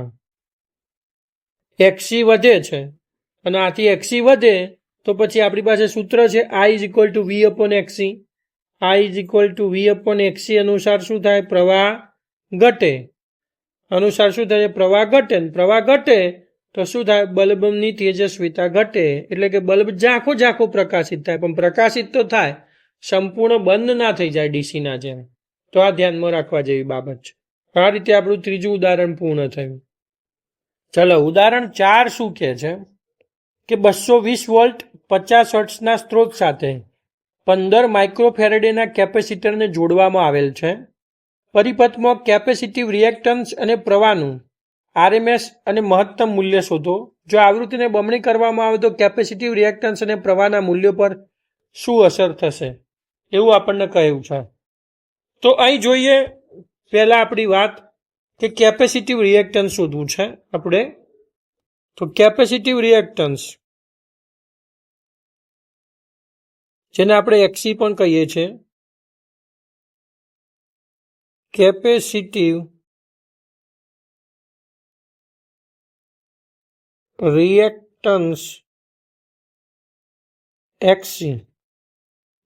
Speaker 1: XC વધે છે અને આથી XC વધે તો પછી આપણી પાસે સૂત્ર છે I is equal to V upon XC. I is equal to V upon XC અનુસાર શું થાય? પ્રવાહ ઘટે. પ્રવાહ ઘટે તો શું થાય? બલ્બની તેજસ્વીતા ઘટે, એટલે કે બલ્બ ઝાંખો પ્રકાશિત થાય, પણ પ્રકાશિત તો થાય, સંપૂર્ણ બંધ ના થઈ જાય ડીસીના જેમ. તો આ ધ્યાનમાં રાખવા જેવી બાબત છે. આ રીતે આપણું ત્રીજું ઉદાહરણ પૂર્ણ થયું. ચલો, ઉદાહરણ 4 શું કહે છે કે 220 વોલ્ટ 50 હર્ટ્ઝના સ્ત્રોત સાથે 15 માઇક્રોફેરેડેના કેપેસિટરને જોડવામાં આવેલ છે. પરિપથમાં કેપેસિટિવ રિએક્ટન્સ અને પ્રવાહનું આરએમએસ અને મહત્તમ મૂલ્ય શોધો. જો આવૃત્તિને બમણી કરવામાં આવે તો કેપેસિટિવ રિએક્ટન્સ અને પ્રવાહના મૂલ્યો પર શું અસર થશે, એવું આપણને કહ્યું છે. તો અહીં જોઈએ પહેલા આપણી વાત કે કેપેસિટિવ રિએક્ટન્સ શોધવું છે આપણે. તો કેપેસિટિવ રિએક્ટન્સ, જેને આપણે એક્સી પણ કહીએ છીએ, capacitive reactance XC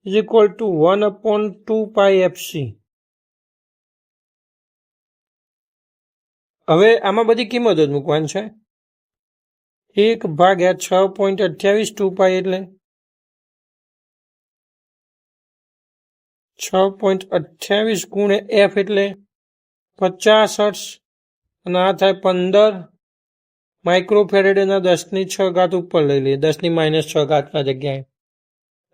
Speaker 1: is equal to 1/2πfc. હવે આમાં બધી કિંમતો જ મૂકવાની છે. 1/6.28 2π એટલે 6.28 ગુણ્યા f એટલે 50 હર્ટ્ઝ, અને આ થાય 15 માઇક્રોફેરેડેના 10⁶ ઉપર લઈ લઈએ, 10⁻⁶ જગ્યાએ.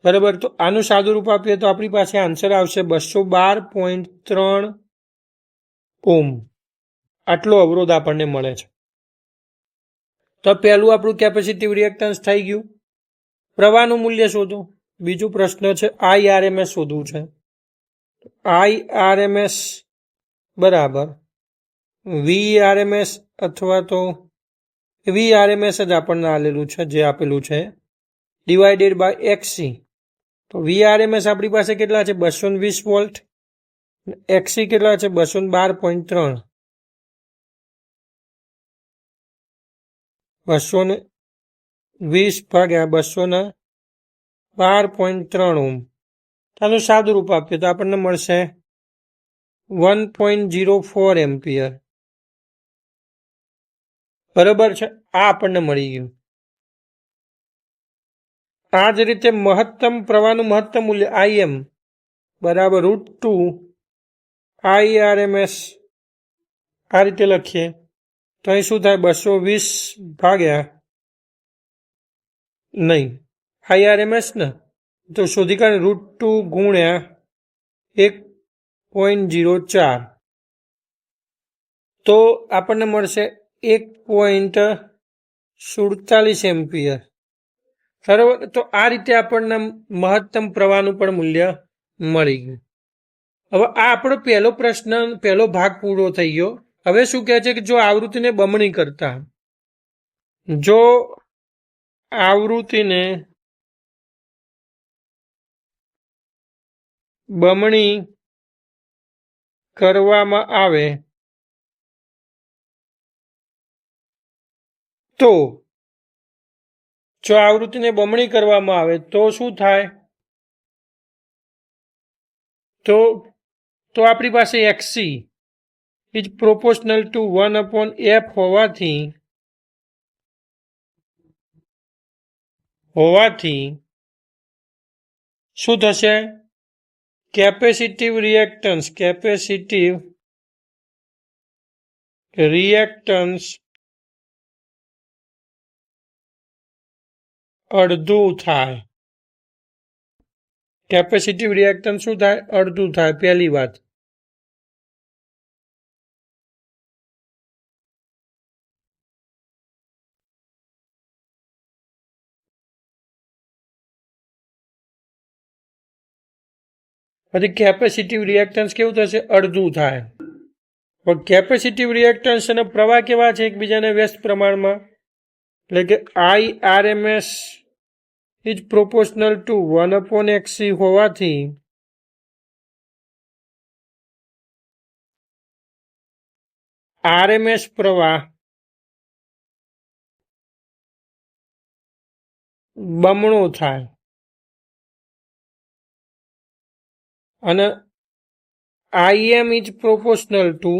Speaker 1: બરાબર. તો આનું સાદું રૂપ આપીએ તો આપણી પાસે આન્સર આવશે 212.3 ઓમ. આટલો અવરોધ આપણને મળે છે. તો પહેલું આપણું કેપેસિટિવ રિએક્ટન્સ થઈ ગયું. પ્રવાહનું મૂલ્ય શોધો. બીજું પ્રશ્ન છે આઈઆરએમએસ શોધવું છે. આઈઆરએમએસ બરાબર વીઆરએમએસ, અથવા તો વીઆરએમએસ જ આપણને આલેલું છે, જે આપેલું છે, ડિવાઇડેડ બાય એક્સી. તો વીઆરએમએસ આપણી પાસે કેટલા છે? 220 વોલ્ટ. એક્સી કેટલા છે? 212.3. 220 ભાગ્યા 212.3 ઓમ. આનું સાદું રૂપ આપીએ તો આપણને મળશે 1.04 એમ્પિયર. બરાબર છે. આ આપણને મળી ગયું. આ જ રીતે મહત્તમ પ્રવાહનું મહત્તમ મૂલ્ય આઈએમ બરાબર √2 આઈઆરએમએસ. આ રીતે લખીએ તો અહીં શું થાય? 220 ભાગ્યા નહીં આઈઆરએમએસ ને તો શોધી કાઢે √2 ગુણ્યા 1.04, તો આપણને મળશે 1.47 એમ્પિયર. બરાબર. તો આ રીતે આપણને મહત્તમ પ્રવાહનું પણ મૂલ્ય મળી ગયું. હવે આ આપણો પહેલો પ્રશ્ન, પહેલો ભાગ પૂરો થઈ ગયો. હવે શું કહે છે કે જો આવૃત્તિને બમણી કરતા, જો આવૃત્તિને બમણી કરવામાં આવે તો, જો આવૃત્તિને બમણી કરવામાં આવે તો શું થાય? તો આપણી પાસે એક્સી ઇઝ પ્રોપોર્શનલ ટુ 1/f હોવાથી શું થશે? કેપેસિટિવ રિએક્ટન્સ અડધું થાય. કેપેસિટિવ રિએક્ટન્સ શું થાય? અડધું થાય. પહેલી વાત. પછી કેપેસિટિવ રિએક્ટન્સ કેવું થશે? અડધું થાય. પણ કેપેસિટિવ રિએક્ટન્સ અને પ્રવાહ કેવા છે? એકબીજાને વ્યસ્ત પ્રમાણમાં. એટલે કે IRMS is proportional two 1/xc હોવાથી આરએમએસ પ્રવાહ બમણો થાય અને IM is proportional two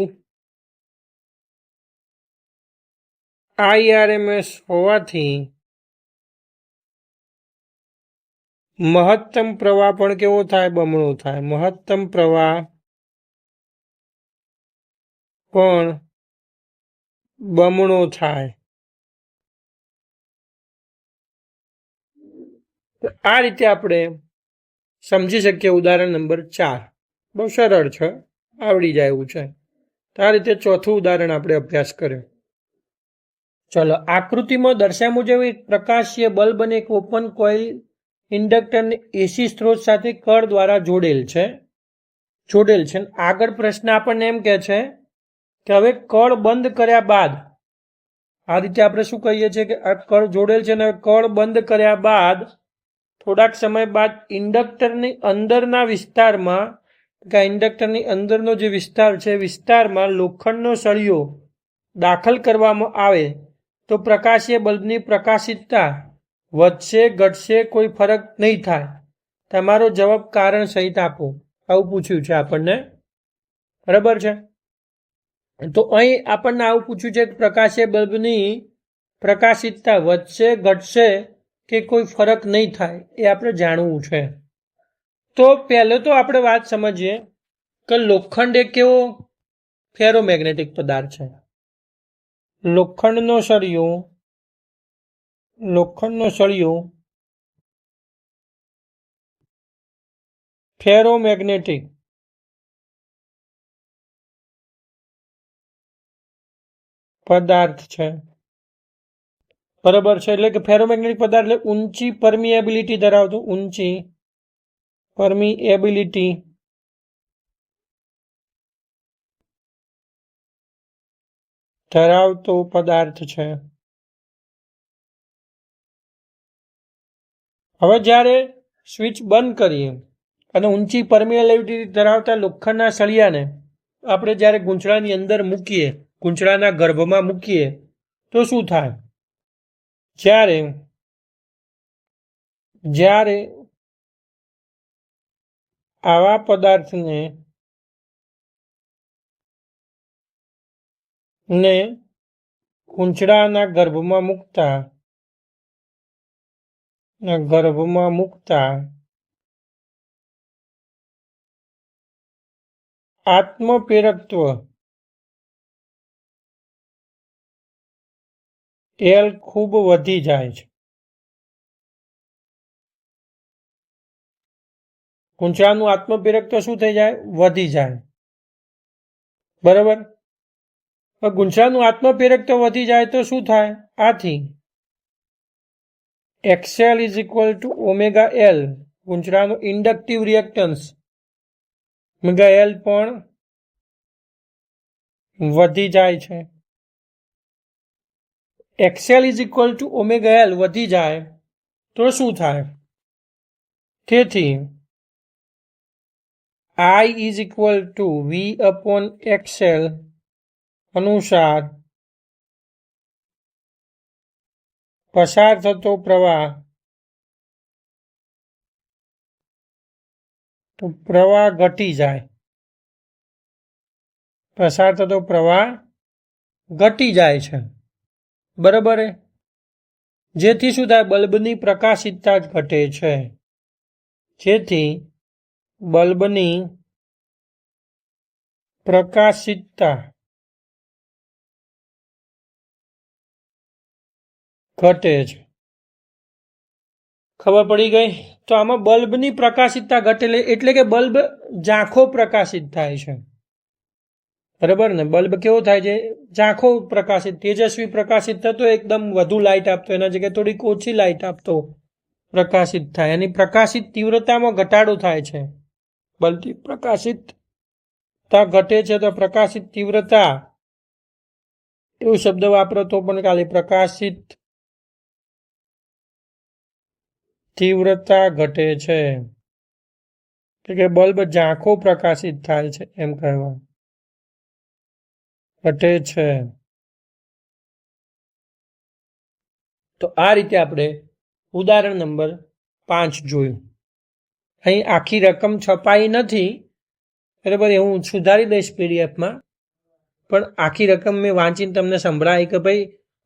Speaker 1: IRMS હોવાથી મહત્તમ પ્રવાહ પણ કેવો થાય? બમણો થાય. મહત્તમ પ્રવાહ પણ બમણો થાય. આ રીતે આપણે સમજી શકીએ. ઉદાહરણ નંબર 4 બહુ સરળ છે, આવડી જાય એવું છે. આ રીતે ચોથું ઉદાહરણ આપણે અભ્યાસ કર્યો. ચલો, આકૃતિમાં દર્શાવ્યા મુજબ એક પ્રકાશીય બલ્બ અને એક ઓપન કોઇલ ઇન્ડક્ટરને એસી સ્ત્રોત સાથે કળ દ્વારા જોડેલ છે. આગળ પ્રશ્ન આપણને એમ કહે છે કે હવે કળ બંધ કર્યા બાદ, આ રીતે આપણે શું કહીએ છીએ કે આ કળ જોડેલ છે અને કળ બંધ કર્યા બાદ થોડાક સમય બાદ ઇન્ડક્ટરની અંદરના વિસ્તારમાં, કે ઇન્ડક્ટરની અંદરનો જે વિસ્તાર છે, વિસ્તારમાં લોખંડનો સળિયો દાખલ કરવામાં આવે તો પ્રકાશીય બલ્બની પ્રકાશિતતા વધશે, ઘટશે, કોઈ ફરક નહીં થાય? તમારો જવાબ કારણ સહિત આપો. આવું પૂછ્યું છે આપણને, બરાબર છે? તો અહીં આપણને આવું પૂછ્યું છે કે પ્રકાશીય બલ્બની પ્રકાશિતતા વધશે, ઘટશે કે કોઈ ફરક નહીં થાય, એ આપણે જાણવું છે. તો પહેલો તો આપણે વાત સમજીએ કે લોખંડ એ કેવો ફેરોમેગ્નેટિક પદાર્થ છે. લોખંડનો સળિયો ફેરોમેગ્નેટિક પદાર્થ છે, બરાબર છે? એટલે કે ફેરોમેગ્નેટિક પદાર્થ એટલે ઊંચી પરમિએબિલિટી ધરાવતો, ઊંચી પરમિએબિલિટી ધરાવતો પદાર્થ છે. હવે જ્યારે સ્વિચ બંધ કરીએ અને ઊંચી પરમિએબિલિટી ધરાવતા લોખંડના સળિયાને આપણે જ્યારે ગૂંચળાની અંદર મૂકીએ, ગૂંચળાના ગર્ભમાં મૂકીએ તો શું થાય? જ્યારે આવા પદાર્થને ગૂંચળાના ગર્ભમાં મૂકતા આત્મપ્રેરકત્વ L ખૂબ વધી જાય છે. ગૂંચળાનું આત્મપ્રેરકત્વ શું થઈ જાય? વધી જાય, બરાબર? ગૂંચળાનું આત્મપ્રેરકત્વ વધી જાય તો શું થાય? આથી XL is equal to omega L, ગૂંચળાનું ઇન્ડક્ટિવ રિએક્ટન્સ ઓમેગા L પણ વધી જાય છે. XL is equal to omega L વધી જાય તો શું થાય? તેથી I is equal to V upon XL અનુસાર પસાર થતો પ્રવાહ ઘટી જાય. પસાર થતો પ્રવાહ ઘટી જાય છે, બરાબર? જેથી શું થાય? બલ્બની પ્રકાશિતતા જ ઘટે છે. જેથી બલ્બની પ્રકાશિતતા ઘટે છે. ખબર પડી ગઈ? તો આમાં બલ્બની પ્રકાશિતતા ઘટે એટલે કે બલ્બ ઝાંખો પ્રકાશિત થાય છે, બરાબર ને? બલ્બ કેવો થાય છે? ઝાંખો પ્રકાશિત, તેજસ્વી પ્રકાશિત થતો, એકદમ વધુ લાઇટ આપતો, એના જગ્યાએ થોડીક ઓછી લાઇટ આપતો પ્રકાશિત થાય. એની પ્રકાશિત તીવ્રતામાં ઘટાડો થાય છે. બલ્બની પ્રકાશિતતા ઘટે છે તો પ્રકાશિત તીવ્રતા એવો શબ્દ વાપરો તો પણ ખાલી પ્રકાશિત તીવ્રતા ઘટે છે, કે બલ્બ ઝાંખો પ્રકાશિત થાય છે એમ કહેવાય, ઘટે છે. તો આ રીતે આપણે ઉદાહરણ નંબર 5 જોયું. અહીં આખી રકમ છપાઈ નથી, બરાબર? હું સુધારી દઈશ પીડીએફમાં, પણ આખી રકમ મેં વાંચીને તમને સંભળાય કે ભાઈ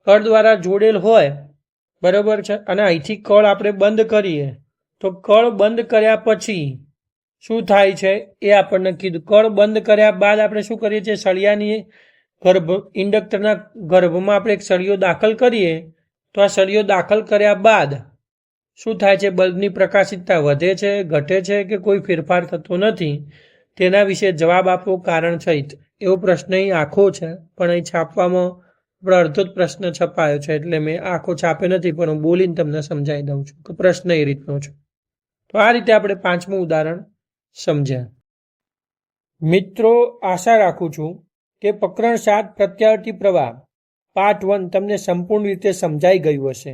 Speaker 1: કળ દ્વારા જોડેલ હોય, બરાબર છે, અને અહીંથી કળ આપણે બંધ કરીએ તો કળ બંધ કર્યા પછી શું થાય છે એ આપણને કીધું. કળ બંધ કર્યા બાદ આપણે શું કરીએ છીએ, સળિયાની ઇન્ડક્ટરના ગર્ભમાં આપણે એક સળિયો દાખલ કરીએ તો આ સળિયો દાખલ કર્યા બાદ શું થાય છે, બલ્બની પ્રકાશિતતા વધે છે, ઘટે છે કે કોઈ ફેરફાર થતો નથી, તેના વિશે જવાબ આપો કારણ સહિત. એવો પ્રશ્ન અહીં આખો છે, પણ અહીં છાપવામાં આપણે અડધો જ પ્રશ્ન છપાયો છે, એટલે મેં આખો છાપ્યો નથી, પણ હું બોલીને તમને સમજાવી દઉં છું કે પ્રશ્ન એ રીતનો છે. તો આ રીતે આપણે 5મું ઉદાહરણ સમજ્યા. મિત્રો, આશા રાખું છું કે પ્રકરણ 7 પ્રત્યાવર્તી પ્રવાહ પાર્ટ 1 તમને સંપૂર્ણ રીતે સમજાઈ ગયું હશે.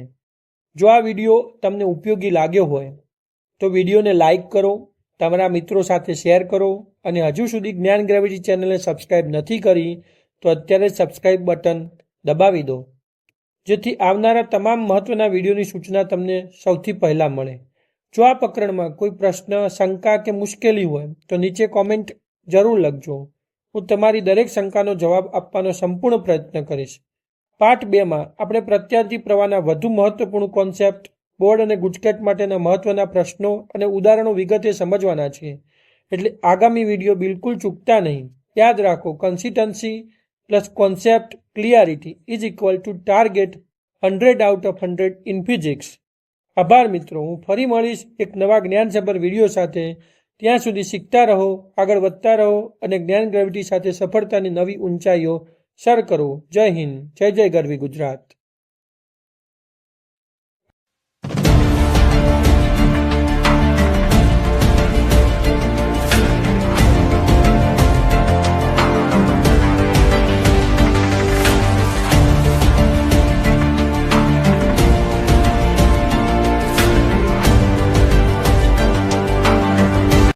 Speaker 1: જો આ વિડીયો તમને ઉપયોગી લાગ્યો હોય તો વિડીયોને લાઇક કરો, તમારા મિત્રો સાથે શેર કરો, અને હજુ સુધી જ્ઞાન ગ્રેવિટી ચેનલને સબસ્ક્રાઇબ નથી કરી તો અત્યારે સબસ્ક્રાઇબ બટન દબાવી દો, જેથી આવનારા તમામ મહત્વના વિડીયોની સૂચના તમને સૌથી પહેલાં મળે. જો આ પ્રકરણમાં કોઈ પ્રશ્ન, શંકા કે મુશ્કેલી હોય તો નીચે કોમેન્ટ જરૂર લખજો. હું તમારી દરેક શંકાનો જવાબ આપવાનો સંપૂર્ણ પ્રયત્ન કરીશ. પાર્ટ 2માં આપણે પ્રત્યાવર્તી પ્રવાહના વધુ મહત્વપૂર્ણ કોન્સેપ્ટ, બોર્ડ અને ગુજકેટ માટેના મહત્વના પ્રશ્નો અને ઉદાહરણો વિગતે સમજવાના છીએ. એટલે આગામી વિડીયો બિલકુલ ચૂકતા નહીં. યાદ રાખો, consistency plus concept clarity is equal two target 100 out of 100 in physics. આભાર મિત્રો. હું ફરી મળીશ એક નવા જ્ઞાનસભર વિડીયો સાથે. ત્યાં સુધી શીખતા રહો, આગળ વધતા રહો અને જ્ઞાન ગ્રેવિટી સાથે સફળતાની નવી ઊંચાઈઓ સર કરો. જય હિન્દ, જય જય ગરવી ગુજરાત.